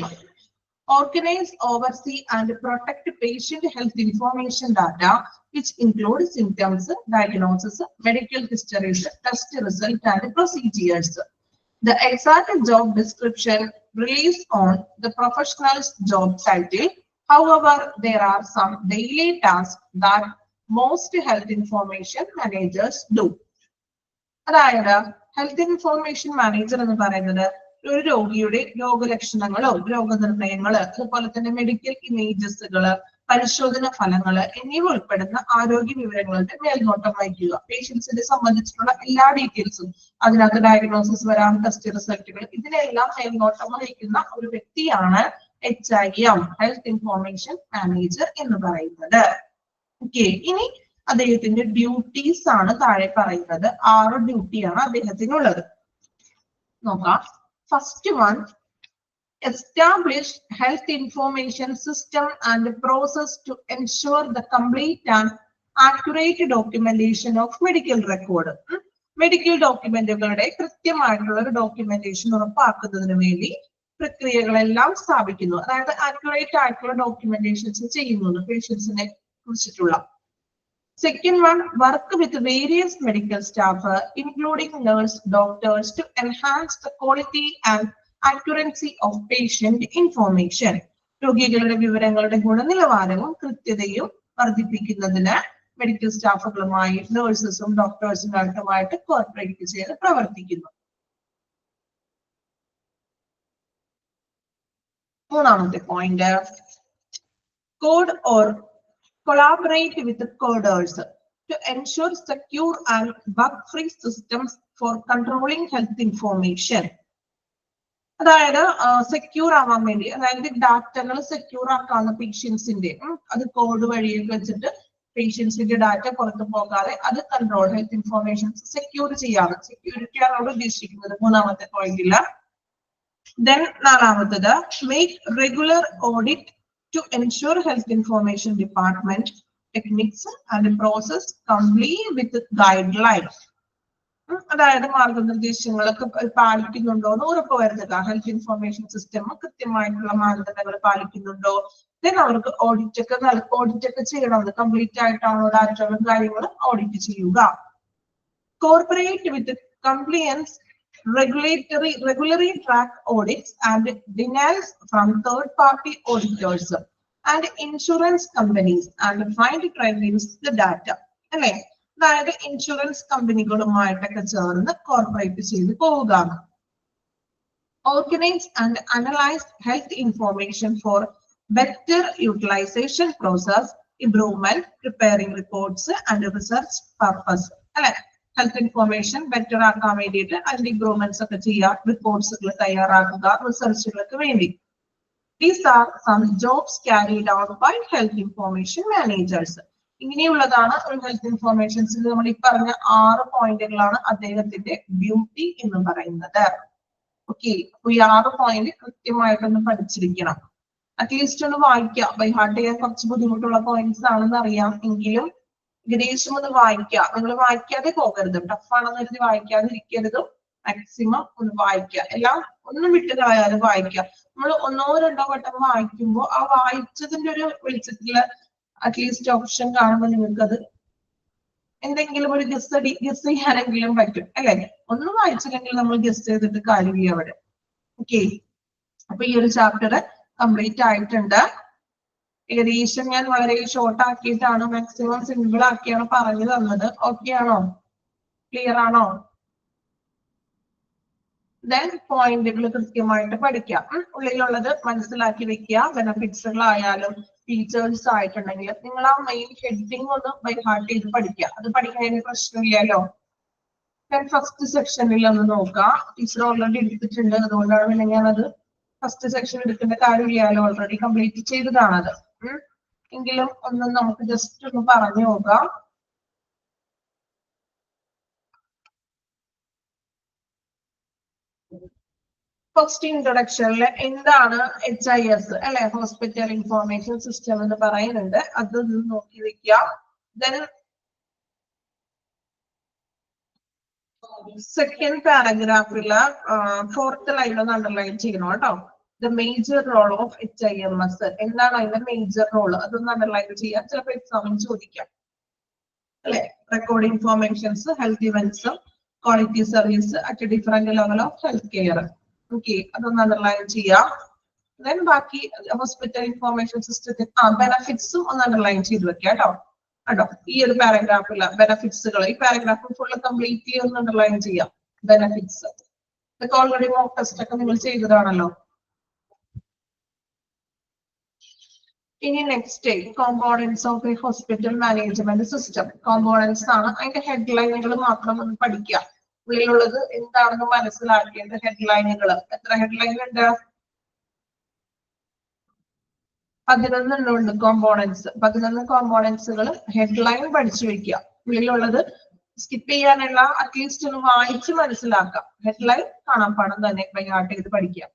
Organize, oversee and protect patient health information data which include symptoms, diagnosis, medical histories, test result and procedures. The exact job description relies on the professional's job title. However, there are some daily tasks that most health information managers do. അതായത് health information manager എന്ന് പറയുന്നത് ഒരു രോഗിയുടെ രോഗലക്ഷണങ്ങളോ രോഗനിർണയങ്ങള് അതുപോലെ തന്നെ medical ഇമേജസുകള് പരിശോധന ഫലങ്ങള് എന്നിവ ഉൾപ്പെടുന്ന ആരോഗ്യ വിവരങ്ങളുടെ മേൽനോട്ടം വഹിക്കുക. പേഷ്യൻസിനെ സംബന്ധിച്ചിട്ടുള്ള എല്ലാ ഡീറ്റെയിൽസും, അതിനകത്ത് ഡയഗ്നോസിസ് വരാം, ടെസ്റ്റ് റിസൾട്ടുകൾ, ഇതിനെല്ലാം മേൽനോട്ടം വഹിക്കുന്ന ഒരു വ്യക്തിയാണ് HIM, ഹെൽത്ത് ഇൻഫോർമേഷൻ മാനേജർ എന്ന് പറയുന്നത്. ഓക്കെ, ഇനി അദ്ദേഹത്തിന്റെ ഡ്യൂട്ടീസ് ആണ് താഴെ പറയുന്നത്. 6 ഡ്യൂട്ടിയാണ് അദ്ദേഹത്തിനുള്ളത്. നോക്കാം. First one, establish health information system and process to ensure the complete and accurate documentation of medical record. Medical ഡോക്യുമെന്റുകളുടെ കൃത്യമായിട്ടുള്ള ഒരു ഡോക്യുമെന്റേഷൻ ഉറപ്പാക്കുന്നതിന് വേണ്ടി പ്രക്രിയകളെല്ലാം സ്ഥാപിക്കുന്നു. അതായത് ആക്യുറേറ്റ് ആയിട്ടുള്ള ഡോക്യുമെന്റേഷൻസ് ചെയ്യുന്നു പേഷ്യൻസിനെ കുറിച്ചിട്ടുള്ള. Second one, work with various medical staff, including nurse, doctors, to enhance the quality and accuracy of patient information. രോഗികളുടെ വിവരങ്ങളുടെ ഗുണനിലവാരവും കൃത്യതയും വർദ്ധിപ്പിക്കുന്നതിന് മെഡിക്കൽ സ്റ്റാഫുകളുമായി നഴ്സസും ഡോക്ടേഴ്സുമായിട്ടുമായിട്ട് കോർപ്പറേറ്റ് ചെയ്ത് പ്രവർത്തിക്കുന്നു. മൂന്നാമത്തെ point, code or collaborate with the coders to ensure secure and bug-free systems for controlling health information. അതായത് secure ആവാൻ വേണ്ടി, അതായത് ഡാറ്റകൾ സെക്യൂർ ആക്കാവുന്ന പേഷ്യൻസിന്റെ അത് കോഡ് വഴിയൊക്കെ വെച്ചിട്ട് പേഷ്യൻസിന്റെ ഡാറ്റ പുറത്തു പോകാതെ അത് കൺട്രോൾ, ഹെൽത്ത് ഇൻഫോർമേഷൻ സെക്യൂർ ചെയ്യാറ്. സെക്യൂരിറ്റി ആണ് ഉദ്ദേശിക്കുന്നത് മൂന്നാമത്തെ പോയിന്റില്. ദെൻ നാലാമത്തത്, make regular audit to ensure health information department techniques and process comply with guidelines. അതായത് മാർഗനിർദ്ദേശങ്ങളൊക്കെ പാലിക്കുന്നുണ്ടോ എന്ന് ഉറപ്പുവരുത്തുക. ഹെൽത്ത് ഇൻഫോർമേഷൻ സിസ്റ്റം കൃത്യമായിട്ടുള്ള മാനദണ്ഡങ്ങൾ പാലിക്കുന്നുണ്ടോ, ദെൻ അവർക്ക് ഓഡിറ്റ് ഒക്കെ ചെയ്യണം. കംപ്ലീറ്റ് ആയിട്ടാണോ ഡാറ്റകളും കാര്യങ്ങളും ഓഡിറ്റ് ചെയ്യുക. Corporate with കംപ്ലിയൻസ് regularly track audits and denials from third-party auditors and insurance companies and find trends the data. അല്ലെ, അതായത് ഇൻഷുറൻസ് കമ്പനികളുമായിട്ടൊക്കെ ചേർന്ന് കോർപ്പറേറ്റ് ചെയ്ത് പോവുക. Organize and analyze health information for better utilization process, improvement, preparing reports and research purpose. അല്ലെ, health information better ആക്കാൻ വേണ്ടിയിട്ട് അതിന്റെ improvements ഒക്കെ ചെയ്യാം, റിപ്പോർട്ട്സുകൾ തയ്യാറാക്കുക റിസർച്ചുകൾക്ക് വേണ്ടി. These are some jobs carried out by health information managers. ഇങ്ങനെയുള്ളതാണ് ഒരു ഹെൽത്ത് ഇൻഫോർമേഷൻസിൽ നമ്മൾ ഈ പറഞ്ഞ 6 പോയിന്റുകളാണ് അദ്ദേഹത്തിന്റെ ഡ്യൂട്ടി എന്ന് പറയുന്നത്. ഓക്കെ, അപ്പൊ ഈ 6 പോയിന്റ് കൃത്യമായിട്ടൊന്ന് പഠിച്ചിരിക്കണം. അറ്റ്ലീസ്റ്റ് ഒന്ന് വായിക്കാം. ബൈ ഹാർട്ട് ചെയ്യാൻ കുറച്ച് ബുദ്ധിമുട്ടുള്ള പോയിന്റ്സ് ആണെന്ന് അറിയാം, എങ്കിലും ഏകദേശം ഒന്ന് വായിക്കുക. നിങ്ങൾ വായിക്കാതെ പോകരുത്, ടഫാണെന്ന് കരുതി വായിക്കാതിരിക്കരുതും. മാക്സിമം ഒന്ന് വായിക്കുക, എല്ലാം ഒന്നും വിട്ട് കളയാതെ വായിക്കുക. നമ്മൾ ഒന്നോ രണ്ടോ വട്ടം വായിക്കുമ്പോൾ ആ വായിച്ചതിന്റെ ഒരു വെളിച്ചത്തില് അറ്റ്ലീസ്റ്റ് ഓപ്ഷൻ കാണുമ്പോൾ നിങ്ങൾക്കത് എന്തെങ്കിലും ഒരു ഗസ് ചെയ്യാനെങ്കിലും പറ്റും അല്ലെ. ഒന്നും വായിച്ചില്ലെങ്കിൽ നമ്മൾ ഗസ് ചെയ്തിട്ട് കാര്യമില്ല അവിടെ. ഓക്കെ, അപ്പൊ ഈ ഒരു ചാപ്റ്റർ കംപ്ലീറ്റ് ആയിട്ടുണ്ട്. ഏകദേശം ഞാൻ വളരെ ഷോർട്ട് ആക്കിയിട്ടാണ്, മാക്സിമം സിമ്പിൾ ആക്കിയാണ് പറഞ്ഞു തന്നത്. ഓക്കെ ആണോ? ക്ലിയർ ആണോ? ദെൻ പോയിന്റുകൾ കൃത്യമായിട്ട് പഠിക്കാം. ഉള്ളിലുള്ളത് മനസ്സിലാക്കി വെക്കുക. ബെനഫിറ്റ്സുകളായാലും ഫീച്ചേഴ്സ് ആയിട്ടുണ്ടെങ്കിൽ നിങ്ങൾ ആ മെയിൻ ഹെഡിങ് ഒന്ന് ബൈ ഹാർട്ട് ചെയ്ത് പഠിക്കുക. അത് പഠിക്കാൻ പ്രശ്നമില്ലല്ലോ. ഫസ്റ്റ് സെക്ഷനിൽ ഒന്ന് നോക്കാം. ടീച്ചർ ഓൾറെഡി എടുത്തിട്ടുണ്ട്, അതുകൊണ്ടാണ് പിന്നെ ഞാനത് ഫസ്റ്റ് സെക്ഷൻ എടുക്കേണ്ട കാര്യമില്ലല്ലോ, ഓൾറെഡി കംപ്ലീറ്റ് ചെയ്തതാണത്. എങ്കിലും ഒന്ന് നമുക്ക് ജസ്റ്റ് ഒന്ന് പറഞ്ഞു നോക്കാം. ഫസ്റ്റ് ഇൻട്രൊഡക്ഷനിൽ എന്താണ് HIS അല്ലെ, ഹോസ്പിറ്റൽ ഇൻഫോർമേഷൻ സിസ്റ്റം എന്ന് പറയുന്നുണ്ട്. അത് നോക്കി വെക്കുക. ദെൻ സെക്കൻഡ് പാരഗ്രാഫില് ഫോർത്ത് ലൈൻ ഒന്ന് അണ്ടർലൈൻ ചെയ്യണം കേട്ടോ. The major role of HIMS, എന്താണ് അതിന്റെ മേജർ റോള്, അതൊന്ന് അണ്ടർലൈൻ ചെയ്യാം. ചിലപ്പോൾ എക്സാമിന് ചോദിക്കാം അല്ലെ. Record informations, health events, quality service at different level of health care. Okay, അതൊന്ന് അണ്ടർലൈൻ ചെയ്യാം. ദെൻ ബാക്കി ഹോസ്പിറ്റൽ ഇൻഫോർമേഷൻ സിസ്റ്റത്തിൽ ബെനഫിറ്റ്സും ഒന്ന് അണ്ടർലൈൻ ചെയ്ത് വെക്കാം കേട്ടോ. കേട്ടോ, ഈ ഒരു പാരഗ്രാഫില് ബെനഫിറ്റ്സുകൾ, ഈ പാരഗ്രാഫ് ഫുള്ള് കംപ്ലീറ്റ്ലി ഒന്ന് അണ്ടർലൈൻ ചെയ്യാം. ബെനഫിറ്റ്സ് ഇതൊക്കെ ഓൾറെഡി മോക്ക് ടെസ്റ്റ് ഒക്കെ നിങ്ങൾ ചെയ്തതാണല്ലോ. ഇനി next components of A hospital management system. Components ആണ്, അതിന്റെ ഹെഡ്ലൈനുകൾ മാത്രം ഒന്ന് പഠിക്കുക. ഉള്ളിലുള്ളത് എന്താണെന്ന് മനസ്സിലാക്കിയത് ഹെഡ്ലൈനുകൾ. എത്ര ഹെഡ്ലൈൻ ഉണ്ട്? 11 ഉണ്ട് കോമ്പോണൻസ്. 11 കോമ്പോണൻസുകൾ ഹെഡ്ലൈൻ പഠിച്ചു വെക്കുക. ഉള്ളിലുള്ളത് സ്കിപ്പ് ചെയ്യാനുള്ള അറ്റ്ലീസ്റ്റ് ഒന്ന് വായിച്ച് മനസ്സിലാക്കാം. ഹെഡ്ലൈൻ കാണാപ്പാഠം തന്നെ ബൈ ഹാർട്ട് ചെയ്ത് പഠിക്കുക.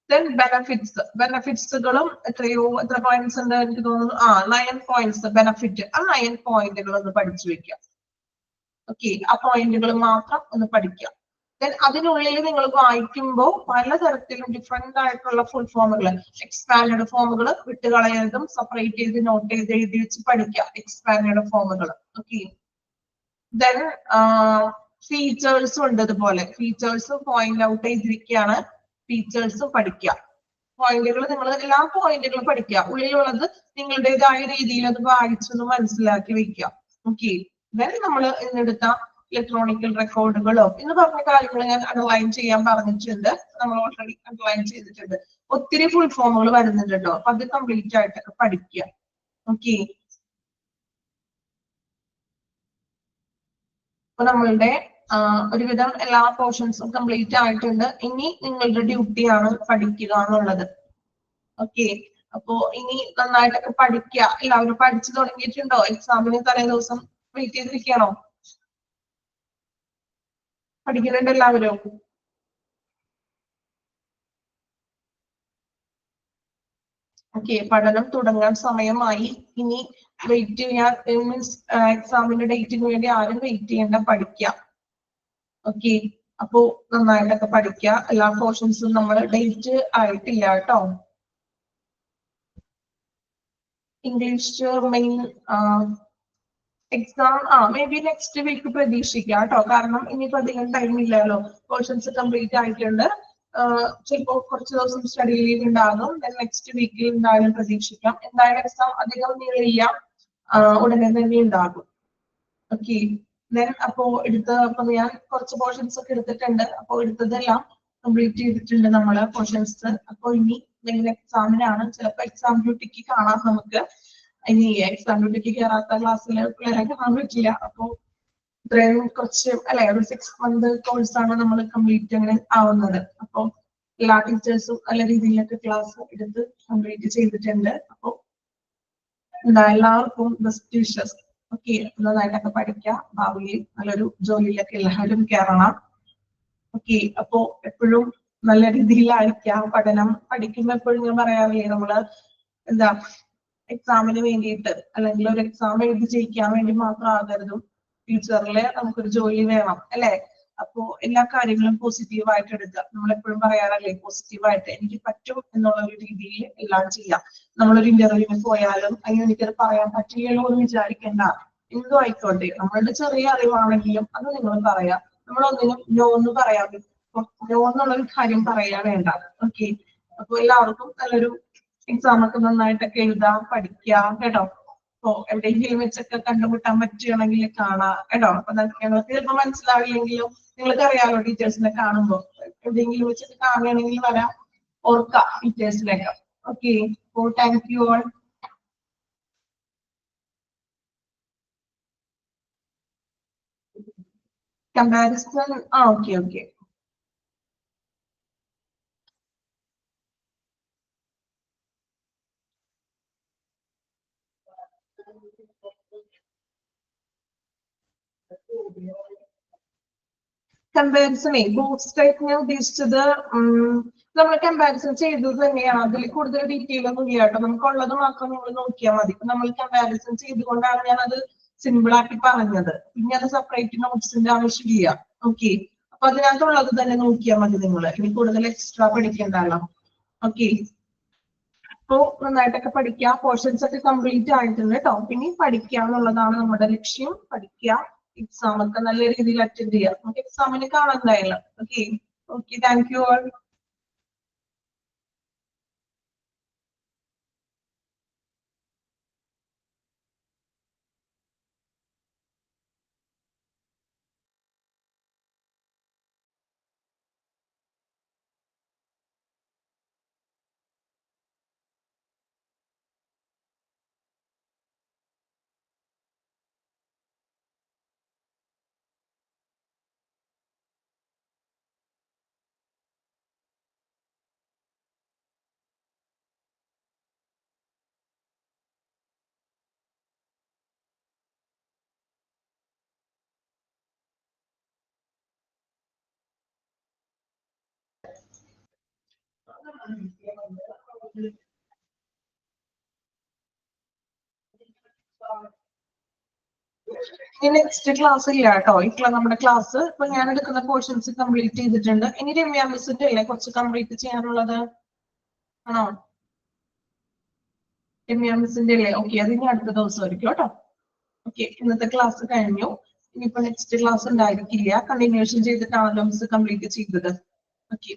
ദെൻ ബെനഫിറ്റ്സ്, ബെനഫിറ്റ്സുകളും എത്ര പോയിന്റ്സ് ഉണ്ട് എനിക്ക് തോന്നുന്നു, 9 പോയിന്റ്സ് ബെനഫിറ്റ്. ആ 9 പോയിന്റുകൾ ഒന്ന് പഠിച്ചു വെക്കുക. ഓക്കെ, ആ പോയിന്റുകൾ മാത്രം ഒന്ന് പഠിക്കുക. ദെൻ അതിനുള്ളിൽ നിങ്ങൾ വായിക്കുമ്പോൾ പലതരത്തിലും ഡിഫറെന്റ് ആയിട്ടുള്ള ഫുൾ ഫോമുകൾ, എക്സ്പാൻഡ് ഫോമുകൾ വിട്ടുകളയതും സെപ്പറേറ്റ് ചെയ്ത് നോട്ട് ചെയ്ത് എഴുതി വെച്ച് പഠിക്കുക. എക്സ്പാൻഡ് ഫോമുകൾ. ഓക്കെ, ദെൻ ഫീച്ചേഴ്സും ഉണ്ട്. ഇതുപോലെ ഫീച്ചേഴ്സും പോയിന്റ് ഔട്ട് ചെയ്തിരിക്കുകയാണ്. ഫീച്ചേഴ്സും പഠിക്കുക. പോയിന്റുകൾ നിങ്ങൾ എല്ലാ പോയിന്റുകളും പഠിക്കുക. ഉള്ളിലുള്ളത് നിങ്ങളുടേതായ രീതിയിൽ അത് വായിച്ചൊന്ന് മനസ്സിലാക്കി വെക്കുക. ഓക്കെ, ദെൻ നമ്മൾ ഇന്നെടുത്ത ഇലക്ട്രോണിക്കൽ റെക്കോർഡുകളോ എന്ന് പറഞ്ഞ കാര്യങ്ങൾ ഞാൻ അണ്ടർലൈൻ ചെയ്യാൻ പറഞ്ഞിട്ടുണ്ട്. നമ്മൾ ഓൾറെഡി അണ്ടർലൈൻ ചെയ്തിട്ടുണ്ട്. ഒത്തിരി ഫുൾ ഫോമുകൾ വരുന്നുണ്ട് കേട്ടോ, അപ്പൊ അത് കംപ്ലീറ്റ് ആയിട്ടൊക്കെ പഠിക്കുക. ഓക്കെ, അപ്പൊ നമ്മളുടെ ഒരുവിധം എല്ലാ പോർഷൻസും കംപ്ലീറ്റ് ആയിട്ടുണ്ട്. ഇനി നിങ്ങളുടെ ഡ്യൂട്ടിയാണ് പഠിക്കുക എന്നുള്ളത്. ഓക്കെ, അപ്പോ ഇനി നന്നായിട്ടൊക്കെ പഠിക്കുക. എല്ലാവരും പഠിച്ചു തുടങ്ങിയിട്ടുണ്ടോ? എക്സാമിന് തലേ ദിവസം വെയിറ്റ് ചെയ്തിരിക്കണോ? പഠിക്കുന്നുണ്ട് എല്ലാവരും? ഓക്കെ, പഠനം തുടങ്ങാൻ സമയമായി. ഇനി വെയിറ്റ് ചെയ്യാൻ മീൻസ് എക്സാമിന്റെ ഡേറ്റിന് വേണ്ടി ആരും വെയിറ്റ് ചെയ്യേണ്ട, പഠിക്കാം. ഓക്കെ, അപ്പോ നന്നായിട്ടൊക്കെ പഠിക്കുക. എല്ലാ പോർഷൻസും നമ്മൾ ഡേറ്റ് ആയിട്ടില്ല കേട്ടോ. English main exam may be next week പ്രതീക്ഷിക്കാം കേട്ടോ. കാരണം ഇനിയിപ്പോ അധികം ടൈം ഇല്ലല്ലോ, പോർഷൻസ് കംപ്ലീറ്റ് ആയിട്ടുണ്ട്. ചിലപ്പോ കുറച്ച് ദിവസം സ്റ്റഡി ലീവ് ഉണ്ടാകും. നെക്സ്റ്റ് വീക്കിൽ എന്തായാലും പ്രതീക്ഷിക്കാം. എന്തായാലും എക്സാം അധികം നീളില്ല, ഉടനെ തന്നെ ഉണ്ടാകും. ഓക്കെ, ദെൻ അപ്പോ അപ്പൊ ഞാൻ കുറച്ച് പോർഷൻസ് ഒക്കെ എടുത്തിട്ടുണ്ട്. അപ്പോ എടുത്തതെല്ലാം കംപ്ലീറ്റ് ചെയ്തിട്ടുണ്ട് നമ്മള് പോർഷൻസ്. അപ്പൊ ഇനി മെയിൻ എക്സാമിനാണ്. ചിലപ്പോ എക്സാം ഡ്യൂട്ടിക്ക് കാണാം നമുക്ക്. ഇനി എക്സാം ഡ്യൂട്ടിക്ക് കയറാത്ത ക്ലാസ്സിൽ പിള്ളേരെ കാണാൻ പറ്റില്ല. അപ്പോ ഇത്രയും കുറച്ച് അല്ലെ, ഒരു 6 മന്ത് കോഴ്സാണ് നമ്മൾ കംപ്ലീറ്റ് അങ്ങനെ ആവുന്നത്. അപ്പൊ എല്ലാ ടീച്ചേഴ്സും നല്ല രീതിയിലൊക്കെ ക്ലാസ് എടുത്ത് കംപ്ലീറ്റ് ചെയ്തിട്ടുണ്ട്. അപ്പൊ എല്ലാവർക്കും ബെസ്റ്റ് വിഷസ്. ഓക്കെ, നന്നായിട്ടൊക്കെ പഠിക്കുക. ഭാവിയിൽ നല്ലൊരു ജോലിയിലൊക്കെ എല്ലാവരും കയറണം. ഓക്കെ, അപ്പോ എപ്പോഴും നല്ല രീതിയിലായിരിക്കാം പഠനം. പഠിക്കുമ്പോ എപ്പോഴും ഞാൻ പറയാറില്ലേ, നമ്മള് എന്താ എക്സാമിന് വേണ്ടിയിട്ട് അല്ലെങ്കിൽ ഒരു എക്സാം എഴുതി ജയിക്കാൻ വേണ്ടി മാത്രം ആകരുതും ഫ്യൂച്ചറില് നമുക്കൊരു ജോലി വേണം അല്ലെ. അപ്പോ എല്ലാ കാര്യങ്ങളും പോസിറ്റീവായിട്ട് എടുക്കുക. നമ്മൾ എപ്പോഴും പറയാറല്ലേ പോസിറ്റീവായിട്ട് എനിക്ക് പറ്റും എന്നുള്ള ഒരു രീതിയിൽ എല്ലാം ചെയ്യാം. നമ്മളൊരു ഇന്റർവ്യൂവിന് പോയാലും അയ്യോ എനിക്കത് പറയാൻ പറ്റില്ലല്ലോ എന്ന് വിചാരിക്കേണ്ട. എന്തും ആയിക്കോട്ടെ നമ്മളുടെ ചെറിയ അറിവാണെങ്കിലും അത് നിങ്ങൾ പറയാം. നമ്മളൊന്നിനും നോ എന്ന് പറയാൻ നോ എന്നുള്ളൊരു കാര്യം പറയാ വേണ്ട. ഓക്കെ, അപ്പൊ എല്ലാവർക്കും നല്ലൊരു എക്സാം ഒക്കെ നന്നായിട്ടൊക്കെ എഴുതാം, പഠിക്കാം കേട്ടോ. അപ്പൊ എവിടെയെങ്കിലും വെച്ചൊക്കെ കണ്ടുമുട്ടാൻ പറ്റുകയാണെങ്കിൽ കാണാം കേട്ടോ. അപ്പൊ ഞങ്ങൾക്ക് ചിലപ്പോൾ മനസ്സിലാവില്ലെങ്കിലും നിങ്ങൾക്ക് അറിയാമല്ലോ ടീച്ചേഴ്സിനെ കാണുമ്പോൾ എവിടെയെങ്കിലും വെച്ചിട്ട് കാണുകയാണെങ്കിൽ വരാം, ഓർക്കാം ടീച്ചേഴ്സിനൊക്കെ. ഓക്കെ, അപ്പോൾ thank you all. Comparison okay okay. കമ്പാരിസണേ ബൂസ്റ്റ് ആയിട്ട് ഞാൻ ഉദ്ദേശിച്ചത് നമ്മൾ കമ്പാരിസൺ ചെയ്തത് തന്നെയാണ്. അതിൽ കൂടുതൽ ഡീറ്റെയിൽ ഒന്നും ഇല്ല കേട്ടോ. നമുക്കുള്ളത് മാത്രം നിങ്ങൾ നോക്കിയാൽ മതി. നമ്മൾ കമ്പാരിസൺ ചെയ്തുകൊണ്ടാണ് ഞാൻ അത് സിമ്പിൾ ആക്കി പറഞ്ഞത്. പിന്നെ അത് സെപ്പറേറ്റ് നോട്ട്സിന്റെ ആവശ്യമില്ല. ഓക്കെ, അപ്പൊ അതിനകത്തുള്ളത് തന്നെ നോക്കിയാൽ മതി നിങ്ങൾ. ഇനി കൂടുതൽ എക്സ്ട്രാ പഠിക്കണ്ടല്ലോ. ഓക്കെ, അപ്പോ നന്നായിട്ടൊക്കെ പഠിക്കുക. പോർഷൻസ് ഒക്കെ കംപ്ലീറ്റ് ആയിട്ടുണ്ട് കേട്ടോ. പിന്നെ പഠിക്കുക എന്നുള്ളതാണ് നമ്മുടെ ലക്ഷ്യം. പഠിക്കുക, എക്സാം ഒക്കെ നല്ല രീതിയിൽ അറ്റൻഡ് ചെയ്യാം. നമുക്ക് എക്സാമിന് കാണാൻ എന്തായാലും. Okay okay, thank you all. Next class ഇല്ല കേട്ടോ. ഇപ്പൊ നമ്മുടെ ക്ലാസ് ഇപ്പൊ ഞാൻ എടുക്കുന്ന പോർഷൻസ് കംപ്ലീറ്റ് ചെയ്തിട്ടുണ്ട്. ഇനി രമ്യ മിസ്സിന്റെ അല്ലേ കുറച്ച് കംപ്ലീറ്റ് ചെയ്യാനുള്ളത്? ആണോ? രമ്യ മിസ്സിന്റെ അല്ലേ? ഓക്കെ, അത് ഇനി അടുത്ത ദിവസമായിരിക്കും കേട്ടോ. ഓക്കെ, ഇന്നത്തെ ക്ലാസ് കഴിഞ്ഞു. ഇനിയിപ്പോ നെക്സ്റ്റ് ക്ലാസ് ഉണ്ടായിരിക്കില്ല. കണ്ടിന്യൂഷൻ ചെയ്തിട്ടാണല്ലോ മിസ് കംപ്ലീറ്റ് ചെയ്തത്. ഓക്കെ.